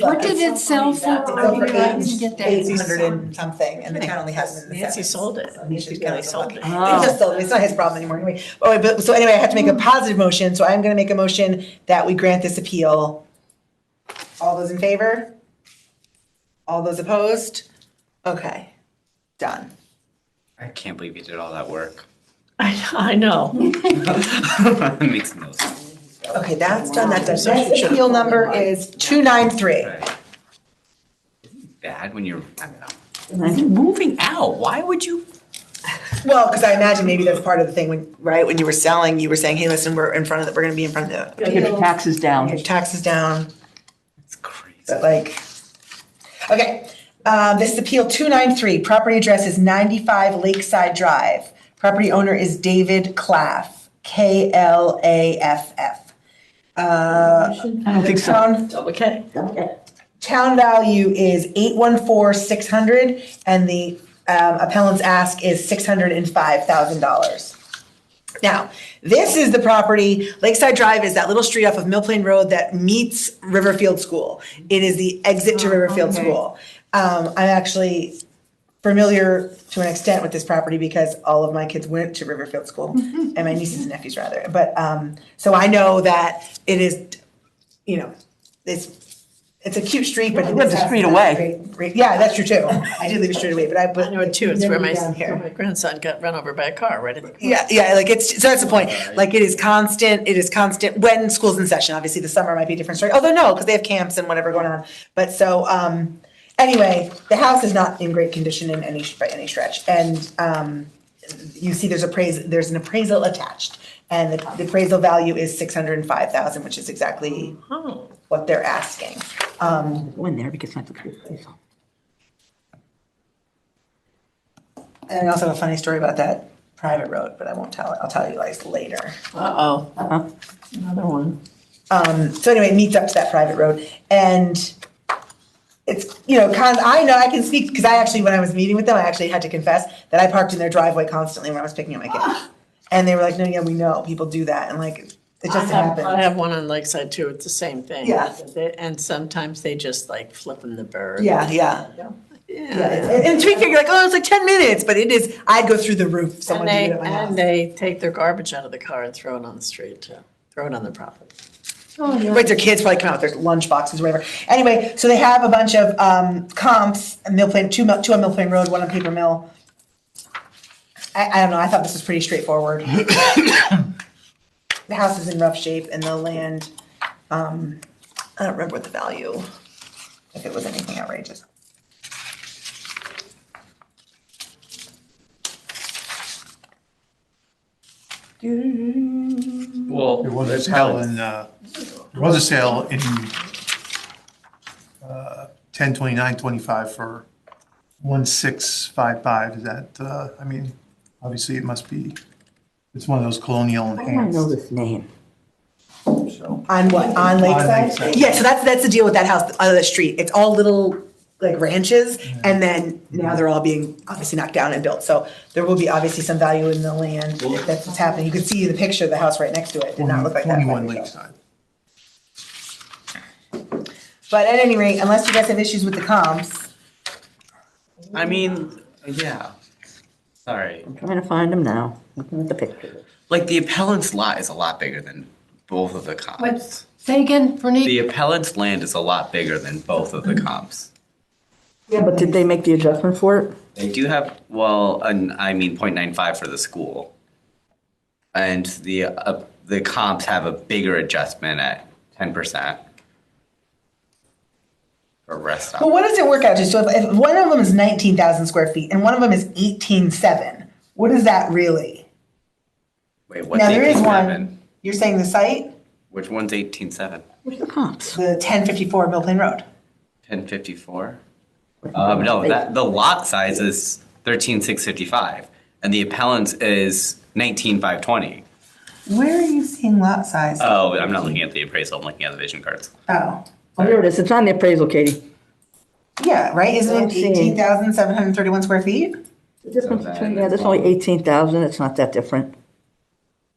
What did it sell for? Over I didn't get that. 800 and something, and the town only has it in the Nancy sevens. sold it. So he should Nancy get Kelly it. sold it. He just sold it. It's not his problem anymore anyway. Oh, wait, but, so anyway, I have to make a positive motion, so I'm gonna make a motion that we grant this appeal. All those in favor? All those opposed? Okay, done. I can't believe he did all that work. I know. It makes no sense. Okay, that's done, that's done. Next appeal number is 293. Right. Bad when you're, I don't know. Moving out. Why would you? Well, because I imagine maybe that's part of the thing when, right, when you were selling, you were saying, hey, listen, we're gonna be in front of the, get your taxes down. get your taxes down, It's crazy. but like, okay. This is appeal 293, property address is 95 Lakeside Drive. Property owner is David Claff, Klaff. I don't think so. Okay. Town value is 814,600, and the appellant's ask is $605,000. Now, this is the property, Lakeside Drive is that little street off of Mill Plain Road that meets Riverfield School. It is the exit to Riverfield School. I'm actually familiar to an extent with this property because all of my kids went to Riverfield School, and my nieces and nephews rather. But, so I know that it is, you know, it's a cute street, but. You live the street away. Yeah, that's true too. I did leave a street away, but I know it too. It's where my Down here. grandson got run over by a car right at the. Yeah, like it's, so that's the point. Like it is constant when school's in session. Obviously, the summer might be a different story. Although no, because they have camps and whatever going on. But so, anyway, the house is not in great condition by any stretch. And, you see there's an appraisal attached. And the appraisal value is 605,000, which is exactly Oh. what they're asking. Go in there because I took your place off. And I also have a funny story about that private road, but I won't tell it. I'll tell you guys later. Uh-oh. Another one. So anyway, it meets up to that private road, and it's, you know, I can speak, because I actually, when I was meeting with them, I actually had to confess that I parked in their driveway constantly when I was picking up my kids. And they were like, no, yeah, we know, people do that, and like, It just I happens. have one on Lakeside too, it's the same thing. Yeah. And sometimes they just like flipping the bird. Yeah. Yeah. And to be fair, you're like, oh, it's like 10 minutes, but it is, I'd go through the roof if And someone did they, it at my house. and they take their garbage out of the car and throw it on the street too, throw it on their property. Right, their kids probably come out with their lunch boxes, whatever. Anyway, so they have a bunch of comps, Mill Plain, two on Mill Plain Road, one on Paper Mill. I don't know, I thought this was pretty straightforward. The house is in rough shape and the land, I don't remember what the value, if it was anything outrageous. Well, There was a sale in, there was a sale in 10/29/25 for 1655. Is that, I mean, obviously it must be, it's one of those colonial How do I know enhanced. this name? So, On what, on Lakeside? Lakeside. Yeah, so that's the deal with that house on the street. It's all little like ranches, and then now they're all being obviously knocked down and built. So there will be obviously some value in the land if that's what's happening. You can see the picture of the house right next to it. Did not look like that. 21 5 years ago. Lakeside. But at any rate, unless you guys have issues with the comps, I mean, yeah. Sorry. I'm trying to find them now. Looking at the picture. Like the appellant's lot is a lot bigger than both of the comps. What, say again, Bernice? The appellant's land is a lot bigger than both of the comps. Yeah, but did they make the adjustment for it? They do have, well, I mean 0.95 for the school. And the comps have a bigger adjustment at 10% for rest well, stop. what does it work out to? So if one of them is 19,000 square feet and one of them is 18,700, what is that really? Wait, what's Now there is 18.7? one, you're saying the site, Which one's 18.7? Where's the comps? the 1054 Mill Plain Road. 1054? No, the lot size is 13,655 and the appellant's is 19,520. Where are you seeing lot size? Oh, I'm not looking at the appraisal, I'm looking at the vision cards. Oh, Oh, here it is. It's on the appraisal, Katie. yeah, right, isn't I'm it seeing- 18,731 square feet? The difference So between, that yeah, there's is only all. 18,000. It's not that different.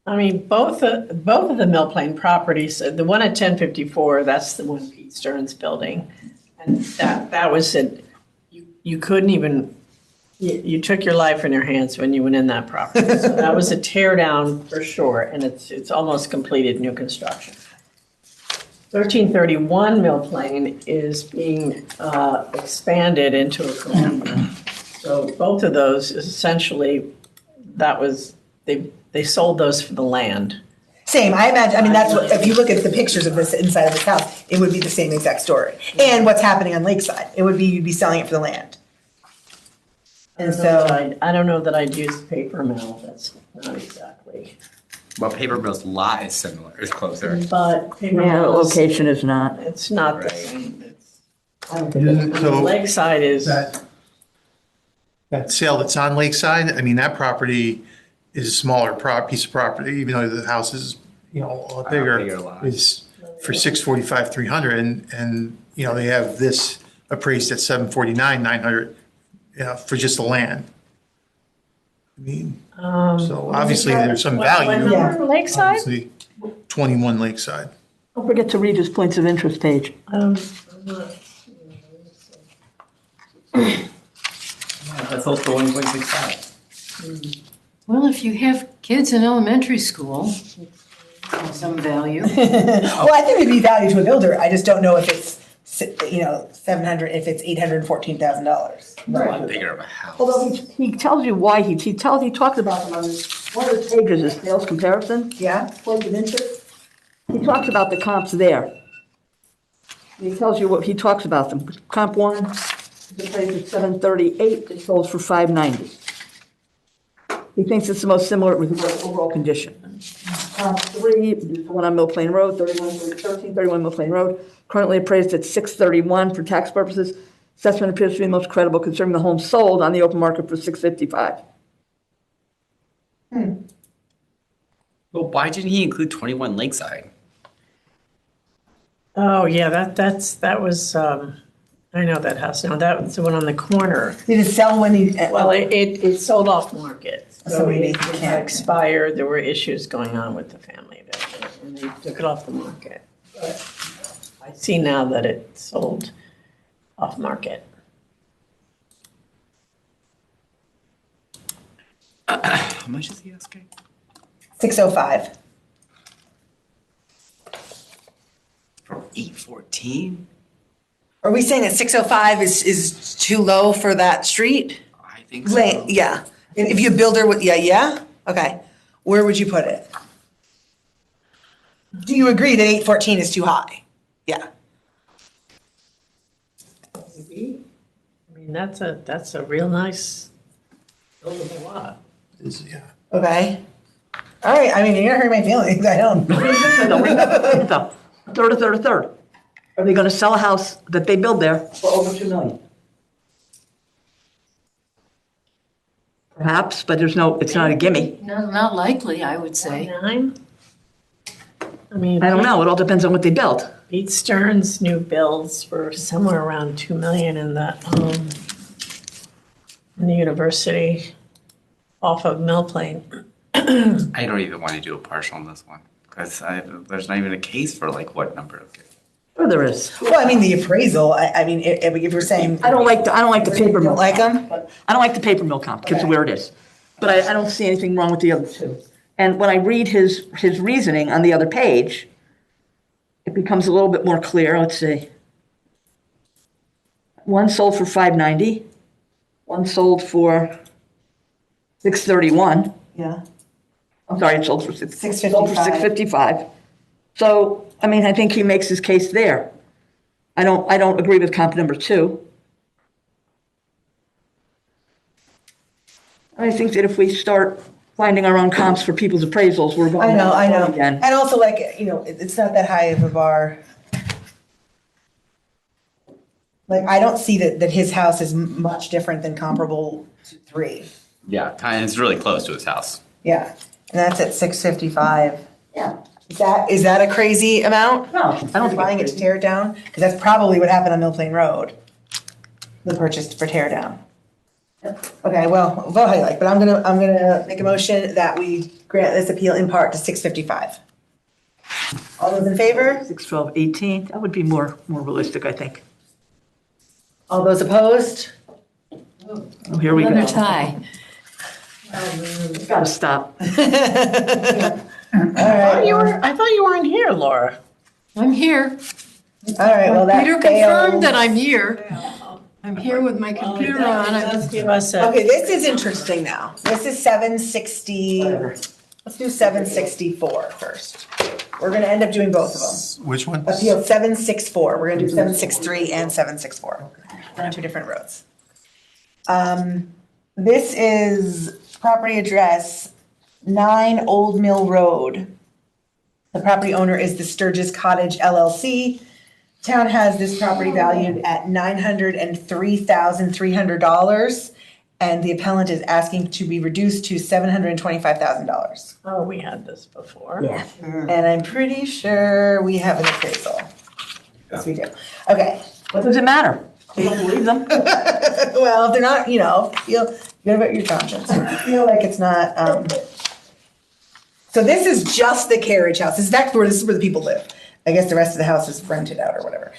I mean, both of the Mill Plain properties, the one at 1054, that's the one Pete Stearns building. And that was it, you couldn't even, you took your life in your hands when you went in that property. So that was a tear down for sure, and it's almost completed new construction. 1331 Mill Plain is being expanded into a colonial. So both of those essentially, they sold those for the land. Same, I imagine, I mean, that's what, if you look at the pictures of this inside of this house, it would be the same exact story. And what's happening on Lakeside, it would be, you'd be selling it for the land. And so, I don't know that I'd use paper mill, that's not exactly. Well, Paper Mill's lot is similar, is closer. But paper Yeah, the mill is, location is not. it's not the Right. same. So Lakeside is, that sale that's on Lakeside, I mean, that property is a smaller piece of property, even though the house is, you know, a lot bigger bigger. lot. It's for 645, 300, and, you know, they have this appraised at 749, 900, you know, for just the land. I mean, so obviously there's some what value. number, Lakeside? Obviously, 21 Lakeside. Don't forget to read his points of interest page. I'm not- That's also 1.65. Well, if you have kids in elementary school, some value. well, I think it'd be value to a builder, I just don't know if it's, you know, 700, if it's $814,000. A lot bigger of a house. Although he tells you why he talks about them on one of his pages, is sales comparison. Yeah? Points of interest. He talks about the comps there. He tells you what, he talks about them. Comp one, the price is 738, it sold for 590. He thinks it's the most similar with the overall condition. Comp three, the one on Mill Plain Road, 1331 Mill Plain Road, currently appraised at 631 for tax purposes. Assessment appears to be most credible considering the home sold on the open market for 655. Well, why didn't he include 21 Lakeside? Oh, yeah, that was, I know that house now, that was the one on the corner. Did it sell when he, Well, it sold off market, So so maybe it you can't- expired, there were issues going on with the family. and they took it off the market. But I see now that it's sold off market. How much is he asking? 605. For 814? Are we saying that 605 is too low for that street? I think so. Yeah. If you build her with, yeah? Okay. Where would you put it? Do you agree that 814 is too high? Yeah. Maybe. I mean, that's a real nice buildable lot. Yeah. Okay. All right. I mean, you're gonna hurt my feelings. I don't. A third. Are they gonna sell a house that they build there for over 2 million? Perhaps, but it's not a gimme. No, not likely, I would say. 9? I mean. I don't know, it all depends on what they build. Pete Stearns' new builds were somewhere around 2 million in the university off of Mill Plain. I don't even want to do a partial on this one because there's not even a case for like what number of kids. Sure there is. Well, I mean, the appraisal, I mean, if we're saying. I don't like the paper mill. Don't like them? I don't like the paper mill comp because of where it is. But I don't see anything wrong with the other two. And when I read his reasoning on the other page, it becomes a little bit more clear. Let's see. One sold for $590. One sold for $631. Yeah. I'm sorry, it sold for $655. $655. So, I mean, I think he makes his case there. I don't agree with comp number 2. I think that if we start finding our own comps for people's appraisals, we're going. I know. Again. And also like, it's not that high of a bar. Like, I don't see that his house is much different than comparable to 3. Yeah, kind of, it's really close to his house. Yeah. And that's at 655. Yeah. Is that a crazy amount? No, I don't think Buying it to tear it down? Because that's probably what happened on Mill Plain Road. The purchase for tear down. Okay, well, vote how you like, but I'm gonna make a motion that we grant this appeal in part to 655. All those in favor? 6, 12, 18, that would be more realistic, I think. All those opposed? Oh, here we go. Another tie. Gotta stop. All right, I thought you weren't here, Laura. I'm here. all right, well, that Peter fails. confirmed that I'm here. I'm here with my computer on. Let's give us a. Okay, this is interesting now. This is 760, let's do 764 first. We're gonna end up doing both of them. Which one? Appeal 764, we're gonna do 763 and 764. We're on 2 different roads. This is property address 9 Old Mill Road. The property owner is the Sturgis Cottage LLC. Town has this property valued at $903,300, and the appellant is asking to be reduced to $725,000. Oh, we had this before. Yeah. And I'm pretty sure we have an appraisal. Yes, we do. Okay. What does it matter? You don't believe them? Well, if they're not, feel good about your conscience. Feel like it's not, So this is just the carriage house. This is where the people live. I guess the rest of the house is rented out or whatever.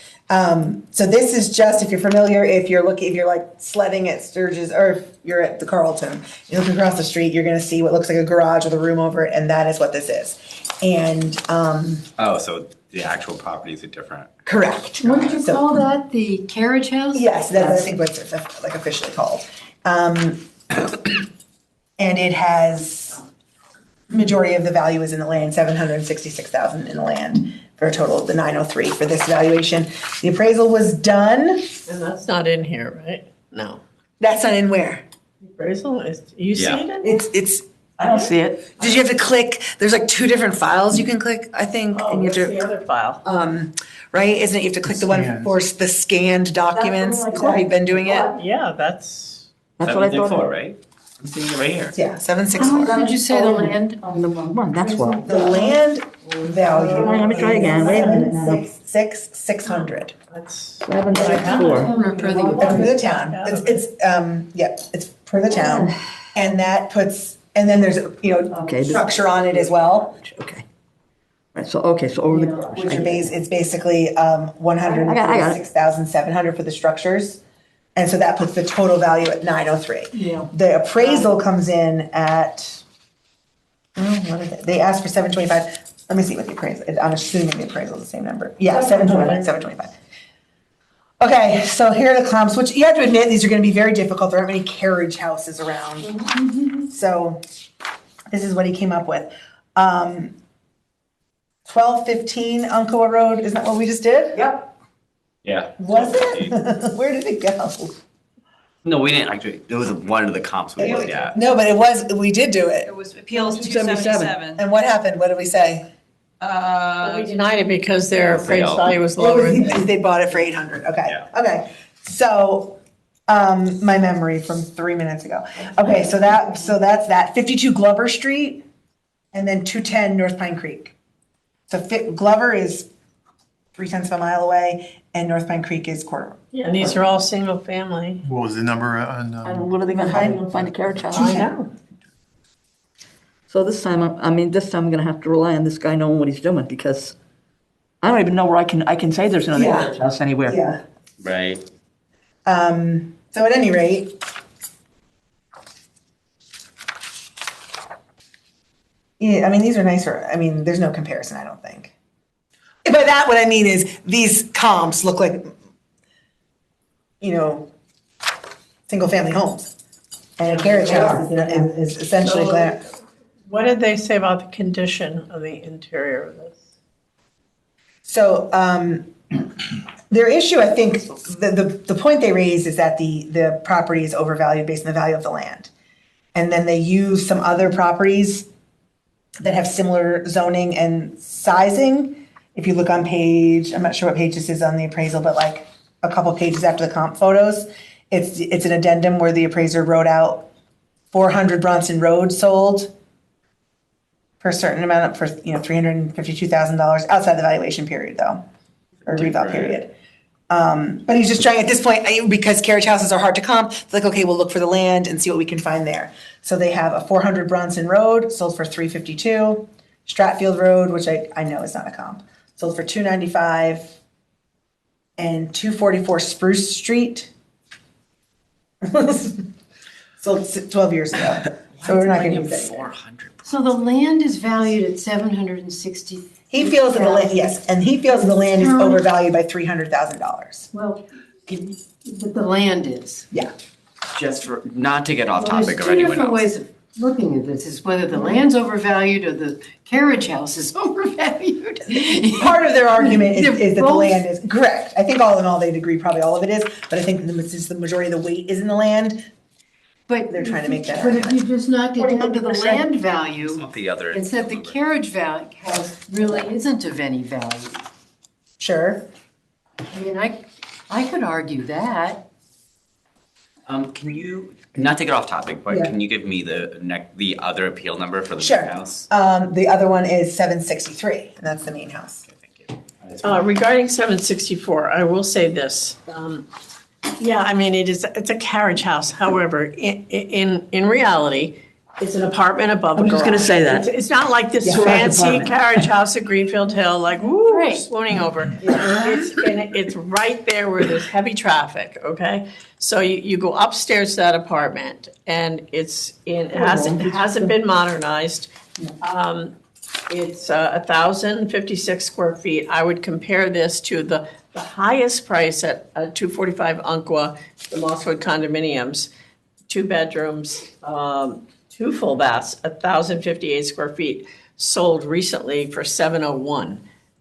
So this is just, if you're familiar, if you're like sledding at Sturgis, or if you're at the Carlton, you look across the street, you're gonna see what looks like a garage with a room over it, and that is what this is. And, Oh, so the actual properties are different. correct. What did you So- call that? The carriage house? Yes, that's, I think what it's like officially called. And it has, majority of the value is in the land, 766,000 in the land, for a total of the 903 for this valuation. The appraisal was done. And that's not in here, right? No. That's not in where? Appraisal is, you see Yeah. it in? It's, I don't see it. did you have to click, there's like 2 different files you can click, I think, Oh, and you what's have the to, other file? right? Isn't it, you have to click the one Scanned. for the scanned documents? That's Is what I that how you've been doing it? Yeah, that's, That's what I thought. 764, right? I'm seeing it right here. Yeah, 764. How did you say the land? Oh, the wrong one, that's why. The land value. Let me try again. Wait a minute now. 600. that's. 764. Owner per the That's for the town. It's per the town. And that puts, and then there's, Okay, this- structure on it as well. Okay. Right, so, okay, so over the garage. Which I are get it. it's basically, 146,700 for the structures. And so that puts the total value at 903. Yeah. The appraisal comes in at, what is it? They asked for 725. Let me see what the appraisal, I'm assuming the appraisal is the same number. Yeah, 725. Okay, so here are the comps, which you have to admit, these are gonna be very difficult. There aren't many carriage houses around. So this is what he came up with. 1215 Uncoa Road, isn't that what we just did? Yep. Yeah. Was it? Where did it go? No, we didn't actually, it was one of the comps we looked at. No, but we did do it. It was appeals 277. 277. And what happened? What did we say? We denied it because their appraised value was lower. They bought it for 800, okay, Yeah. okay. So, my memory from 3 minutes ago. Okay, so that's that, 52 Glover Street, and then 210 North Pine Creek. So Glover is 0.3 of a mile away, and North Pine Creek is quarter. And these are all single family. What was the number on, And what are they gonna, how are they gonna find a carriage house? I know. So this time, this time I'm gonna have to rely on this guy knowing what he's doing, because I don't even know where I can say there's another Yeah. carriage house anywhere. Yeah. Right. So at any rate, yeah, I mean, these are nicer. I mean, there's no comparison, I don't think. By that, what I mean is these comps look like, single-family homes. And a carriage house is essentially, What did they say about the condition of the interior of this? so, their issue, I think, the point they raised is that the property is overvalued based on the value of the land. And then they use some other properties that have similar zoning and sizing. If you look on page, I'm not sure what page this is on the appraisal, but like a couple pages after the comp photos, it's an addendum where the appraiser wrote out 400 Bronson Road sold for a certain amount, for $352,000 outside the valuation period though, or reval Right. period. But he's just trying at this point, because carriage houses are hard to comp, it's like, okay, we'll look for the land and see what we can find there. So they have a 400 Bronson Road sold for 352, Stratfield Road, which I know is not a comp, sold for 295, and 244 Spruce Street. Sold 12 years ago. So we're not gonna use that. 400. So the land is valued at 760. He feels that the land, yes, and he feels that the land is overvalued by $300,000. Well, but the land is. Yeah. Just for, not to get off Well, topic of There's two anyone different else. ways of looking at this, is whether the land's overvalued or the carriage house is overvalued. Part of their argument is They're that the both- land is, correct. I think all in all, they'd agree probably all of it is, but I think since the majority of the weight is in the land, But they're trying to make that But if you just knocked it down to the 40%. land value, Not the other. and said the carriage house really isn't of any value. sure. I mean, I could argue that. Can you, not to get off topic, but Yeah. can you give me the other appeal number for the Sure. big house? The other one is 763, and that's the main house. Okay, thank you. Regarding 764, I will say this. Yeah, I mean, it's a carriage house. However, in reality, it's an apartment above a I was garage. just gonna say that. It's not like this Yeah. fancy Apartment. carriage house at Greenfield Hill, like, woo, Right. swooning over. It's right there where there's heavy traffic, okay? So you go upstairs to that apartment, and it hasn't been modernized. It's 1,056 square feet. I would compare this to the highest price at 245 Umpqua, the Mosswood condominiums, 2 bedrooms, 2 full baths, 1,058 square feet, sold recently for 701.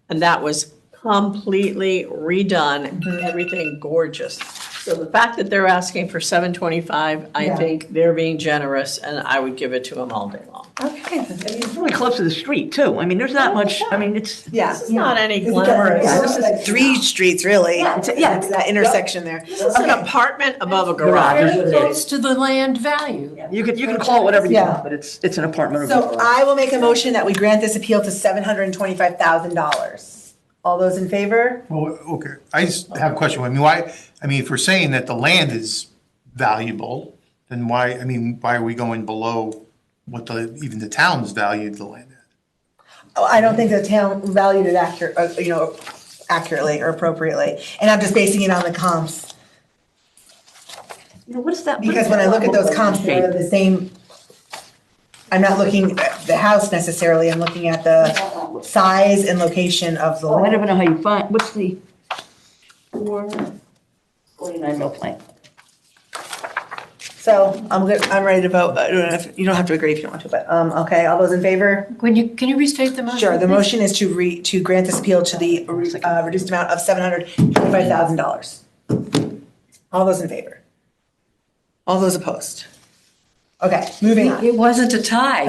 And that was completely redone, everything gorgeous. So the fact that they're asking for 725, I Yeah. think they're being generous, and I would give it to them all day long. Okay. It's really close to the street too. I mean, there's not much, I mean, it's, Yeah. This is not any It's glamorous. this is like 3 streets, really. Yeah, It's that intersection there. This is an apartment above a garage. Very close to the land value. you can call it whatever you Yeah. want, but it's an apartment. or So garage. I will make a motion that we grant this appeal to $725,000. All those in favor? well, okay, I just have a question. I mean, if we're saying that the land is valuable, then why are we going below what even the town's valued the land I don't think the town valued it accurately or appropriately. And I'm just basing it on the comps. You know, what is that? Because when I look at those comps, they're the same. I'm not looking at the house necessarily, I'm looking at the size and location of the Oh, I land. never know how you find, what's the 449 Mill Plain? So I'm good, I'm ready to vote. I don't know if, you don't have to agree if you don't want to, but, okay, all those in favor? Can you restate the motion? Sure, the please? motion is to grant this appeal to the reduced amount of $725,000. All those in favor? All those opposed? Okay, moving on. It wasn't a tie.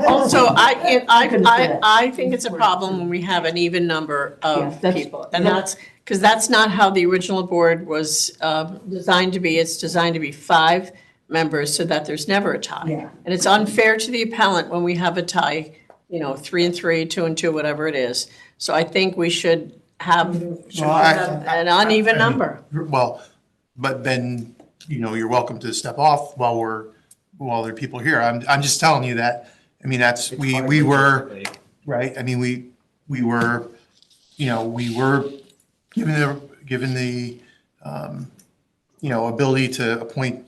Also, I couldn't say that. think it's a problem when we have an even number Yes, of that's- people. And that's, because that's not how the original board was designed to be. It's designed to be 5 members so that there's never a tie. Yeah. And it's unfair to the appellant when we have a tie, 3 and 3, 2 and 2, whatever it is. So I think we should have an uneven number. Well, but then, you're welcome to step off while there are people here. I'm just telling you that, I mean, that's, we were, right? I mean, we were, we were given the ability to appoint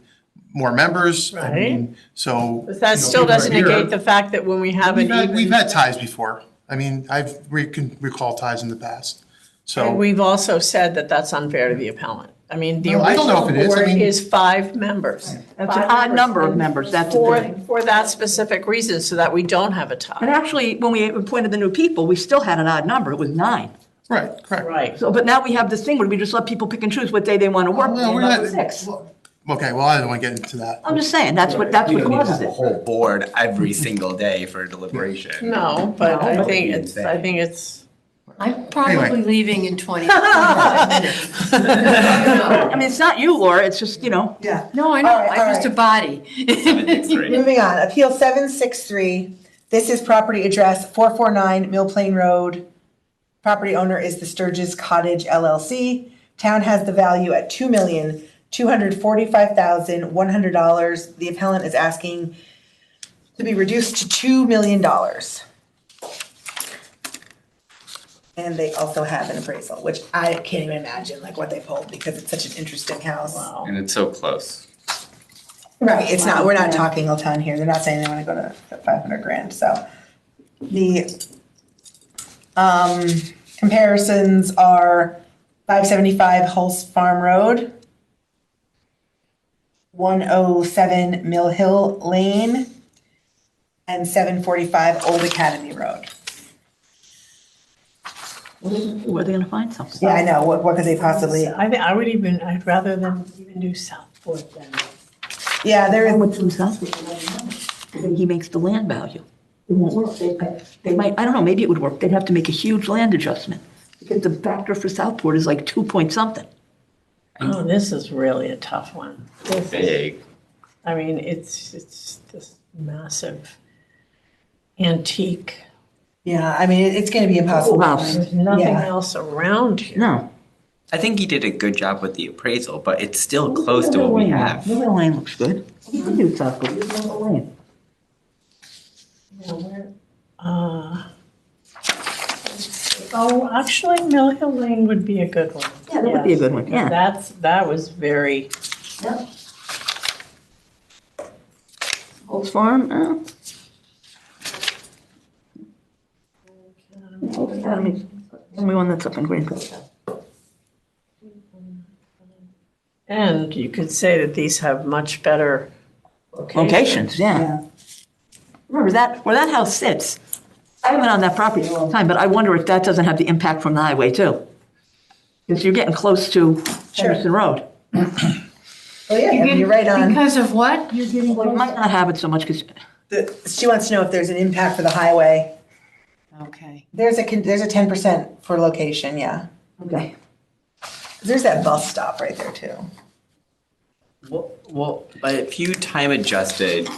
more members. I mean, so. But that still people are doesn't here. negate the fact that when we have an even. We've had ties before. I mean, we can recall ties in the past, so. And we've also said that that's unfair to the appellant. I mean, the Well, I don't know original if it is. I board mean- is 5 members. That's an odd number of members, that's the For, thing. for that specific reason, so that we don't have a And tie. actually, when we appointed the new people, we still had an odd number, it was 9. Right, correct. Right. So, but now we have this thing where we just let people pick and choose what day they want to work, Well, and we're up not, to 6. okay, well, I don't want to get into that. I'm just saying, that's what causes The it. whole board every single day for deliberation. No, but I No. think it's, I'm probably Anyway. leaving in 20 minutes. I mean, it's not you, Laura, it's just, Yeah. No, I know, All right, all I'm just a body. Moving on, Appeal 763. This is property address 449 Mill Plain Road. Property owner is the Sturgis Cottage LLC. Town has the value at $2,245,100. The appellant is asking to be reduced to $2 million. And they also have an appraisal, which I can't even imagine like what they pulled because it's such an interesting house. wow. And it's so close. Right, it's not, we're not talking a ton here, they're not saying they wanna go to 500 grand, so. The, comparisons are 575 Hulse Farm Road, 107 Mill Hill Lane, and 745 Old Academy Road. Where are they gonna find something? Yeah, I know, what could they possibly, I'd rather than even do Southport than. yeah, there is, What's in Southwick? He makes the land value. It won't work. They might, I don't know, maybe it would work. They'd have to make a huge land adjustment. Because the factor for Southport is like 2 point something. Oh, this is really a tough one. This is- Big. I mean, it's this massive antique. yeah, I mean, it's gonna be impossible. House. There's nothing Yeah. else around here. No. I think he did a good job with the appraisal, but it's still close to what we have. River Lane looks good. You can do Southwood, River Lane. Yeah, oh, actually, Mill Hill Lane would be a good one. Yeah, that would be a good one, yeah. That was very, Old Farm, Old Academy, only one that's up in Greenfield. and you could say that these have much better Locations, yeah. Remember that, where that house sits, I haven't been on that property in a long time, but I wonder if that doesn't have the impact from the highway too. Because you're getting close to Henderson Road. Oh, yeah, you're right on. Because of what? Well, you might not have it so much because, She wants to know if there's an impact for the highway. Okay. There's a 10% for location, yeah. okay. There's that bus stop right there too. Well, but if you time adjusted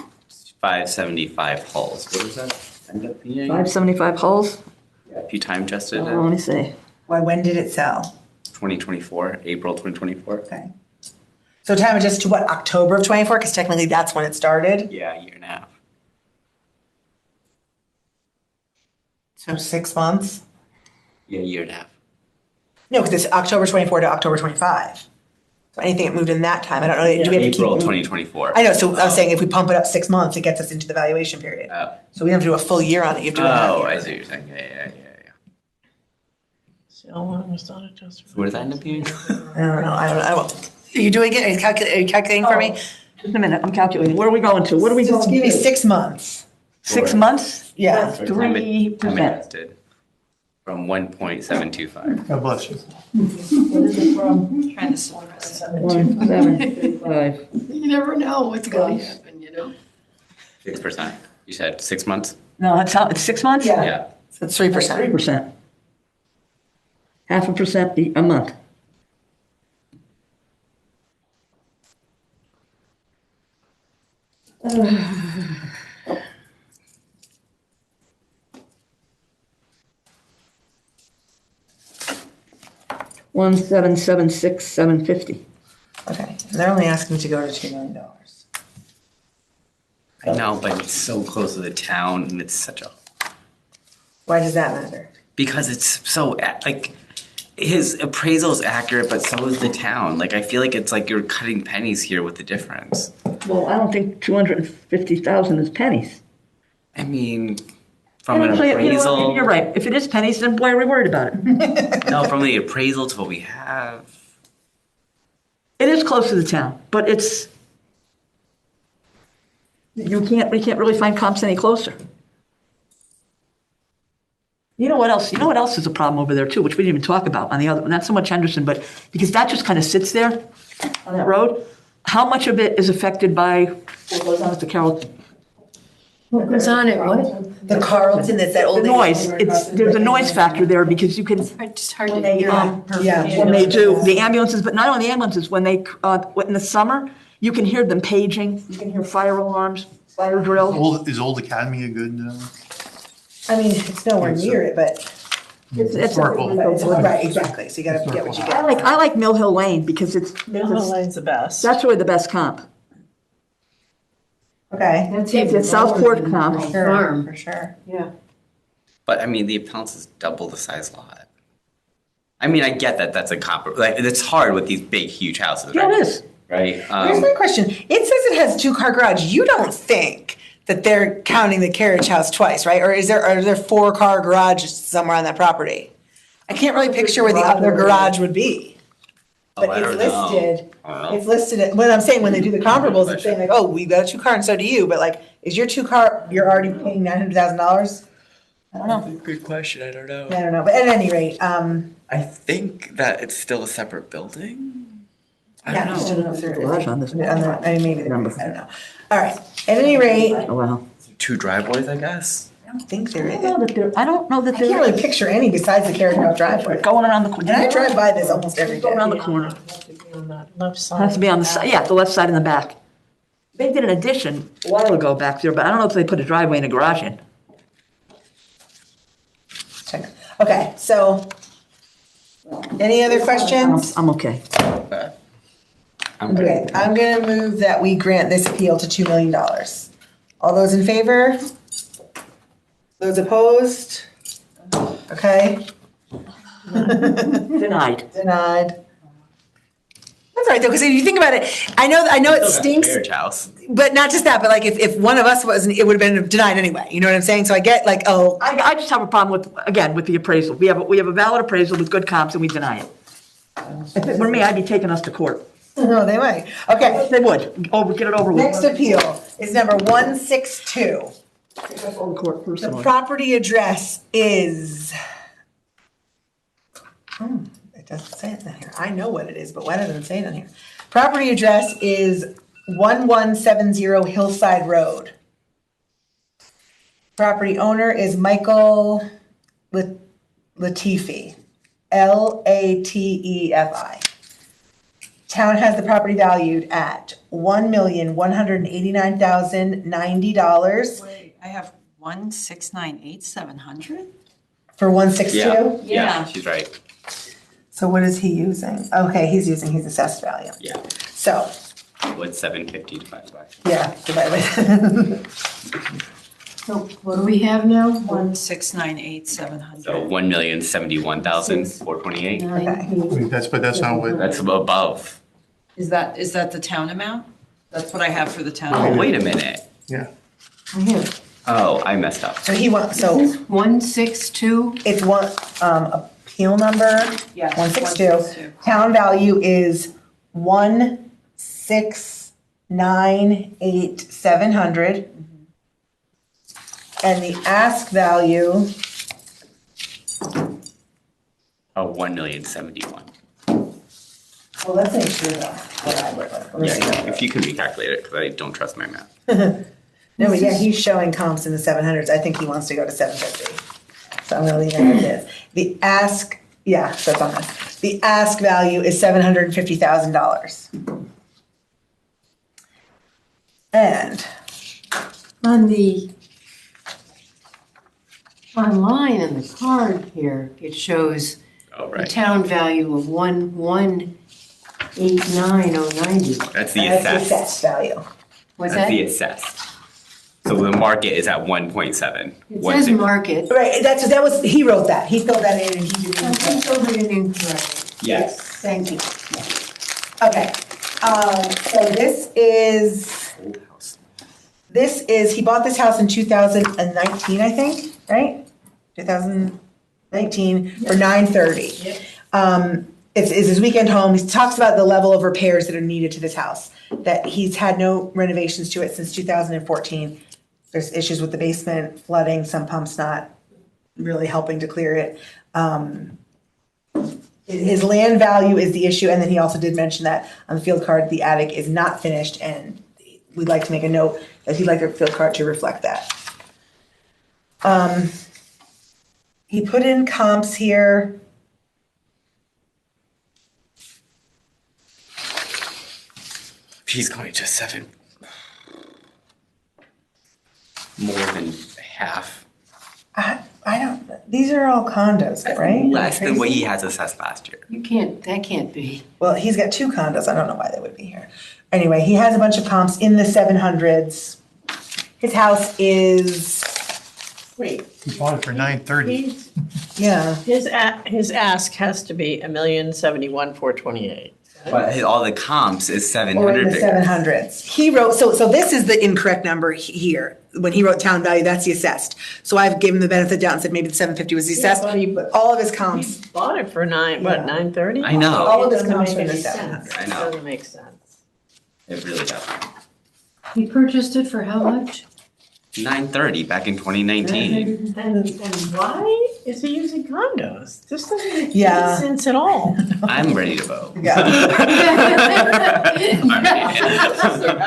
575 hulls, what does that end up being? 575 hulls? If you time adjusted Let me see. Why, when did it sell? 2024, April 2024. Okay. So time adjusted to what, October of 24? Because technically that's when it started. Yeah, a year and a half. So 6 months? Yeah, year and a half. No, because it's October 24 to October 25. So anything that moved in that time, I don't know, do we have to keep? April 2024. I know, so I was saying if we pump it up 6 months, it gets us into the valuation period. Oh. So we don't have to do a full year on it, you have to do a half Oh, year. I see what you're saying. Yeah. Sale one was not adjusted. So what does that end up being? I don't know. Are you doing it? Are you calculating for me? Just a minute, I'm calculating. Where are we going to? What are we Just going give me to? 6 months. 6 months? Yeah. That's I'm 3%. interested. From 1.725. God bless you. Trying to suppress it. 1.725. You never know what's going to happen, you know? 6%. You said 6 months? No, it's 6 months? Yeah. Yeah. So it's 3%. 3%. 0.5% a month. $1,776,750. Okay, and they're only asking to go to $2 million. I know, but it's so close to the town and it's such a, Why does that matter? because it's so, like, his appraisal is accurate, but so is the town. Like, I feel like it's like you're cutting pennies here with the difference. Well, I don't think 250,000 is pennies. I mean, from You an know, you know what? appraisal. You're right. If it is pennies, then why are we worried about it? No, from the appraisal to what we have. It is close to the town, but it's, we can't really find comps any closer. You know what else? You know what else is a problem over there too, which we didn't even talk about on the other, not so much Henderson, but because that just kind of sits there on that road. How much of it is affected by what goes on at the Carrollton? What goes on at what? The Carlton, that's that The old. noise, there's a noise factor there because you can, It's hard to they, hear. Yeah. when they do, the ambulances, but not only the ambulances, when they, in the summer, you can hear them paging, you can hear fire alarms, fire drills. Is Old Academy a good, I mean, it's nowhere near it, but, It's historical? right, exactly, so you gotta get what you get. I like Mill Hill Lane because it's, Mill Hill Lane's the best. that's really the best comp. Okay. That's It's even a Southport lower than comp. my Sure, farm. for sure. Yeah. But I mean, the appellants is double the size lot. I mean, I get that that's a comp, like, it's hard with these big, huge houses, Yeah, right? it is. Right? Here's my question, it says it has 2-car garage, you don't think that they're counting the carriage house twice, right? Or are there 4-car garages somewhere on that property? I can't really picture where the other garage would be. But I it's don't know. listed, I don't know. it's listed, when I'm saying, when they do the comparables, it's saying like, oh, we got a 2-car and so do you, but like, is your 2-car, you're already paying $900,000? I don't know, Good question, I don't know. I don't know, but at any rate, I think that it's still a separate building. I yeah, don't I know. just don't know if there is. Garage on this. I mean, maybe there is, I don't know. All right, at any rate, I Oh, wow. 2 driveways, I guess. don't think there I is. I don't know that I can't there really is. picture any besides the carriage house driveway. Going around the corner. And I drive by this almost every Go day. around the corner. Have to be on that left side. Has to be on the side, yeah, the left side and the back. They did an addition a while ago back there, but I don't know if they put a driveway and a garage in. Check. Okay, so, any other questions? I'm okay. But I'm good. Okay, I'm gonna move that we grant this appeal to $2 million. All those in favor? Those opposed? Okay, Denied. denied. That's all right though, because if you think about it, I know it stinks, Carriage house. but not just that, but like if one of us wasn't, it would have been denied anyway, you know what I'm saying? So I get like, oh, I just have a problem with, again, with the appraisal. We have a valid appraisal with good comps and we deny it. If it were me, I'd be taking us to court. no, they might. Okay, They would. Oh, get it over with. next appeal is number 162. Go to court The personally. property address is, it doesn't say it in here. I know what it is, but why doesn't it say it in here? Property address is 1170 Hillside Road. Property owner is Michael Latifi, Latefi. Town has the property valued at $1,189,090 Wait, I have 1,698,700? for 162? Yeah, Yeah. she's right. So what is he using? Okay, he's using his assessed value. Yeah. So, What's 750 divided by? yeah, divided by. So what do we have now? 1,698,700. So 1,071,428. Wait, but that's not what, That's above. Is that the town amount? That's what I have for the town. Oh, amount. wait a minute. yeah. I have Oh, I messed up. So he wants, so 162. it's one, appeal number, Yeah, 162. Town value is 1,698,700. And the ask value, Oh, 1,071,071. well, let's make sure though. Let me see. Yeah, if you can recalculate it, because I don't trust my math. No, but yeah, he's showing comps in the 700s. I think he wants to go to 750. So I'm gonna leave it as is. The ask, yeah, so it's on this. The ask value is $750,000. And On the online in the card here, it shows Oh, a right. town value of 1,189,090. That's the that's the assessed. assessed value. Was That's that? the assessed. So the market is at 1.7. It says market. Right, that was, he wrote that. He filled that in and he did I it. think over it incorrectly. Yes. Thank you. Okay, so this is, he bought this house in 2019, I think, right? 2019 for $930. It's his weekend home. He talks about the level of repairs that are needed to this house, that he's had no renovations to it since 2014. There's issues with the basement, flooding, some pumps not really helping to clear it. His land value is the issue, and then he also did mention that on the field card, the attic is not finished, and we'd like to make a note that he'd like the field card to reflect that. He put in comps here. He's going to 7. More than half. I don't, these are all condos, right? Less than what he Tracy? has assessed last year. That can't be. Well, he's got 2 condos. I don't know why they would be here. Anyway, he has a bunch of comps in the 700s. His house is, Wait, He bought it for 930. he's, yeah, his ask has to be 1,071,428. But all the comps is or 700 in the bigger. 700s. He wrote, so this is the incorrect number here. When he wrote town value, that's the assessed. So I've given the benefit down and said maybe the 750 was the Yeah, assessed, but he- but all of his comps, He bought it for Yeah. 930? I know. all of It his doesn't comps make were in the any 700s. sense. I It know. doesn't make sense. It really doesn't. He purchased it for how much? 930 back in 2019. And why is he using condos? This doesn't make any Yeah. sense at all. I'm ready to vote. Yeah.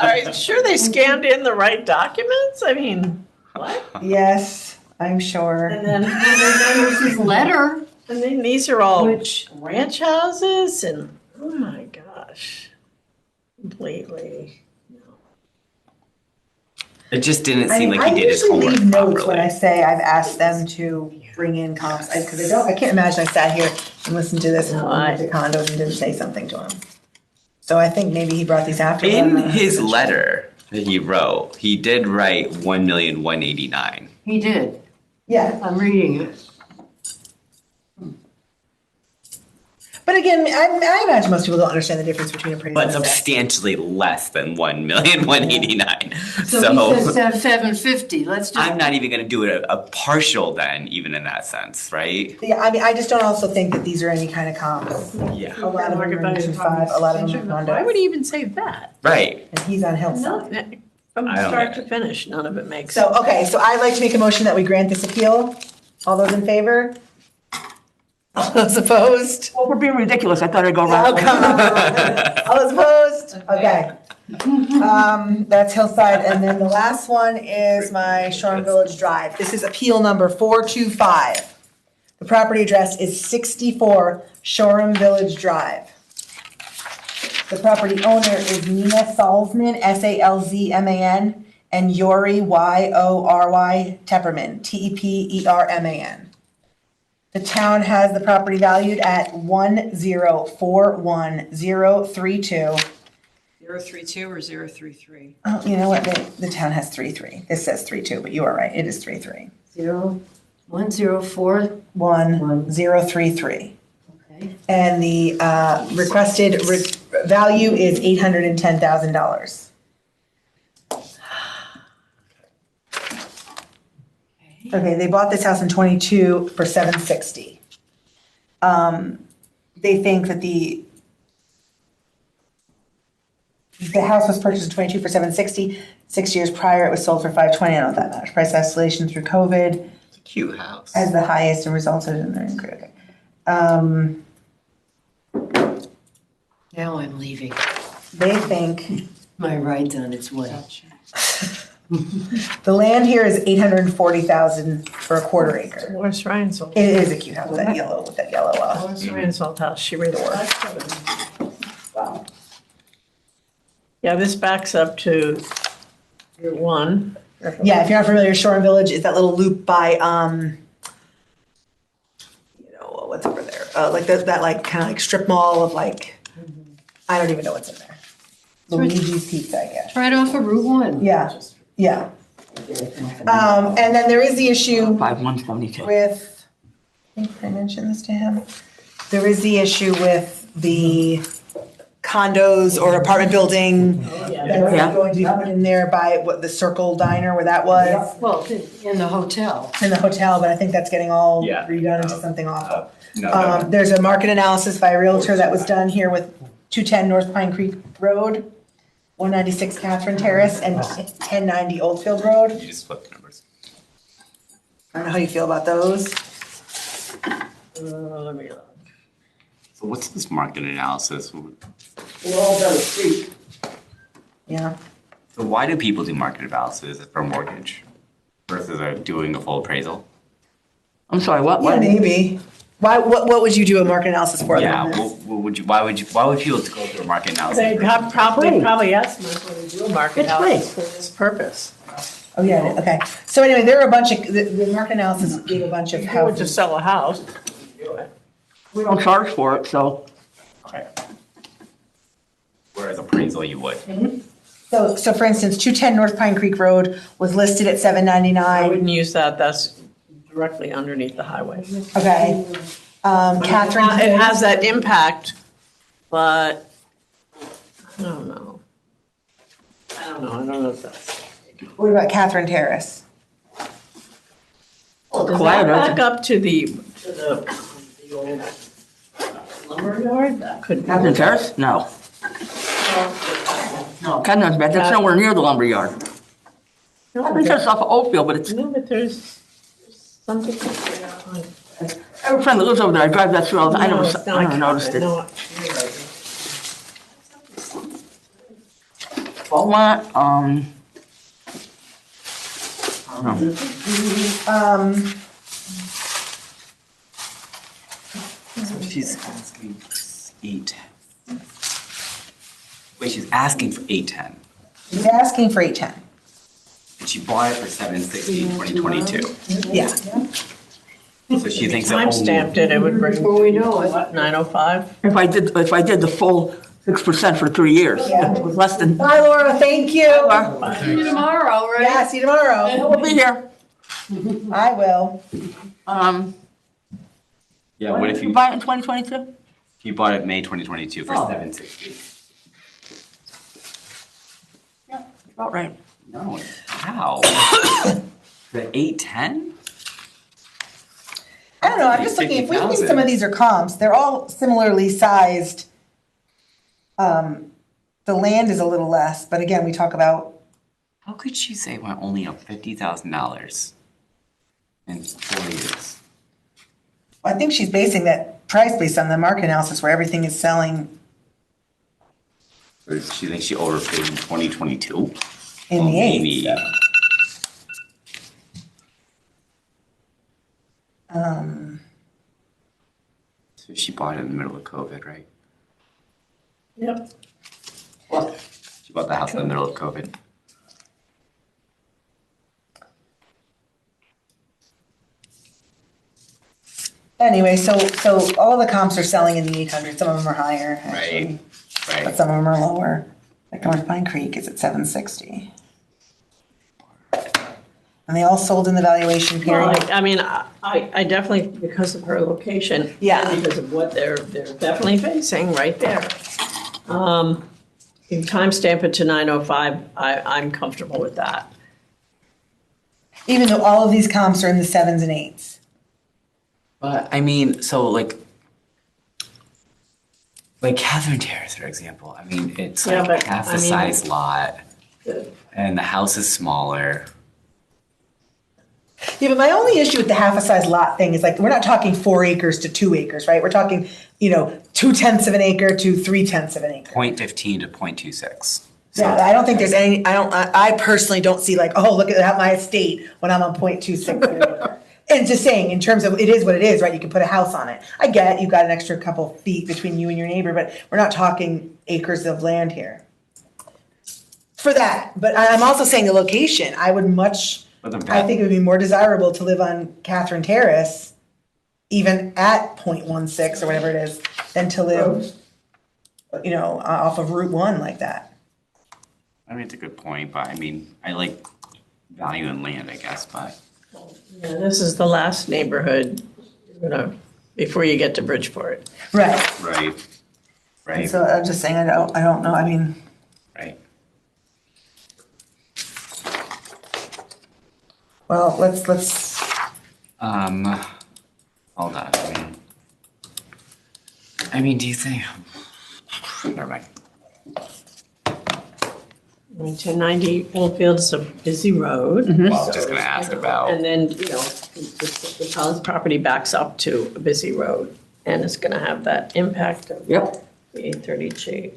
Are you sure they scanned in the right documents? I mean, what? Yes, I'm sure. And then There's his letter, these are all which, ranch houses and, oh my gosh. Completely. It just didn't I seem mean, like I he did his usually homework leave notes when I properly. say I've asked them to bring in comps, because I can't imagine I sat here and listened to this and No, looked at condos and didn't say something to him. So I think maybe he brought these after. but I'm In not his 100% sure. letter that he wrote, he did write 1,189,000. he did. Yeah, I'm reading it. but again, I imagine most people don't understand the difference between appraisal But and assessed. substantially less than 1,189,000. So he says 750, let's just. I'm not even gonna do it a partial then, even in that sense, right? Yeah, I mean, I just don't also think that these are any kind of comps. Yeah. A lot of them Market are value Region of property 5, a lot of them extension. are Why would condos, he even say that? Right. and he's on Hillside. No, from I don't start get to finish, none of it makes So, sense. okay, so I'd like to make a motion that we grant this appeal. All those in favor? All those opposed? Well, we're being ridiculous. I thought I'd go Oh, around. come on. All those opposed? Okay. That's Hillside, and then the last one is my Shoreham Village Drive. This is appeal number 425. The property address is 64 Shoreham Village Drive. The property owner is Nina Salzman, Salzman, and Yory, Yory Tepperman, Teperman. The town has the property valued at 1,041,032. 032 or 033? Oh, you know what, the town has 3-3. This says 3-2, but you are right, it is 3-3. 104, 1-0-3-3. okay. And the requested value is $810,000. Okay, they bought this house in '22 for $760. They think that the house was purchased in '22 for $760. 6 years prior, it was sold for $520. I don't know what that matters. Price escalation through COVID It's a cute house. as the highest and resulted in their increase. Okay. Now I'm leaving. They think My ride's on its way. the land here is $840,000 for a quarter acre. Where's Ryan's old? It is a cute house, that yellow with that yellow. Where's Ryan's old house? She restored. Wow. Yeah, this backs up to Route 1. Yeah, if you're not familiar, Shore Village is that little loop by, what's over there? Like that like kind of like strip mall of like, I don't even know what's in there. Luigi's Pizza, I guess. Right off of Route 1. Yeah, yeah. And then there is the issue 5172. with, I think I mentioned this to him. There is the issue with the condos or apartment building that are Yeah. going to be put in there by what, the Circle Diner where that was. Well, in the hotel. In the hotel, but I think that's getting all Yeah. redone into something awful. No, There's a market analysis by a realtor that was done here with 210 North Pine Creek Road, 196 Catherine Terrace, and 1090 Oldfield Road. you just flip the numbers. I don't know how you feel about those. Let me look. So what's this market analysis? Yeah. So why do people do market analysis for a mortgage versus doing a full appraisal? I'm sorry, what? Yeah, What? maybe. What would you do a market analysis for? Yeah, than this? what would you? Why would people go through a market analysis? They versus- probably asked us when they do a market It's free. analysis for this purpose. Oh, yeah, okay. So anyway, there are a bunch of, the market analysis gave a bunch of If you were to houses. sell a house, you do it. We don't charge for it, so. Whereas appraisal, you would. So for instance, 210 North Pine Creek Road was listed at I $799. wouldn't use that, that's directly underneath the highway. Okay. Catherine. It has that impact, but I don't know. I don't know if that's. What about Catherine Terrace? Does that Quieter. back up to the old lumberyard? That could be. Catherine Terrace? No. No, Catherine's bad. That's nowhere near the lumberyard. Catherine Terrace off of Oakville, but it's, No, but there's something. I have a friend that lives over there. I drive that through all the time. No, it's I never noticed it. No, Beaumont, I don't know. So she's asking 8. Wait, she's asking for 810, He's asking for 810. and she bought it for 760 in 2022. Yeah. So she thinks that time only. stamped it would bring. Before we know it. What, 905? If I did the full 6% for 3 years, Yeah. it was less than. Bye, Laura, thank you. See you tomorrow, right? Yeah, see you tomorrow. We'll be here. I will. Yeah, what if you Buy it in 2022? bought it May 2022 for Oh. 760? About right. No, how? The 810? I don't know, I'm just looking, if we think some of these are comps, they're all similarly sized. The land is a little less, but again, we talk about, How could she say it went only up $50,000 in 4 years? I think she's basing that price based on the market analysis where everything is selling Or does she think she overpaid in 2022? in the eights. Maybe. So she bought it in the middle of COVID, right? Yep. She bought the house in the middle of COVID. Anyway, so all the comps are selling in the 800s, some of them are higher, actually, Right, but right. some of them are lower. Like North Pine Creek is at 760. And they all sold in the valuation Well, period. I mean, I definitely, because of her location. Yeah. And because of what they're definitely facing right there. You timestamp it to 9:05, I'm comfortable with that. Even though all of these comps are in the 7s and 8s. But I mean, so like Catherine Terrace, for example. I mean, it's Yeah, like but, half I the mean- size lot, Good. and the house is smaller. Yeah, but my only issue with the half a size lot thing is like, we're not talking 4 acres to 2 acres, right? We're talking, 2/10 of an acre to 3/10 of an acre. 0.15 to 0.26. Yeah, I don't think there's any, I personally don't see like, oh, look at my estate when I'm on 0.26 of an acre. And just saying, in terms of, it is what it is, right? You can put a house on it. I get, you've got an extra couple feet between you and your neighbor, but we're not talking acres of land here. For that, but I'm also saying the location, I would much, But the I think it would be more desirable to live on Catherine Terrace, even at 0.16 or whatever it is, than to live, off of Route 1 like that. I mean, it's a good point, but I mean, I like value in land, I guess, but. Yeah, this is the last neighborhood, before you get to Bridgeport. Right. Right. And Right. so I'm just saying, I don't know, I mean, Right. well, let's, Hold on. I mean, do you think? Never mind. 1090 Oldfield is a busy road. Well, I was just gonna ask about. And then, the Collins property backs up to a busy road, and it's gonna have that impact of Yep. the 830G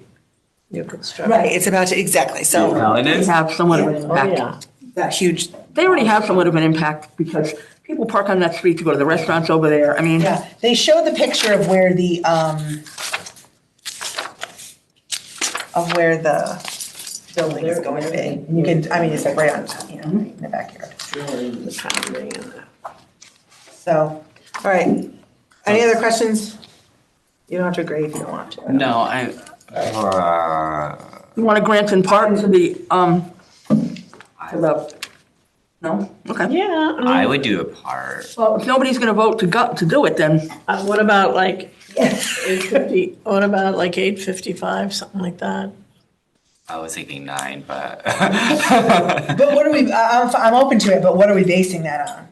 new construction. right, it's about to, exactly, so Well, it They is. have somewhat of an Oh, impact. yeah. that huge, They already have somewhat of an impact because people park on that street to go to the restaurants over there. I mean, yeah. They showed the picture of where the building is going to be. And you can, I mean, it's like right on, in the backyard. Really, the pounding and the- So, all right. Any other questions? You don't have to agree if you don't want to. No, I. you want to grant in part to the, no? Okay. Yeah, I would do a part. Well, if nobody's going to vote to do it, then what about like 850, what about like 855, something like that? I was thinking 9, but. But what are we, I'm open to it, but what are we basing that on?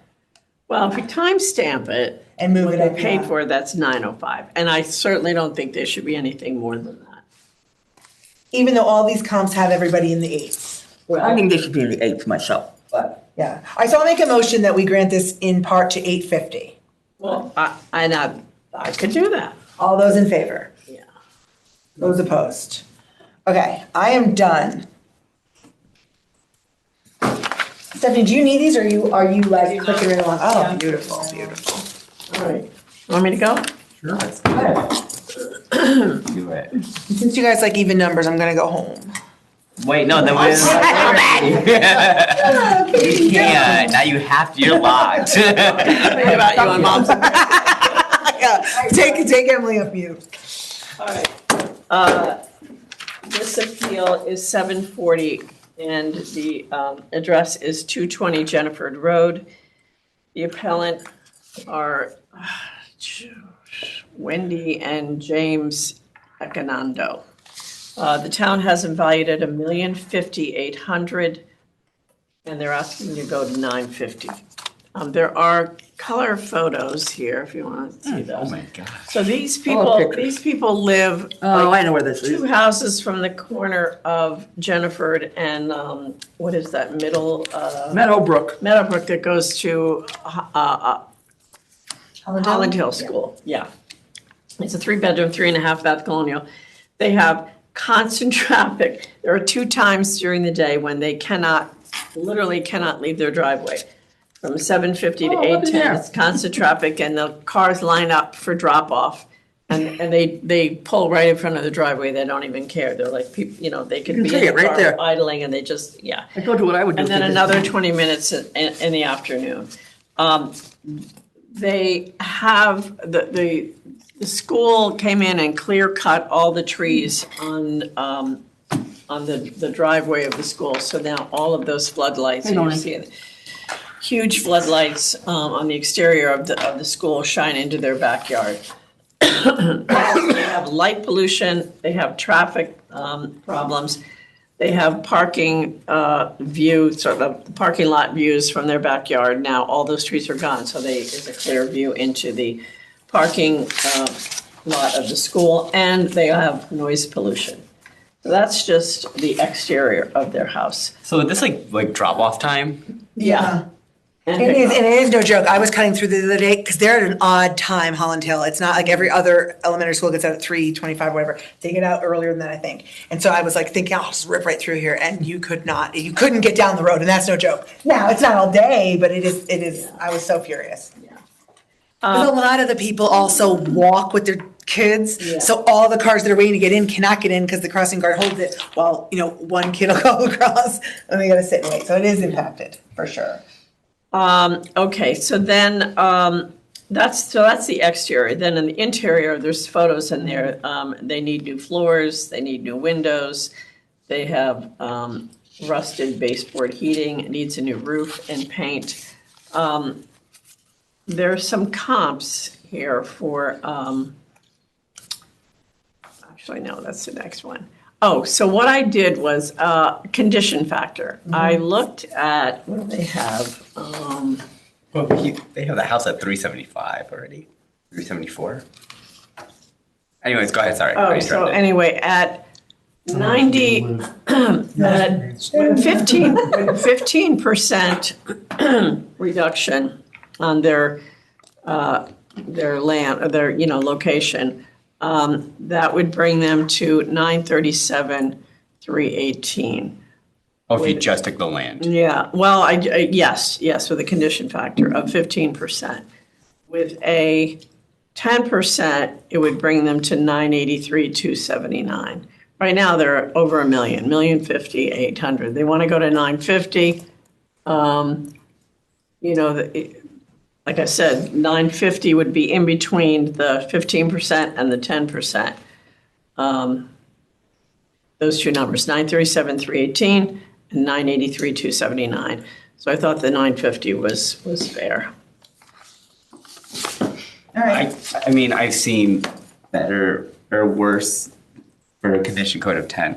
Well, if you timestamp it, And move what it they up. paid for, that's 905. And I certainly don't think there should be anything more than that. Even though all these comps have everybody in the 8s. I think they should be in the 8th myself. But Yeah. All right, so I'll make a motion that we grant this in part to 850. Well, I could do that. All those in favor? Yeah. Those opposed? Okay, I am done. Stephanie, do you need these or are you like clicking right along? Oh, beautiful, beautiful. All right. Want me to go? Sure. Do it. Since you guys like even numbers, I'm gonna go home. Wait, no, that was. You can't. Now you have to. You're locked. What about you on mom's? Yeah, take Emily off mute. All right. This appeal is 740, and the address is 220 Jenniford Road. The appellant are Wendy and James Econondo. The town has them valued at $1,050,800, and they're asking to go to $950,000. There are color photos here if you want to see Oh those. my gosh. So these pictures. people live oh, I know where this is. 2 houses from the corner of Jenniford and, what is that, Meadowbrook. Meadowbrook that goes to Holland Hill School, yeah. It's a 3-bedroom, 3.5-bath colonial. They have constant traffic. There are 2 times during the day when they literally cannot leave their driveway. From 7:50 to Oh, look at 8:10, there. it's constant traffic and the cars line up for drop-off. And they pull right in front of the driveway, they don't even care. They're like, they could You can be see in it the right car there. idling and they just, yeah. I told you what I would do. And then to this. another 20 minutes in the afternoon. They have, the school came in and clear cut all the trees on on the driveway of the school. So now all of those floodlights, Hey, you're Norman. seeing huge floodlights on the exterior of the school shine into their backyard. They have light pollution, they have traffic problems, they have parking view, sort of parking lot views from their backyard. Now, all those trees are gone, so there's a clear view into the parking lot of the school, and they have noise pollution. So that's just the exterior of their house. So this like drop off time? Yeah. And It is no joke. I was cutting through the other day, because they're at an odd time, Holland Hill. It's not like every other elementary school gets out at 3:25, whatever. They get out earlier than that, I think. And so I was like thinking, I'll just rip right through here, and you couldn't get down the road, and that's no joke. Now, it's not all day, but it is, I was so furious. Because a lot of the people also walk with their kids, so all the cars that are waiting to get in cannot get in because the crossing guard holds it while, one kid will go across, and they gotta sit and wait. So it is impacted, for sure. Okay, so then, that's the exterior. Then in the interior, there's photos in there. They need new floors, they need new windows. They have, rusted baseboard heating, it needs a new roof and paint. There are some comps here for, actually, no, that's the next one. Oh, so what I did was condition factor. I looked at, what do they have? Well, they have the house at 375 already. 374. Anyways, go ahead. Sorry. I Oh, so interrupted. anyway, at 90, at 15% reduction on their land, or their, location, that would bring them to 937,318. Oh, if you just took the land. Yeah, well, yes, with a condition factor of 15%. With a 10%, it would bring them to 983,279. Right now, they're over $1 million, $1,050,800. They want to go to 950. Like I said, 950 would be in between the 15% and the 10%. Those two numbers, 937,318 and 983,279. So I thought the 950 was fair. All right. I mean, I've seen better or worse for a condition code of 10.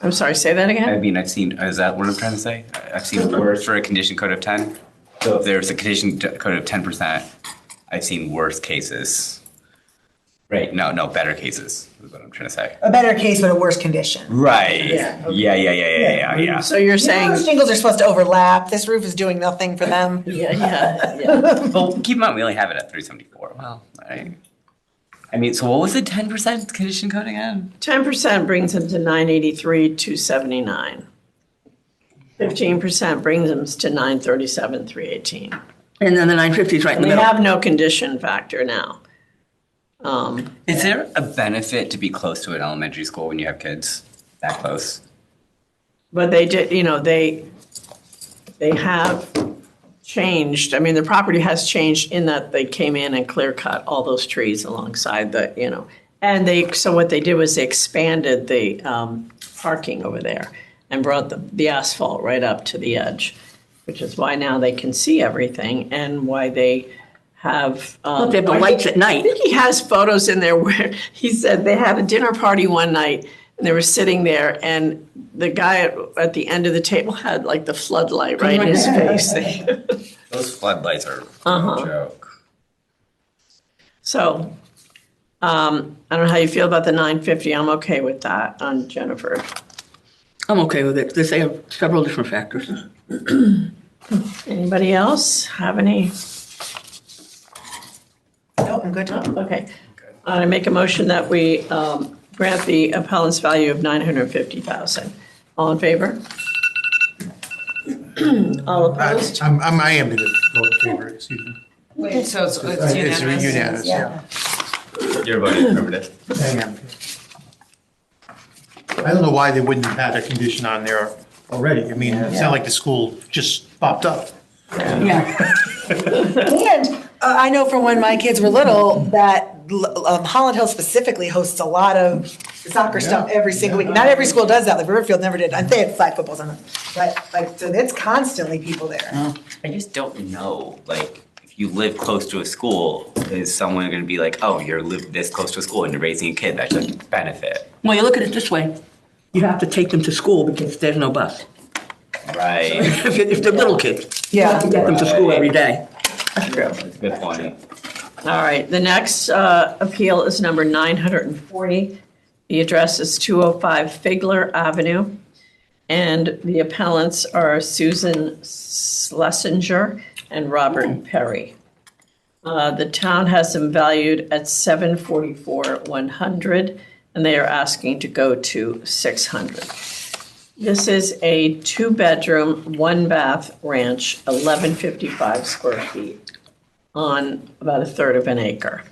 I'm sorry, say that I again? mean, is that what I'm trying to say? I've seen worse for a condition code of 10. So if there's a condition code of 10%, I've seen worse cases. Right, no, better cases is what I'm trying to say. A better case, but a worse condition. Right, Yeah. yeah. So you're saying, Those shingles are supposed to overlap. This roof is doing nothing for them. yeah. Well, keep in mind, we only have it at 374. Well, I mean, so what was the 10% condition code again? 10% brings them to 983,279. 15% brings them to 937,318. And then the 950 is right in And the they middle. have no condition factor now. Is there a benefit to be close to an elementary school when you have kids that close? But they did, they have changed. I mean, the property has changed in that they came in and clear cut all those trees alongside the, and so what they did was they expanded the parking over there and brought the asphalt right up to the edge, which is why now they can see everything and why they have. Look, they have the lights at night. I think he has photos in there where he said they had a dinner party one night and they were sitting there and the guy at the end of the table had like the floodlight right in his face. Those floodlights are Uh-huh. a joke. So, I don't know how you feel about the 950. I'm okay with that on Jennifer. I'm okay with it. They have several different factors. Anybody else have any? No, I'm good. Okay. I make a motion that we grant the appellant's value of $950,000. All in favor? All opposed? I am going to vote in favor, excuse me. Wait, so it's It's unanimous? unanimous, yeah. You're voting affirmative. I am. I don't know why they wouldn't have had a condition on there already. I mean, it's not like the school just popped up. Yeah. And I know from when my kids were little that Holland Hill specifically hosts a lot of soccer stuff every single week. Not every school does that, like Riverfield never did. They had flag footballs on it. But like, so it's constantly people there. I just don't know, like, if you live close to a school, is someone gonna be like, oh, you're live this close to a school and you're raising a kid, that's a benefit? Well, you look at it this way, you have to take them to school because there's no bus. Right. If they're little kids, you have to get them to school every day. That's a good point. All right, the next appeal is number 940. The address is 205 Figler Avenue, and the appellants are Susan Schlesinger and Robert Perry. The town has them valued at $744,100, and they are asking to go to $600. This is a 2-bedroom, 1-bath ranch, 1,155 square feet on about 1/3 of an acre.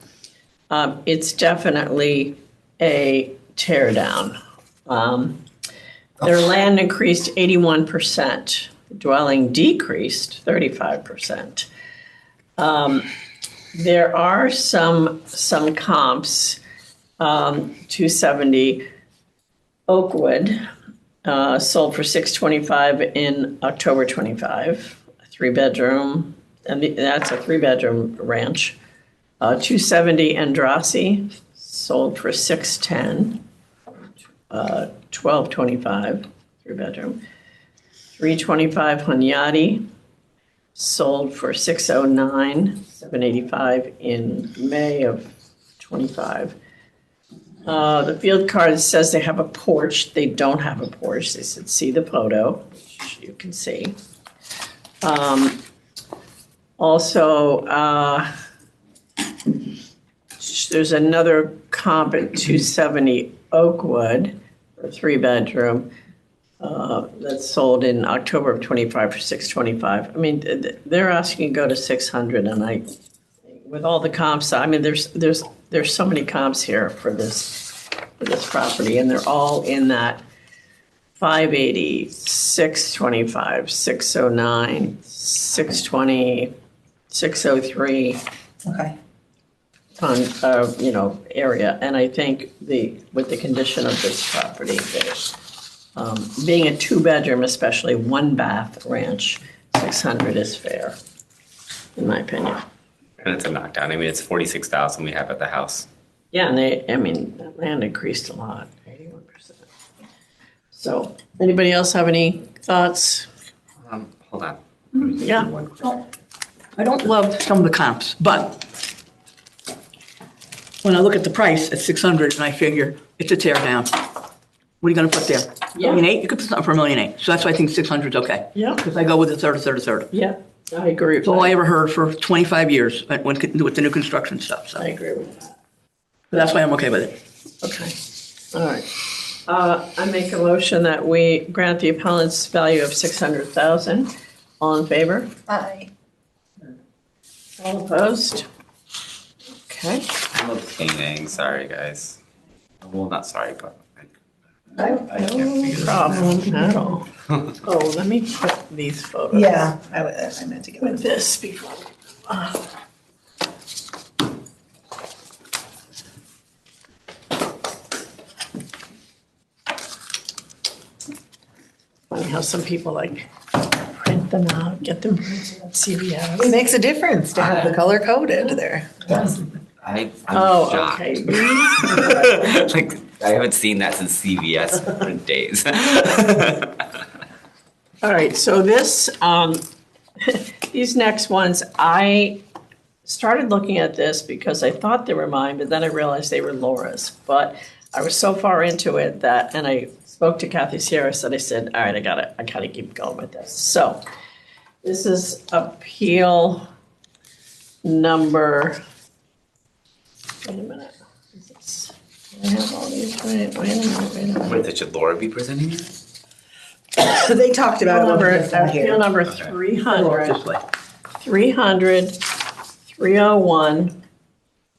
It's definitely a tear down. Their land increased 81%, dwelling decreased 35%. There are some comps. 270 Oakwood sold for $625 in October 25, a 3-bedroom, and that's a 3-bedroom ranch. 270 Andrassy sold for $610, 1225, 3-bedroom. 325 Hunyadi sold for $609, 785 in May of 25. The field card says they have a porch. They don't have a porch. They said, see the photo, which you can see. Also, there's another comp at 270 Oakwood, a 3-bedroom, that's sold in October of 25 for $625. I mean, they're asking to go to $600, and with all the comps, I mean, there's so many comps here for this property, and they're all in that 580, 625, 609, 620, 603 Okay. ton, area. And I think with the condition of this property, being a 2-bedroom, especially 1-bath ranch, 600 is fair, in my opinion. And it's a knockdown. I mean, it's 46,000 we have at the house. Yeah, and that land increased a lot, 81%. So, anybody else have any thoughts? Hold on. Yeah. I don't love some of the comps, but when I look at the price at 600 and I figure it's a tear down, what are you gonna put there? Yeah. $1.8 million? You could put something for $1.8 million. So that's why I think 600 is okay. Yeah. Because I go with a third. Yeah, I agree with It's all I that. ever heard for 25 years with the new construction stuff, so. I agree with that. But that's why I'm okay with it. Okay, all right. I make a motion that we grant the appellant's value of $600,000. All in favor? Aye. All opposed? Okay. I'm abstaining. Sorry, guys. Well, not sorry, but I can't figure problem at all. Oh, let me put these photos. Yeah, I meant to get With this before. Funny how some people like print them out, get them printed at It CVS. makes a difference to have the color coded there. I'm Oh, shocked. okay. Like, I haven't seen that since CVS print days. All right, so this, these next ones, I started looking at this because I thought they were mine, but then I realized they were Laura's. But I was so far into it that, and I spoke to Kathy Sierras that I said, all right, I gotta keep going with this. So this is appeal number, wait a minute. Is this- do I have all these right? Wait a minute. Wait, should Laura be presenting it? They talked about it. when we were down Appeal here. number This 300, way. 300, 301,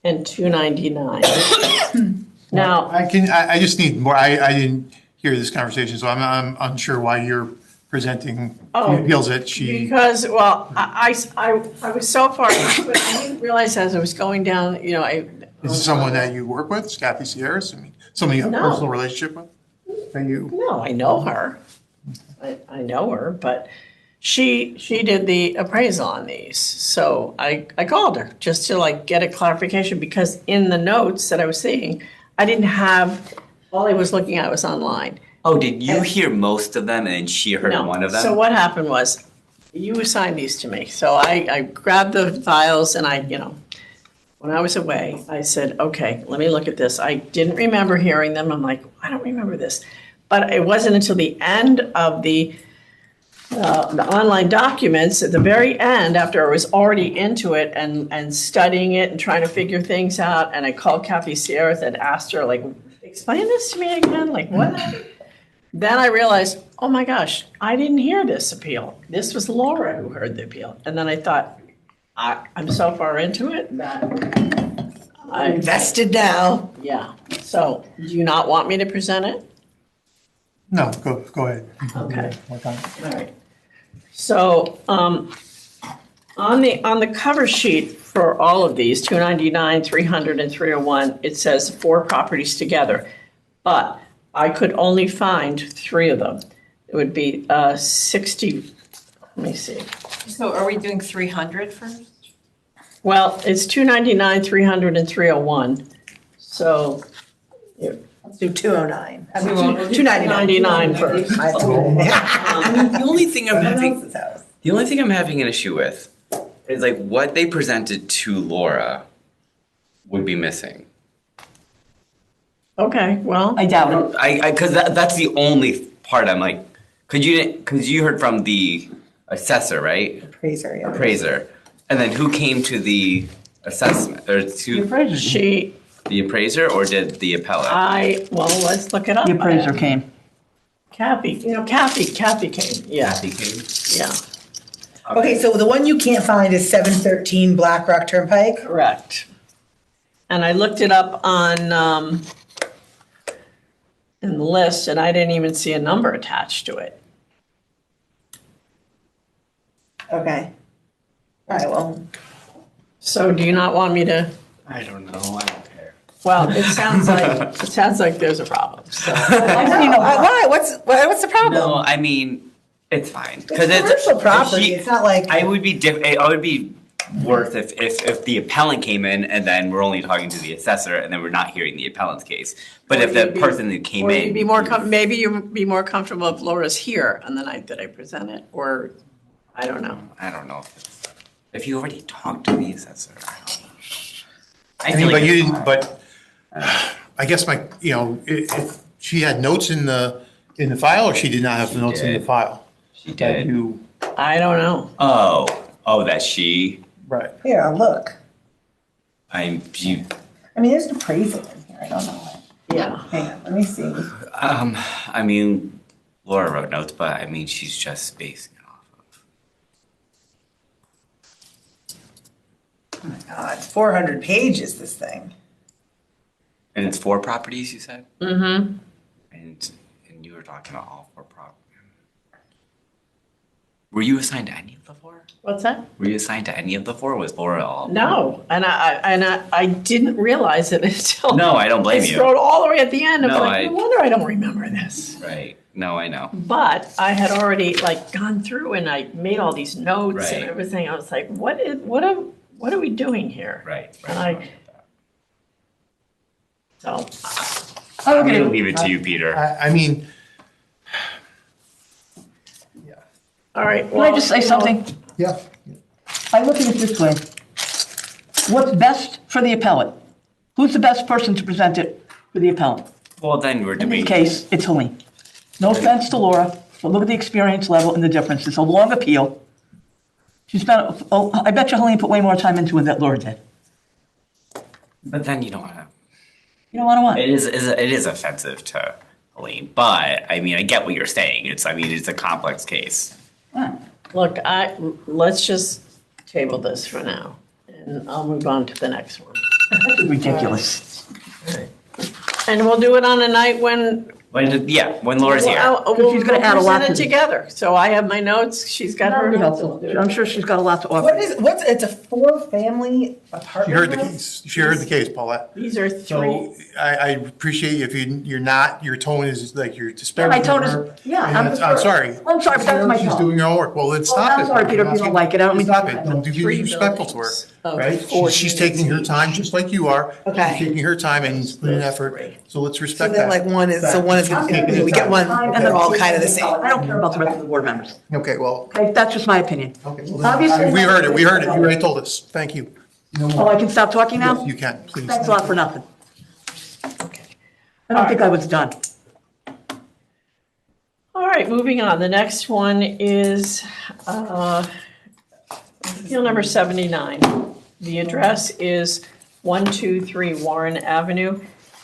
and 299. Now, I just need more, I didn't hear this conversation, so I'm unsure why you're presenting Oh, the appeals that she, Because, well, I was so far, I didn't realize as I was going down, you know, is this someone that you work with, Kathy Sierras? I mean, someone you have a No. personal relationship with? That you, no, I know her. I know her, but she did the appraisal on these. So I called her just to like get a clarification because in the notes that I was seeing, I didn't have, all I was looking at was online. Oh, did you hear most of them and she heard No. one of them? So what happened was, you assigned these to me. So I grabbed the files and when I was away, I said, okay, let me look at this. I didn't remember hearing them. I'm like, I don't remember this. But it wasn't until the end of the online documents, at the very end, after I was already into it and studying it and trying to figure things out, and I called Kathy Sierra and asked her, like, explain this to me again, like, what? Then I realized, oh my gosh, I didn't hear this appeal. This was Laura who heard the appeal. And then I thought, I'm so far into it that I, Invested now. yeah. So do you not want me to present it? no, go ahead. Okay. Work on it. All right. So, on the cover sheet for all of these, 299, 300, and 301, it says 4 properties together. But I could only find 3 of them. It would be 60, let me see. So are we doing 300 first? Well, it's 299, 300, and 301. So, Let's do 209. I mean, 299 first. The only thing I'm having, Else's house. the only thing I'm having an issue with is like what they presented to Laura would be missing. Okay, well, I doubt it. Because that's the only part I'm like, because you heard from the assessor, right? Appraiser, yeah. Appraiser. And then who came to the assessment, or to she, the appraiser, or did the appellate? well, let's look it up. The appraiser came. Kathy came, yeah, Kathy came? yeah, Okay, so the one you can't find is 713 Black Rock Turnpike. correct. And I looked it up on, in the list, and I didn't even see a number attached to it. Okay. All right, well, So do you not want me to, I don't know, I don't care. well, it sounds like there's a problem, so. why? What's the problem? No, I mean, it's fine. It's commercial property, it's not like. I would be worse if the appellant came in and then we're only talking to the assessor and then we're not hearing the appellant's case. But if the person that came Or in. you'd be more, maybe you'd be more comfortable if Laura's here on the night that I present it, or, I don't know. I don't know if you already talked to the assessor. I I feel mean, like but you it's didn't, fine. but I guess if she had notes in the file, or she did not have the notes in the did. file? She That did. you, I don't know. Oh, that she, right. Here, look. you, I mean, there's an appraisal in here, I don't know. Yeah. Hang on, let me see. I mean, Laura wrote notes, but I mean, she's just basing it off of. Oh my God, it's 400 pages, this thing. And it's 4 properties, you said? Mm-hmm. And you were talking about all 4 properties. Were you assigned to any of the 4? What's that? Were you assigned to any of the 4? Was Laura all? No, and I didn't realize it until. No, I don't blame I you. scrolled all the way at the end. I'm No, like, no wonder I don't remember this. Right. No, I know. But I had already like gone through and I made all these notes and Right. everything. I was like, what are we doing here? Right. And so, I'm going to leave it to you, Peter. I mean, all right. Can I just say something? yeah. I look at it this way. What's best for the appellant? Who's the best person to present it for the appellant? Well, then we're In this debating. case, it's Helene. No offense to Laura, but look at the experience level and the difference. It's a long appeal. She spent, I bet you Helene put way more time into it than Laura did. But then you don't want to. You don't want to what? It is offensive to Helene, but I mean, I get what you're saying. It's a complex case. Look, let's just table this for now and I'll move on to the next one. That's ridiculous. And we'll do it on a night when Yeah, when Laura's here. We'll She's gonna add a lot present it to this. together. So I have my notes, she's got her Very notes. helpful. I'm sure she's got a lot to offer. It's a 4-family apartment? She heard the house? case. She heard the case, Paulette. These are So three, I appreciate if you're not, your tone is like you're Yeah, my disparaging tone her. is, yeah. I'm sorry. I'm sorry, but that's my She's tone. doing her homework. Well, then stop it. I'm sorry, Peter, if you don't like it. I don't mean to- Stop it. Don't be Three disrespectful to her, buildings of right? 4 She's taking her units time each. just like you are. Okay. She's taking her time and putting in effort. So let's So respect then that. like one is we get one, and they're all kind of the same. I don't care about the rest of the board members. Okay, well, Okay, that's just my opinion. okay. well, Obviously- then, we heard it. You already told us. Thank you. No Oh, more. I can stop talking now? Yes, you can, please. Thanks a lot for nothing. I don't think I was done. all right, moving on. The next one is appeal number 79. The address is 123 Warren Avenue,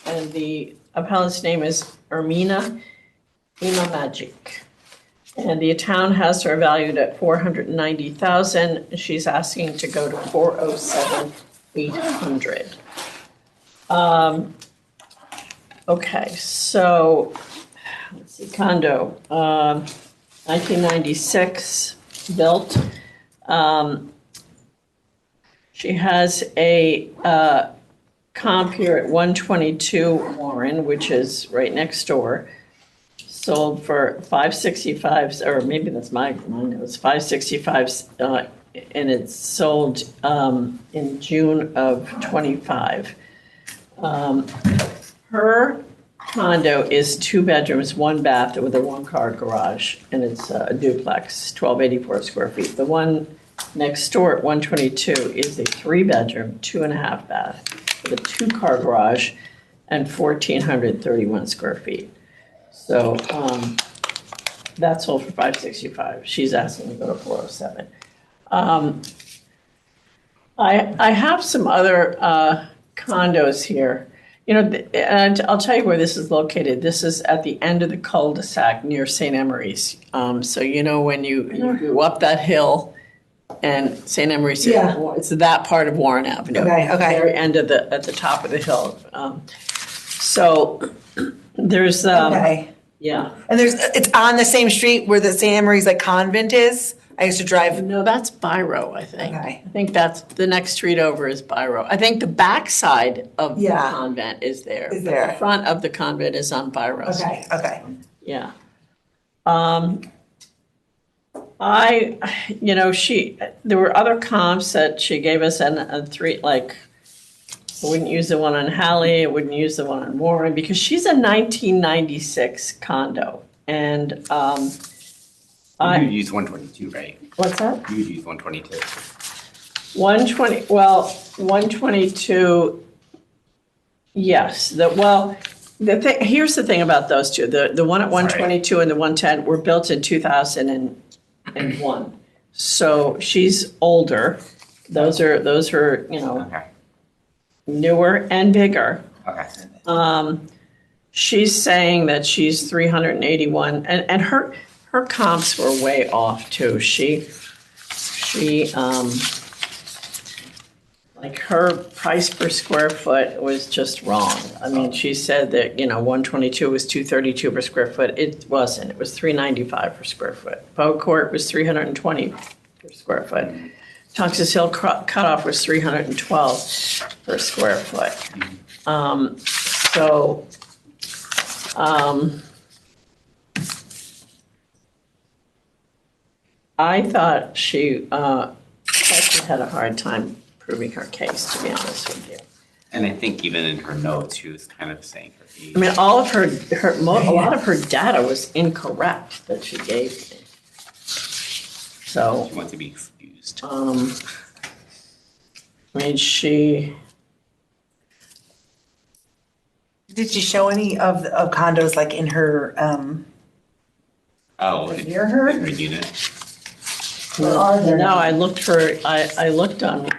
and the appellant's name is Ermina Imamagic. And the town has her valued at $490,000. She's asking to go to $407,800. Okay, so, let's see, condo, 1996 built. She has a comp here at 122 Warren, which is right next door. Sold for 565, or maybe that's my notes, 565, and it's sold in June of 25. Her condo is 2 bedrooms, 1 bath with a 1-car garage, and it's a duplex, 1,284 square feet. The one next door at 122 is a 3-bedroom, 2.5 bath with a 2-car garage and 1,431 square feet. So that's sold for 565. She's asking to go to 407. I have some other condos here. You know, and I'll tell you where this is located. This is at the end of the cul-de-sac near St. Emery's. So you know when you go up that hill and St. Emery's, Yeah. it's that part of Warren Avenue. Okay. Very end of at the top of the hill. So there's Okay. yeah. And it's on the same street where the St. Emery's like convent is? I used to drive, No, that's Biro, I think. Okay. I think that's, the next street over is Biro. I think the backside of the Yeah. convent is there. Is there. The front of the convent is on Biro. okay. Yeah. There were other comps that she gave us and a 3, like, I wouldn't use the one on Hallie, I wouldn't use the one on Warren, because she's a 1996 condo. And, You'd use 122, right? what's that? You'd use 122. 122, yes, here's the thing about those two, the one at 122 and the 110 were built in 2001. So she's older, those are, Okay. newer and bigger. Okay. She's saying that she's 381, and her comps were way off too. She like her price per square foot was just wrong. I mean, she said that, 122 was 232 per square foot. It wasn't. It was 395 per square foot. Bow Court was 320 per square foot. Tunxus Hill Cutoff was 312 per square foot. I thought she had a hard time proving her case, to be honest with you. And I think even in her notes, she was kind of saying her age. I mean, all of a lot of her data was incorrect that she gave me. So, She wants to be excused. I mean, Did she show any of condos like in her, Oh, near her? in her unit. no, I looked on,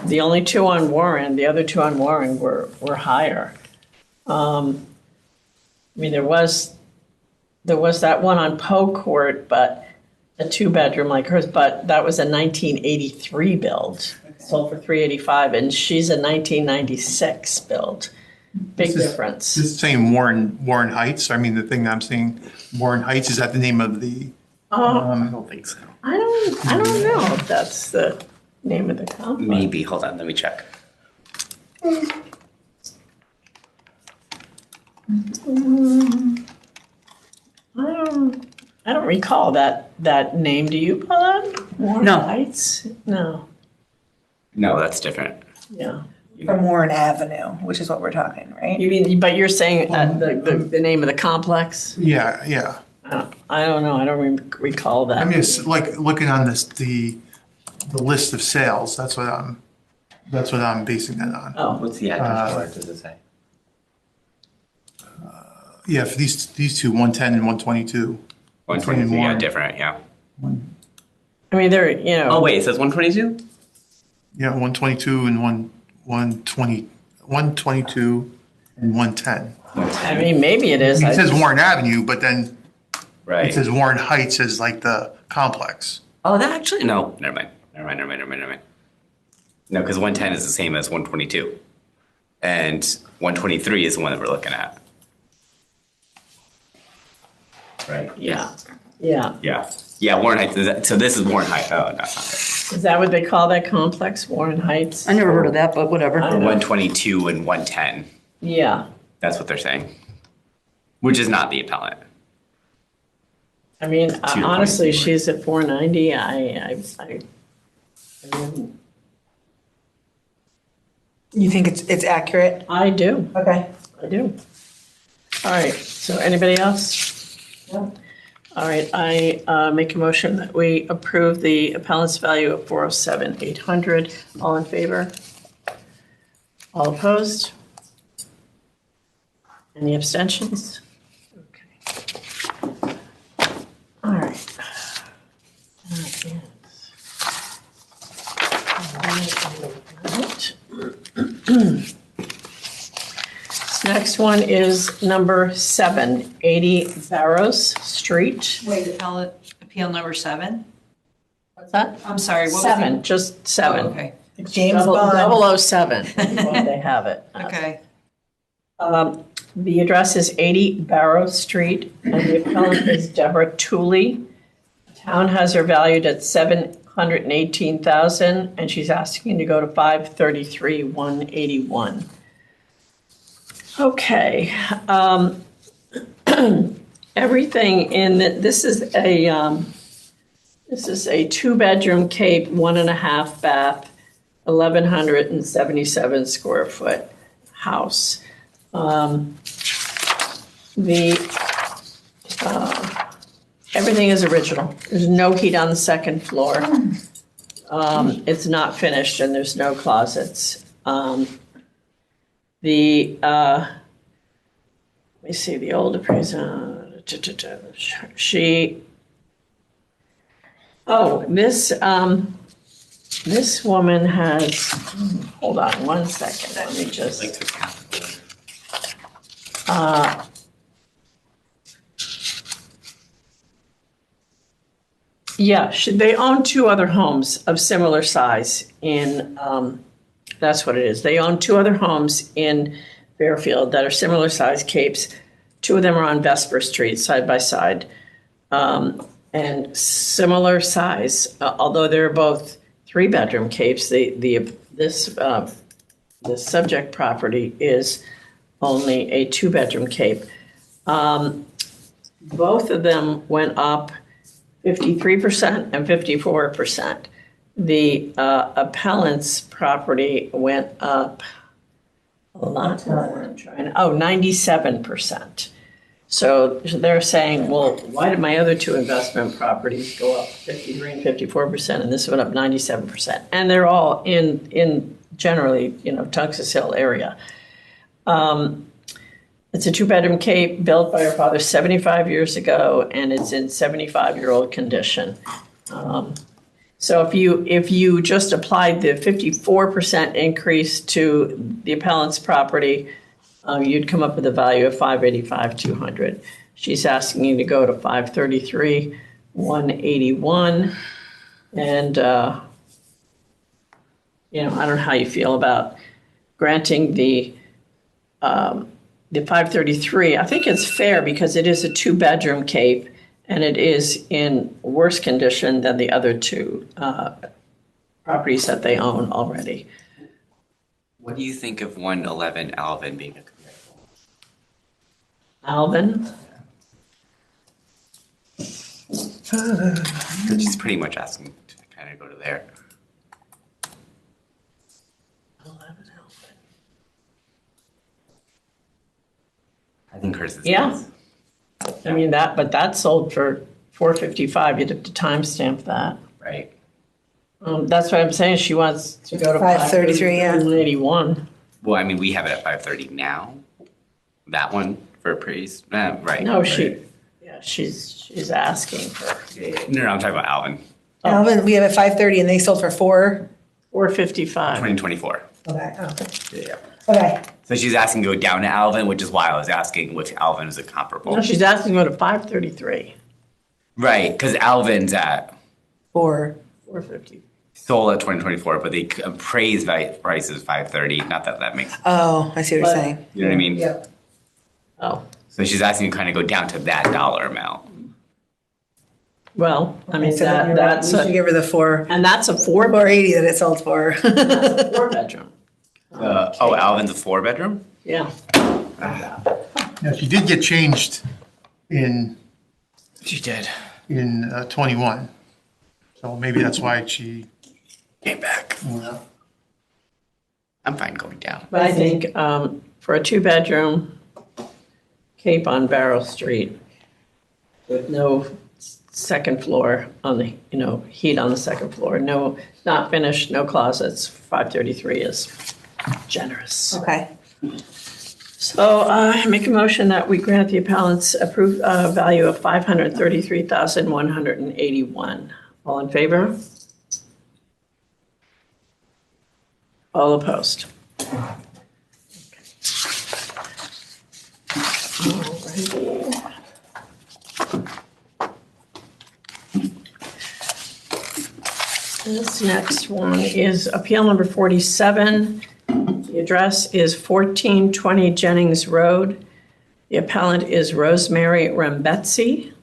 the only 2 on Warren, the other 2 on Warren were higher. I mean, there was that one on Poe Court, but a 2-bedroom like hers, but that was a 1983 build, sold for 385, and she's a 1996 build. Big This is- difference. This is saying Warren Heights. I mean, the thing I'm seeing, Warren Heights, is that the name of the? I don't think so. I don't know if that's the name of the complex. Maybe, hold on, let me check. I don't recall that name. Do you, Paula? Warren No. Heights? No, No, that's different. yeah. From Warren Avenue, which is what we're talking, right? You mean, but you're saying the name of the complex? Yeah, yeah. I don't know, I don't recall that. I mean, it's like looking on this, the list of sales, that's what I'm basing that on. Oh, What's the address for it, does it say? Yeah, for these two, 110 and 122. 122, yeah, Warren. different, yeah. I mean, they're, you know. Oh, wait, it says 122? Yeah, 122 and 122 and 110. I mean, maybe it is. It says Warren Avenue, but then Right. it says Warren Heights as like the complex. Oh, that actually, no, never mind. No, because 110 is the same as 122. And 123 is the one that we're looking at. Right? Yeah. Yeah, Warren Heights, so this is Warren Heights, oh, that's not it. Is that what they call that complex, Warren Heights? I never heard of that, but whatever. I don't know. 122 and 110, Yeah. that's what they're saying. Which is not the appellant. I mean, your honestly, point. she's at 490. I mean, You think it's accurate? I do. Okay. I do. All right, so anybody else? No. All right, I make a motion that we approve the appellant's value of 407,800. All in favor? All opposed? Any abstentions? Okay. All right. Next one is number 7, 80 Barrows Street. Wait, appeal number 7? What's that? I'm sorry, what was 7, just 7. Oh, okay, James Bond. 007, they have it. okay. The address is 80 Barrows Street, and the appellant is Deborah Tooley. The town has her valued at $718,000, and she's asking to go to $533,181. Okay, everything in this is a 2-bedroom Cape, 1.5 bath, 1,177 square foot house. Everything is original. There's no heat on the second floor. It's not finished and there's no closets. Let me see, the old appraiser, this woman has, hold on one second, let me just. Yeah, they own 2 other homes of similar size in, that's what it is. They own 2 other homes in Fairfield that are similar size capes. 2 of them are on Vesper Street, side by side. And similar size, although they're both 3-bedroom capes, the subject property is only a 2-bedroom cape. Both of them went up 53% and 54%. The appellant's property went up a lot more. 97%. So they're saying, well, why did my other 2 investment properties go up 53 and 54%, and this went up 97%? And they're all in generally, Tungus Hill area. It's a 2-bedroom cape built by her father 75 years ago, and it's in 75-year-old condition. So if you just applied the 54% increase to the appellant's property, you'd come up with a value of $585,200. She's asking you to go to $533,181, and I don't know how you feel about granting the the 533, I think it's fair because it is a 2-bedroom Cape and it is in worse condition than the other two properties that they own already. What do you think of 111 Alvin being a comparable? Alvin? Which is pretty much asking to kind of go to there. I think hers is. Yeah. nice. I mean, but that sold for $455. You'd have to timestamp that. Right. That's what I'm saying. She wants to go to 533, yeah. 181. Well, I mean, we have it at 530 now. That one for appraised, right? No, right. she's asking for No, I'm talking about Alvin, Alvin, we have at 530 and they sold for 455. 2024. Okay, oh, Yeah. okay. So she's asking to go down to Alvin, which is why I was asking which Alvin is a comparable. No, she's asking to go to 533. Right, because Alvin's at 450. sold at 2024, but the appraised price is 530. Not that that makes, Oh, I see what you're But- saying. you know what I mean? Yep. Oh, So she's asking to kind of go down to that dollar amount. well, I mean, So then you're right. that's We should a, give her the 480 480 that it sold for. bedroom. Alvin's a 4-bedroom? Yeah. Now, she did get changed in She did. 21. So maybe that's why she, Came back. I'm fine going down. But I think for a 2-bedroom Cape on Barrow Street with no second floor on the, heat on the second floor, no, not finished, no closets, 533 is generous. Okay. So I make a motion that we grant the appellant's approved value of $533,181. All in favor? All opposed? Alrighty. This next one is appeal number 47. The address is 1420 Jennings Road. The appellant is Rosemary Rembetzi.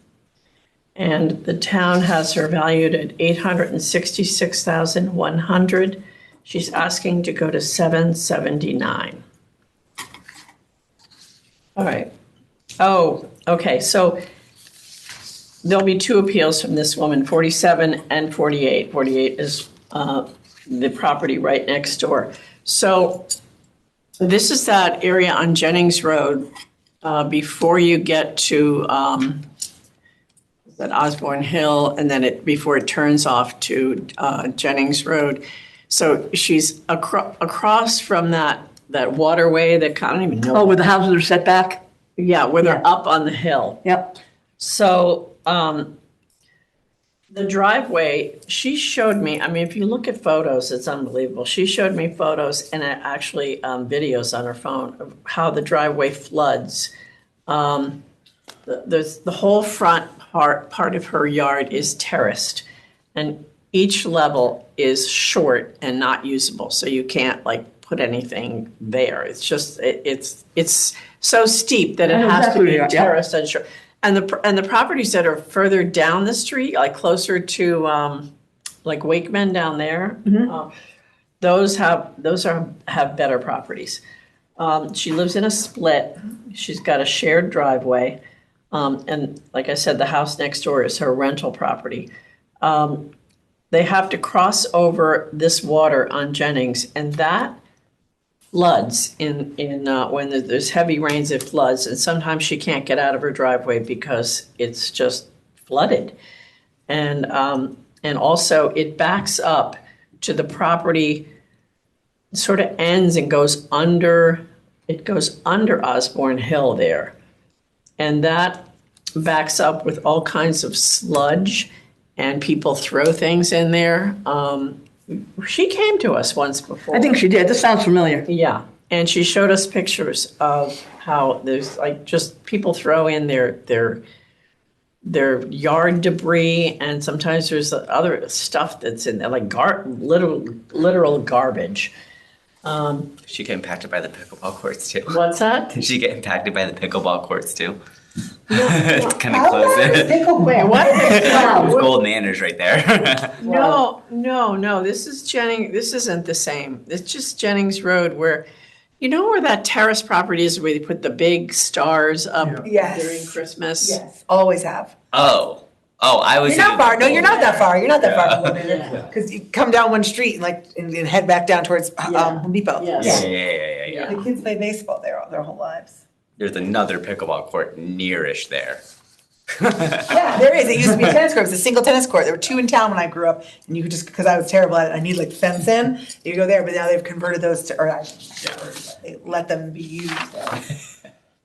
And the town has her valued at $866,100. She's asking to go to $779. All right. Oh, okay, so there'll be 2 appeals from this woman, 47 and 48. 48 is the property right next door. So this is that area on Jennings Road before you get to that Osborne Hill, and then before it turns off to Jennings Road. So she's across from that waterway that I don't even know. Oh, where the houses are set back? Yeah, where they're Yeah. up on the hill. Yep. So the driveway, she showed me, I mean, if you look at photos, it's unbelievable. She showed me photos and actually videos on her phone of how the driveway floods. The whole front part of her yard is terraced, and each level is short and not usable, so you can't put anything there. It's just it's so steep that it I know has to exactly be where you are, yeah. terraced and short. And the properties that are further down the street, like closer to Wakeman down there, those have better properties. She lives in a split. She's got a shared driveway. And like I said, the house next door is her rental property. They have to cross over this water on Jennings, and that floods in when there's heavy rains, it floods, and sometimes she can't get out of her driveway because it's just flooded. And also it backs up to the property, sort of ends and goes under Osborne Hill there. And that backs up with all kinds of sludge, and people throw things in there. She came to us once before. I think she did. This sounds familiar. Yeah, and she showed us pictures of how there's just people throw in their yard debris, and sometimes there's other stuff that's in there, like literal garbage. She get impacted by the pickleball courts too. What's that? Did she get impacted by the pickleball courts too? no. Kind of close it. Wait, what? It's Gold Manners right there. No, this is Jennings, this isn't the same. It's just Jennings Road where, you know where that terrace property is where they put the big stars up Yes. during Christmas? Yes, always have. Oh, I was. You're not thinking far, no, Gold you're not that far, you're not that far from Yeah. Woodman. Because you come down one street and and head back down towards Yeah. Home Depot. Yes. Yeah. The kids play baseball there all their whole lives. There's another pickleball court nearish there. Yeah, there is. It used to be a tennis court. It was a single tennis court. There were two in town when I grew up, and you could just, because I was terrible at it, I need like fence in. You go there, but now they've converted those to, they let them be used as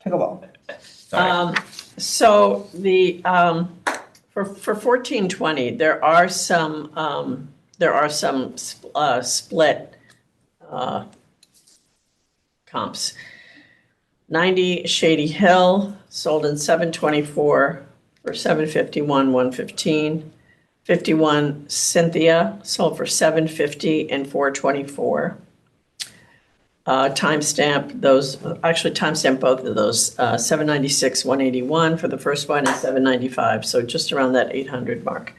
pickleball. Sorry. So the, for 1420, there are some split comps. 90 Shady Hill sold in 724 for 751, 115. 51 Cynthia sold for 750 and 424. Timestamp both of those, 796, 181 for the first one and 795, so just around that 800 mark.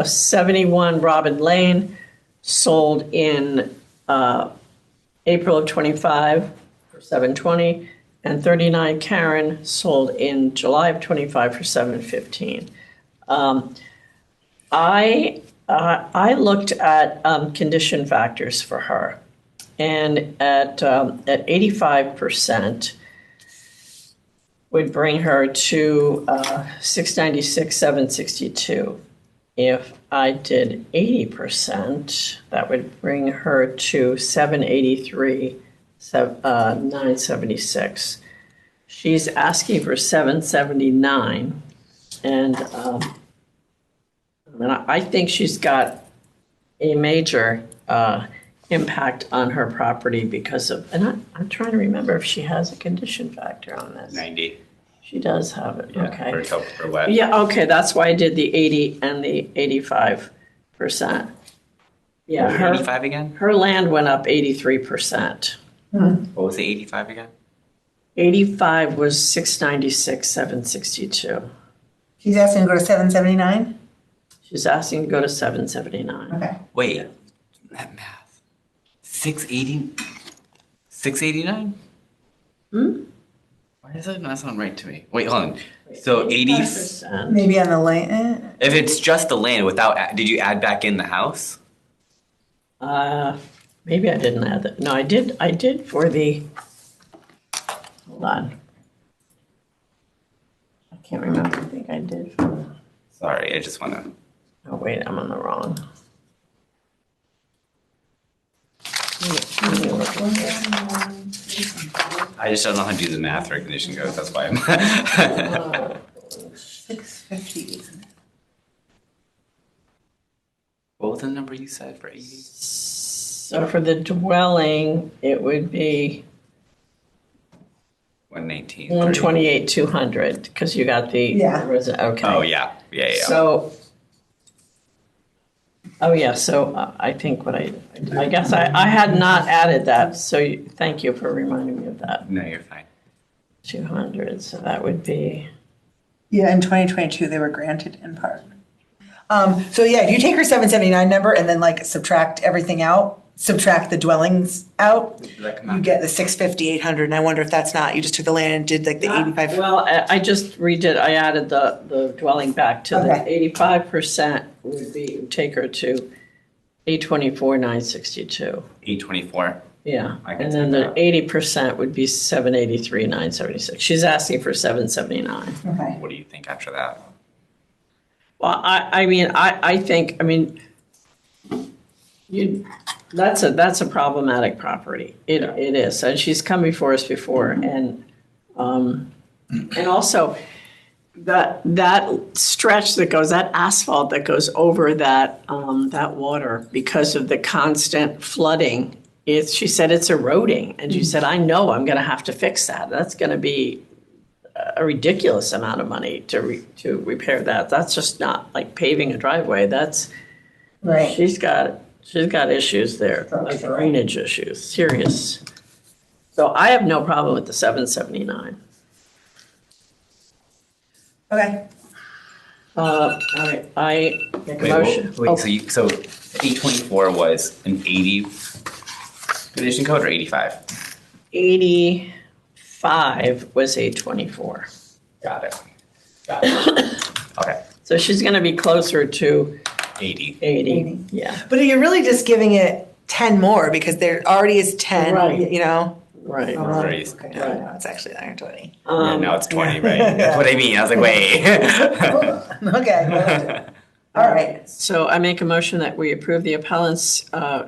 71 Robin Lane sold in April of 25 for 720, and 39 Karen sold in July of 25 for 715. I looked at condition factors for her, and at 85% would bring her to 696, 762. If I did 80%, that would bring her to 783, 976. She's asking for 779, and I think she's got a major impact on her property because of, and I'm trying to remember if she has a condition factor on this. 90. She does have it, okay. For wet. Yeah, okay, that's why I did the 80 and the 85%. Yeah, What was her, 85 again? her land went up 83%. What was the 85 again? 85 was 696, 762. She's asking to go to 779? She's asking to go to 779. Okay. Wait, that math. 680? 689? Why does that not sound right to me? Wait, hold on. So 80, 85%. Maybe on the lane, if it's just the land without, did you add back in the house? Maybe I didn't add that. No, I did for the, hold on. I can't remember. I think I did for, Sorry, I just want to. oh wait, I'm on the wrong. I just don't know how to do the math recognition goes. That's why I'm. 650, isn't it? What was the number you said for 80? So for the dwelling, it would be 119. 128, 200, because you got the. Yeah. Okay. Oh, yeah. So, I think what I guess I had not added that, so thank you for reminding me of that. No, you're fine. 200, so that would be, Yeah, in 2022, they were granted in part. So yeah, if you take her 779 number and then like subtract everything out, subtract the dwellings out, Does that come you out? get the 650, 800, and I wonder if that's not, you just took the land and did like the 85. well, I just redid, I added the dwelling back to the Okay. 85% would be, take her to 824, 962. 824. Yeah, I can and then take the that. 80% would be 783, 976. She's asking for 779. Okay. What do you think after that? Well, I mean, I think, that's a problematic property. It is, and she's come before us before, and also that stretch that goes, that asphalt that goes over that water because of the constant flooding. She said it's eroding, and she said, I know I'm going to have to fix that. That's going to be a ridiculous amount of money to repair that. That's just not like paving a driveway. That's Right. she's got She's got issues there, like drainage issues, serious. So I have no problem with the 779. Okay. All right, I make a Wait, motion. wait, Oh, so 824 was an 80 condition code or 85? 85 was 824. Got it. Okay, So she's gonna be closer to 80. 80, yeah, But you're really just giving it 10 more because there already is 10, Right. you know? right. Right. Okay, no, it's actually 120. Yeah, now it's 20, right? That's what I mean. I was like, wait. Okay. All right. So I make a motion that we approve the appellant's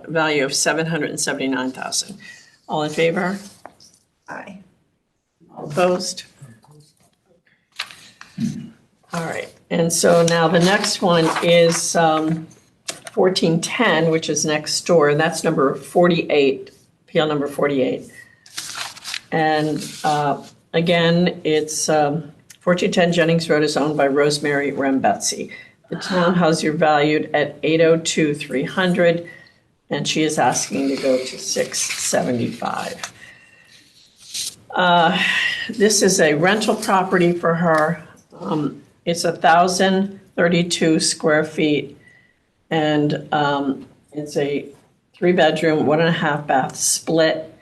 value of 779,000. All in favor? Aye. All opposed? All right, and so now the next one is 1410, which is next door, and that's number 48, PL number 48. And again, it's 1410 Jennings Road is owned by Rosemary Rembetzi. The townhouse you're valued at 802,300, and she is asking to go to 675. This is a rental property for her. It's 1,032 square feet, and it's a 3-bedroom, 1.5 bath split.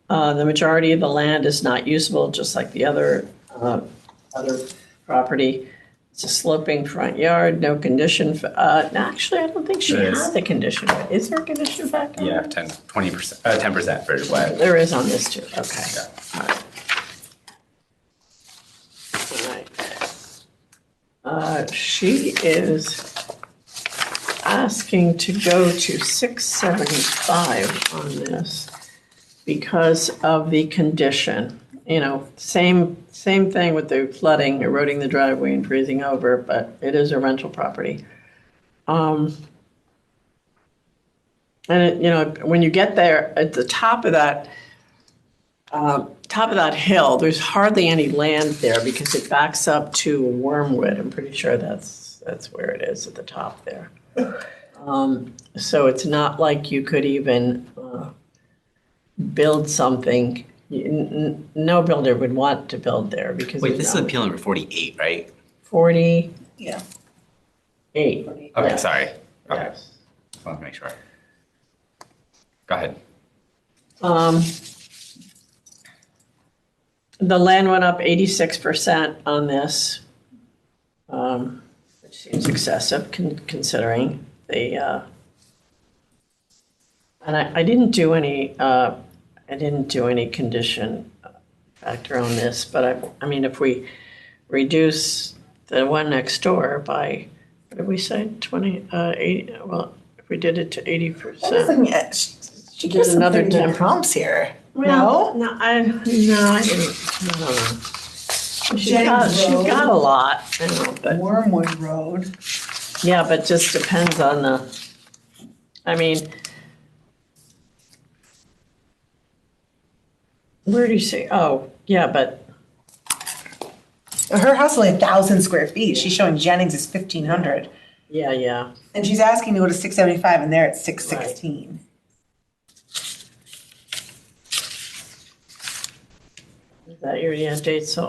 The majority of the land is not usable, just like the other property. It's a sloping front yard, no condition. Actually, I don't think she There is. has a condition. Is there a condition factor? Yeah, 20%, 10% for wet. There is on this too, okay. Yeah. All right. All right. She is asking to go to 675 on this because of the condition. You know, same thing with the flooding, eroding the driveway and freezing over, but it is a rental property. And when you get there at the top of that hill, there's hardly any land there because it backs up to Wormwood. I'm pretty sure that's where it is at the top there. So it's not like you could even build something. No builder would want to build there because Wait, there's this is no- appeal number 48, right? 48. Yeah. Okay, Yeah. sorry. Okay, Yes. just wanted to make sure. Go ahead. The land went up 86% on this, which seems excessive considering the, and I didn't do any condition factor on this, but I mean, if we reduce the one next door by, what did we say, 80, well, if we did it to I was 80%. looking at, she Did gives some another pretty good 10. prompts here. Well, No? no, I didn't. No. Jennings She's Road. got a lot, you know, but Wormwood Road. yeah, but just depends on the. I mean, where do you see? Oh, yeah, but Her house is only 1,000 square feet. She's showing Jennings is 1,500. yeah. And she's asking to go to 675 and they're at 616. Is that your date? So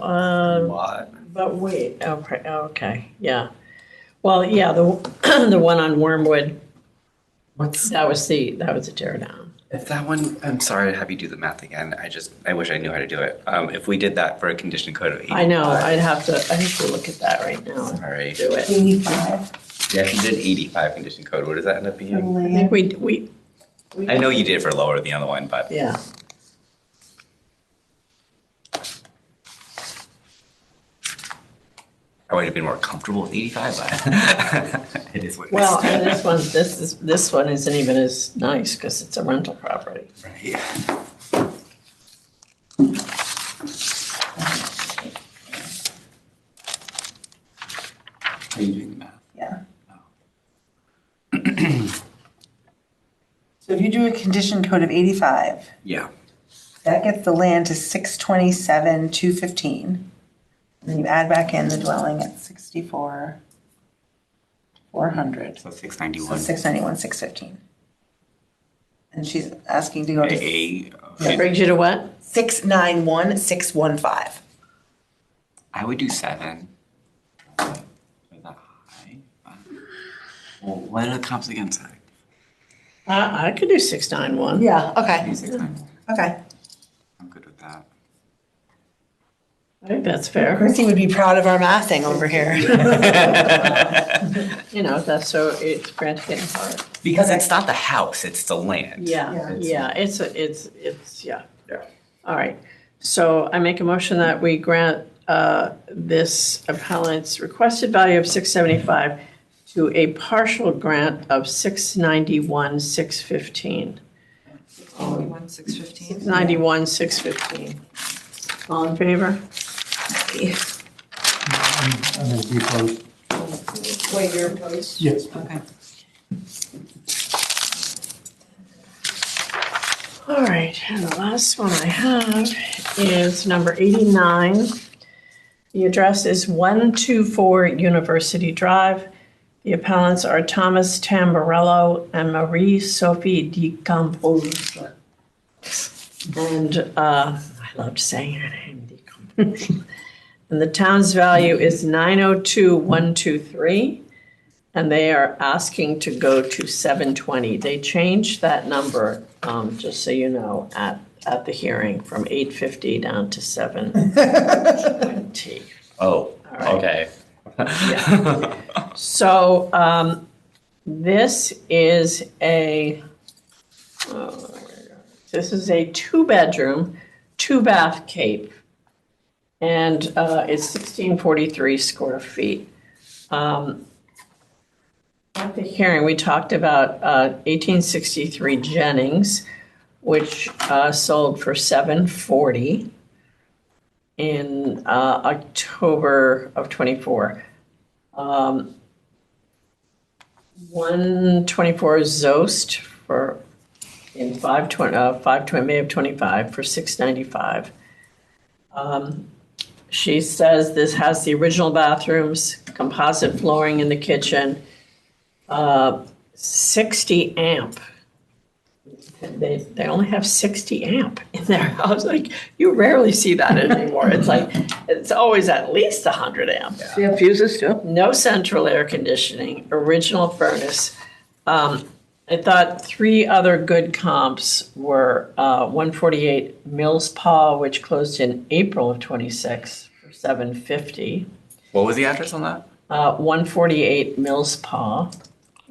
What? but wait. Okay. Yeah. Well, yeah. The the one on Wormwood. That was a tear down. If that one, I'm sorry to have you do the math again. I wish I knew how to do it. If we did that for a condition code of 85. I know. I have to look at that right now. All right. Do it. 85. Yeah, she did 85 condition code. What does that end up being? I think we I know you did it for lower than the other one, but yeah. I would have been more comfortable with 85, but it is what it is. Well, and this one isn't even as nice because it's a rental property. Right. Are you doing the math? Yeah. So if you do a condition code of 85, Yeah. that gets the land to 627, 215. And then you add back in the dwelling at 64, 400. So So 691. 691, 615. And she's asking to go to That brings you to what? 691,615. I would do 7. Is that high? Well, what are the comps against that? I could do 691. Yeah, okay, 691. okay. I'm good with that. I think that's fair. Chrissy would be proud of our mathing over here. You know, that's so, it's grant getting hard. Because it's not the house, it's the land. Yeah, it's, yeah. All right. So I make a motion that we grant this appellant's requested value of 675 to a partial grant of 691,615. 615. 91,615. All in favor? I'm going to be opposed. Wait, you're opposed? Yes. Okay. All right, and the last one I have is number 89. The address is 124 University Drive. The appellants are Thomas Tamburello and Marie Sophie DeCampos. And I loved saying her name, DeCampos. And the town's value is 902,123. And they are asking to go to 720. They changed that number, just so you know, at the hearing from 850 down to 720. Oh, right. okay. Yeah. So this is a 2-bedroom, 2-bath cape, and it's 1,643 square feet. At the hearing, we talked about 1863 Jennings, which sold for $740 in October of 24. 124 Zost for in 520 May of 25 for $695. She says this has the original bathrooms, composite flooring in the kitchen. 60 amp. They only have 60 amp in there. I was like, you rarely see that anymore. It's like, it's always at least 100 amp. They have fuses too? No central air conditioning, original furnace. I thought 3 other good comps were 148 Mills Paw, which closed in April of 26 for $750. What was the address on that? 148 Mills Paw.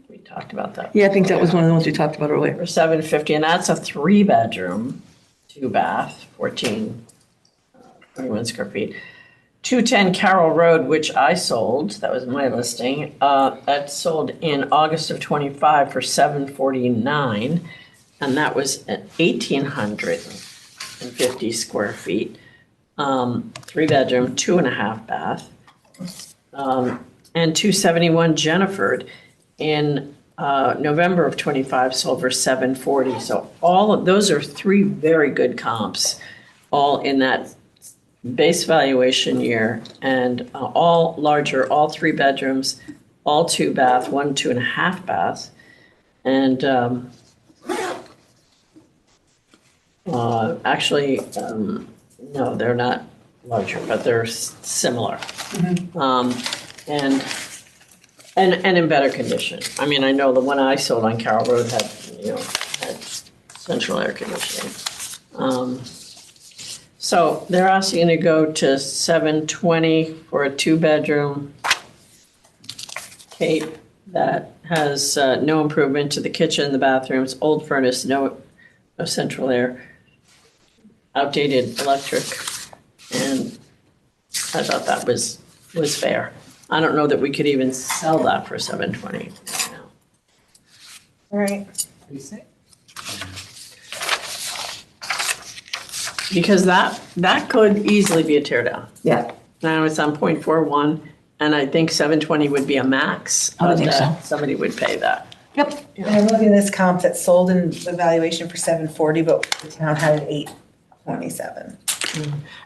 We talked about that. Yeah, I think that was one of the ones we talked about earlier. For $750, and that's a 3-bedroom, 2-bath, 21 square feet. 210 Carroll Road, which I sold, that was my listing, that sold in August of 25 for $749, and that was at 1,850 square feet. 3-bedroom, 2.5 bath. And 271 Jenniford in November of 25 sold for $740. So all of those are 3 very good comps, all in that base valuation year, and all larger, all 3 bedrooms, all 2 bath, 1 2.5 bath, and actually, no, they're not larger, but they're similar. And in better condition. I mean, I know the one I sold on Carroll Road had central air conditioning. So they're asking to go to 720 for a 2-bedroom cape that has no improvement to the kitchen, the bathrooms, old furnace, no central air, outdated electric, and I thought that was fair. I don't know that we could even sell that for $720 now. All right. Because that could easily be a tear down. Yeah. Now it's on 0.41, and I think $720 would be a max. I would think so. Somebody would pay that. Yep. And I'm looking at this comp that sold in the valuation for $740, but the town had it $827.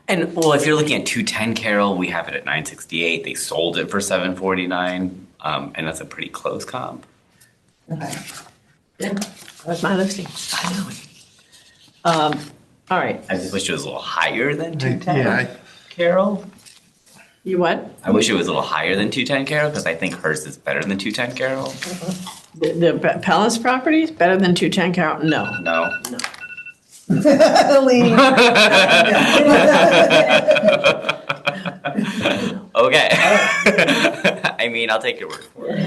And well, if you're looking at 210 Carroll, we have it at 968. They sold it for 749, and that's a pretty close comp. Okay. Yeah, that was my listing. I know. All right, I just wish it was a little higher than 210. Yeah, Carol? You what? I wish it was a little higher than 210 Carol because I think hers is better than 210 Carol. The Palace properties better than 210 Carroll? No. No. Lean. Okay. I mean, I'll take your word for it.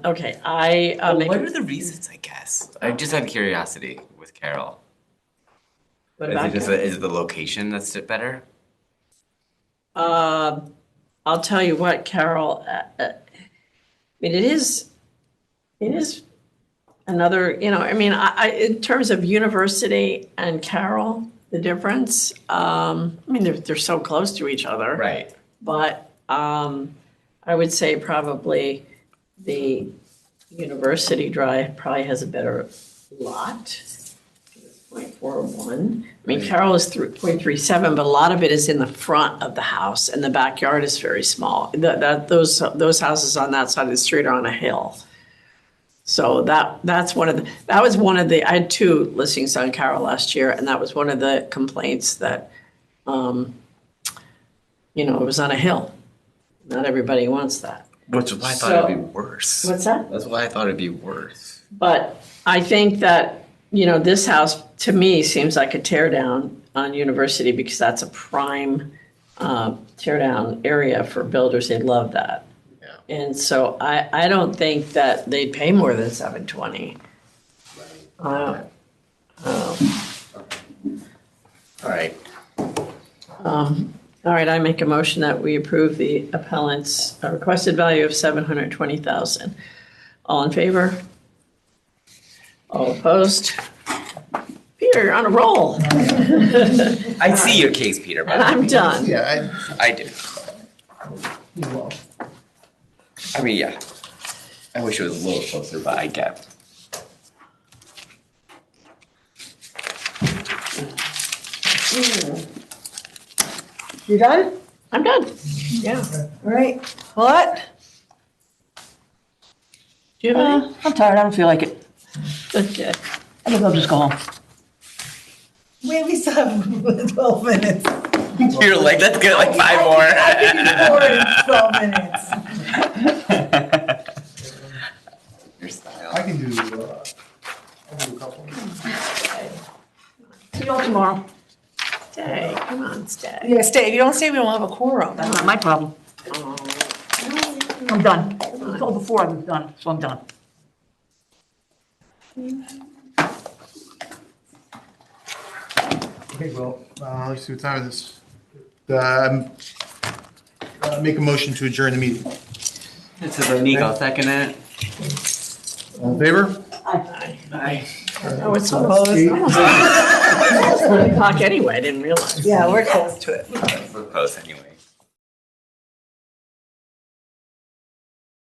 Okay, What are the reasons, I guess? I just had curiosity with Carol. what Is about it just Carol? is it the location that's better? I'll tell you what, Carol, I mean, it is another, I mean, in terms of University and Carroll, the difference, I mean, they're so close to each other. Right. But I would say probably the University Drive probably has a better lot. 0.41. I mean, Carroll is 0.37, but a lot of it is in the front of the house, and the backyard is very small. Those houses on that side of the street are on a hill. So that was one of the, I had 2 listings on Carroll last year, and that was one of the complaints that, it was on a hill. Not everybody wants that. Which is why I thought So- it'd be worse. What's that? That's why I thought it'd be worse. But I think that, this house, to me, seems like a tear down on University because that's a prime tear down area for builders. They love that. Yeah. And so I don't think that they'd pay more than $720. All right. All right, I make a motion that we approve the appellant's requested value of $720,000. All in favor? All opposed? Peter, you're on a roll. I see your case, Peter, And but I'm done. yeah, I do. well, I mean, yeah. I wish it was a little closer, but I get. You done? I'm done. Yeah. All right. What? Do you have any? I'm tired, I don't feel like it. Okay. I think I'll just go home. Wait, we still have 12 minutes. You're like, let's get like 5 I can more. do 4 in 12 minutes. Your style. I can do, I'll do a couple. See you all tomorrow. Stay, come on, stay. Yeah, stay. If you don't stay, we don't have a quorum. That's not my problem. I'm done. I was told before I was done, so I'm done. Okay, well, let's see what time it is. Make a motion to adjourn the meeting. This is Nico, second it. All in favor? Aye. Oh, it's almost 1 o'clock anyway, I didn't realize. Yeah, we're close to it. We're close anyway.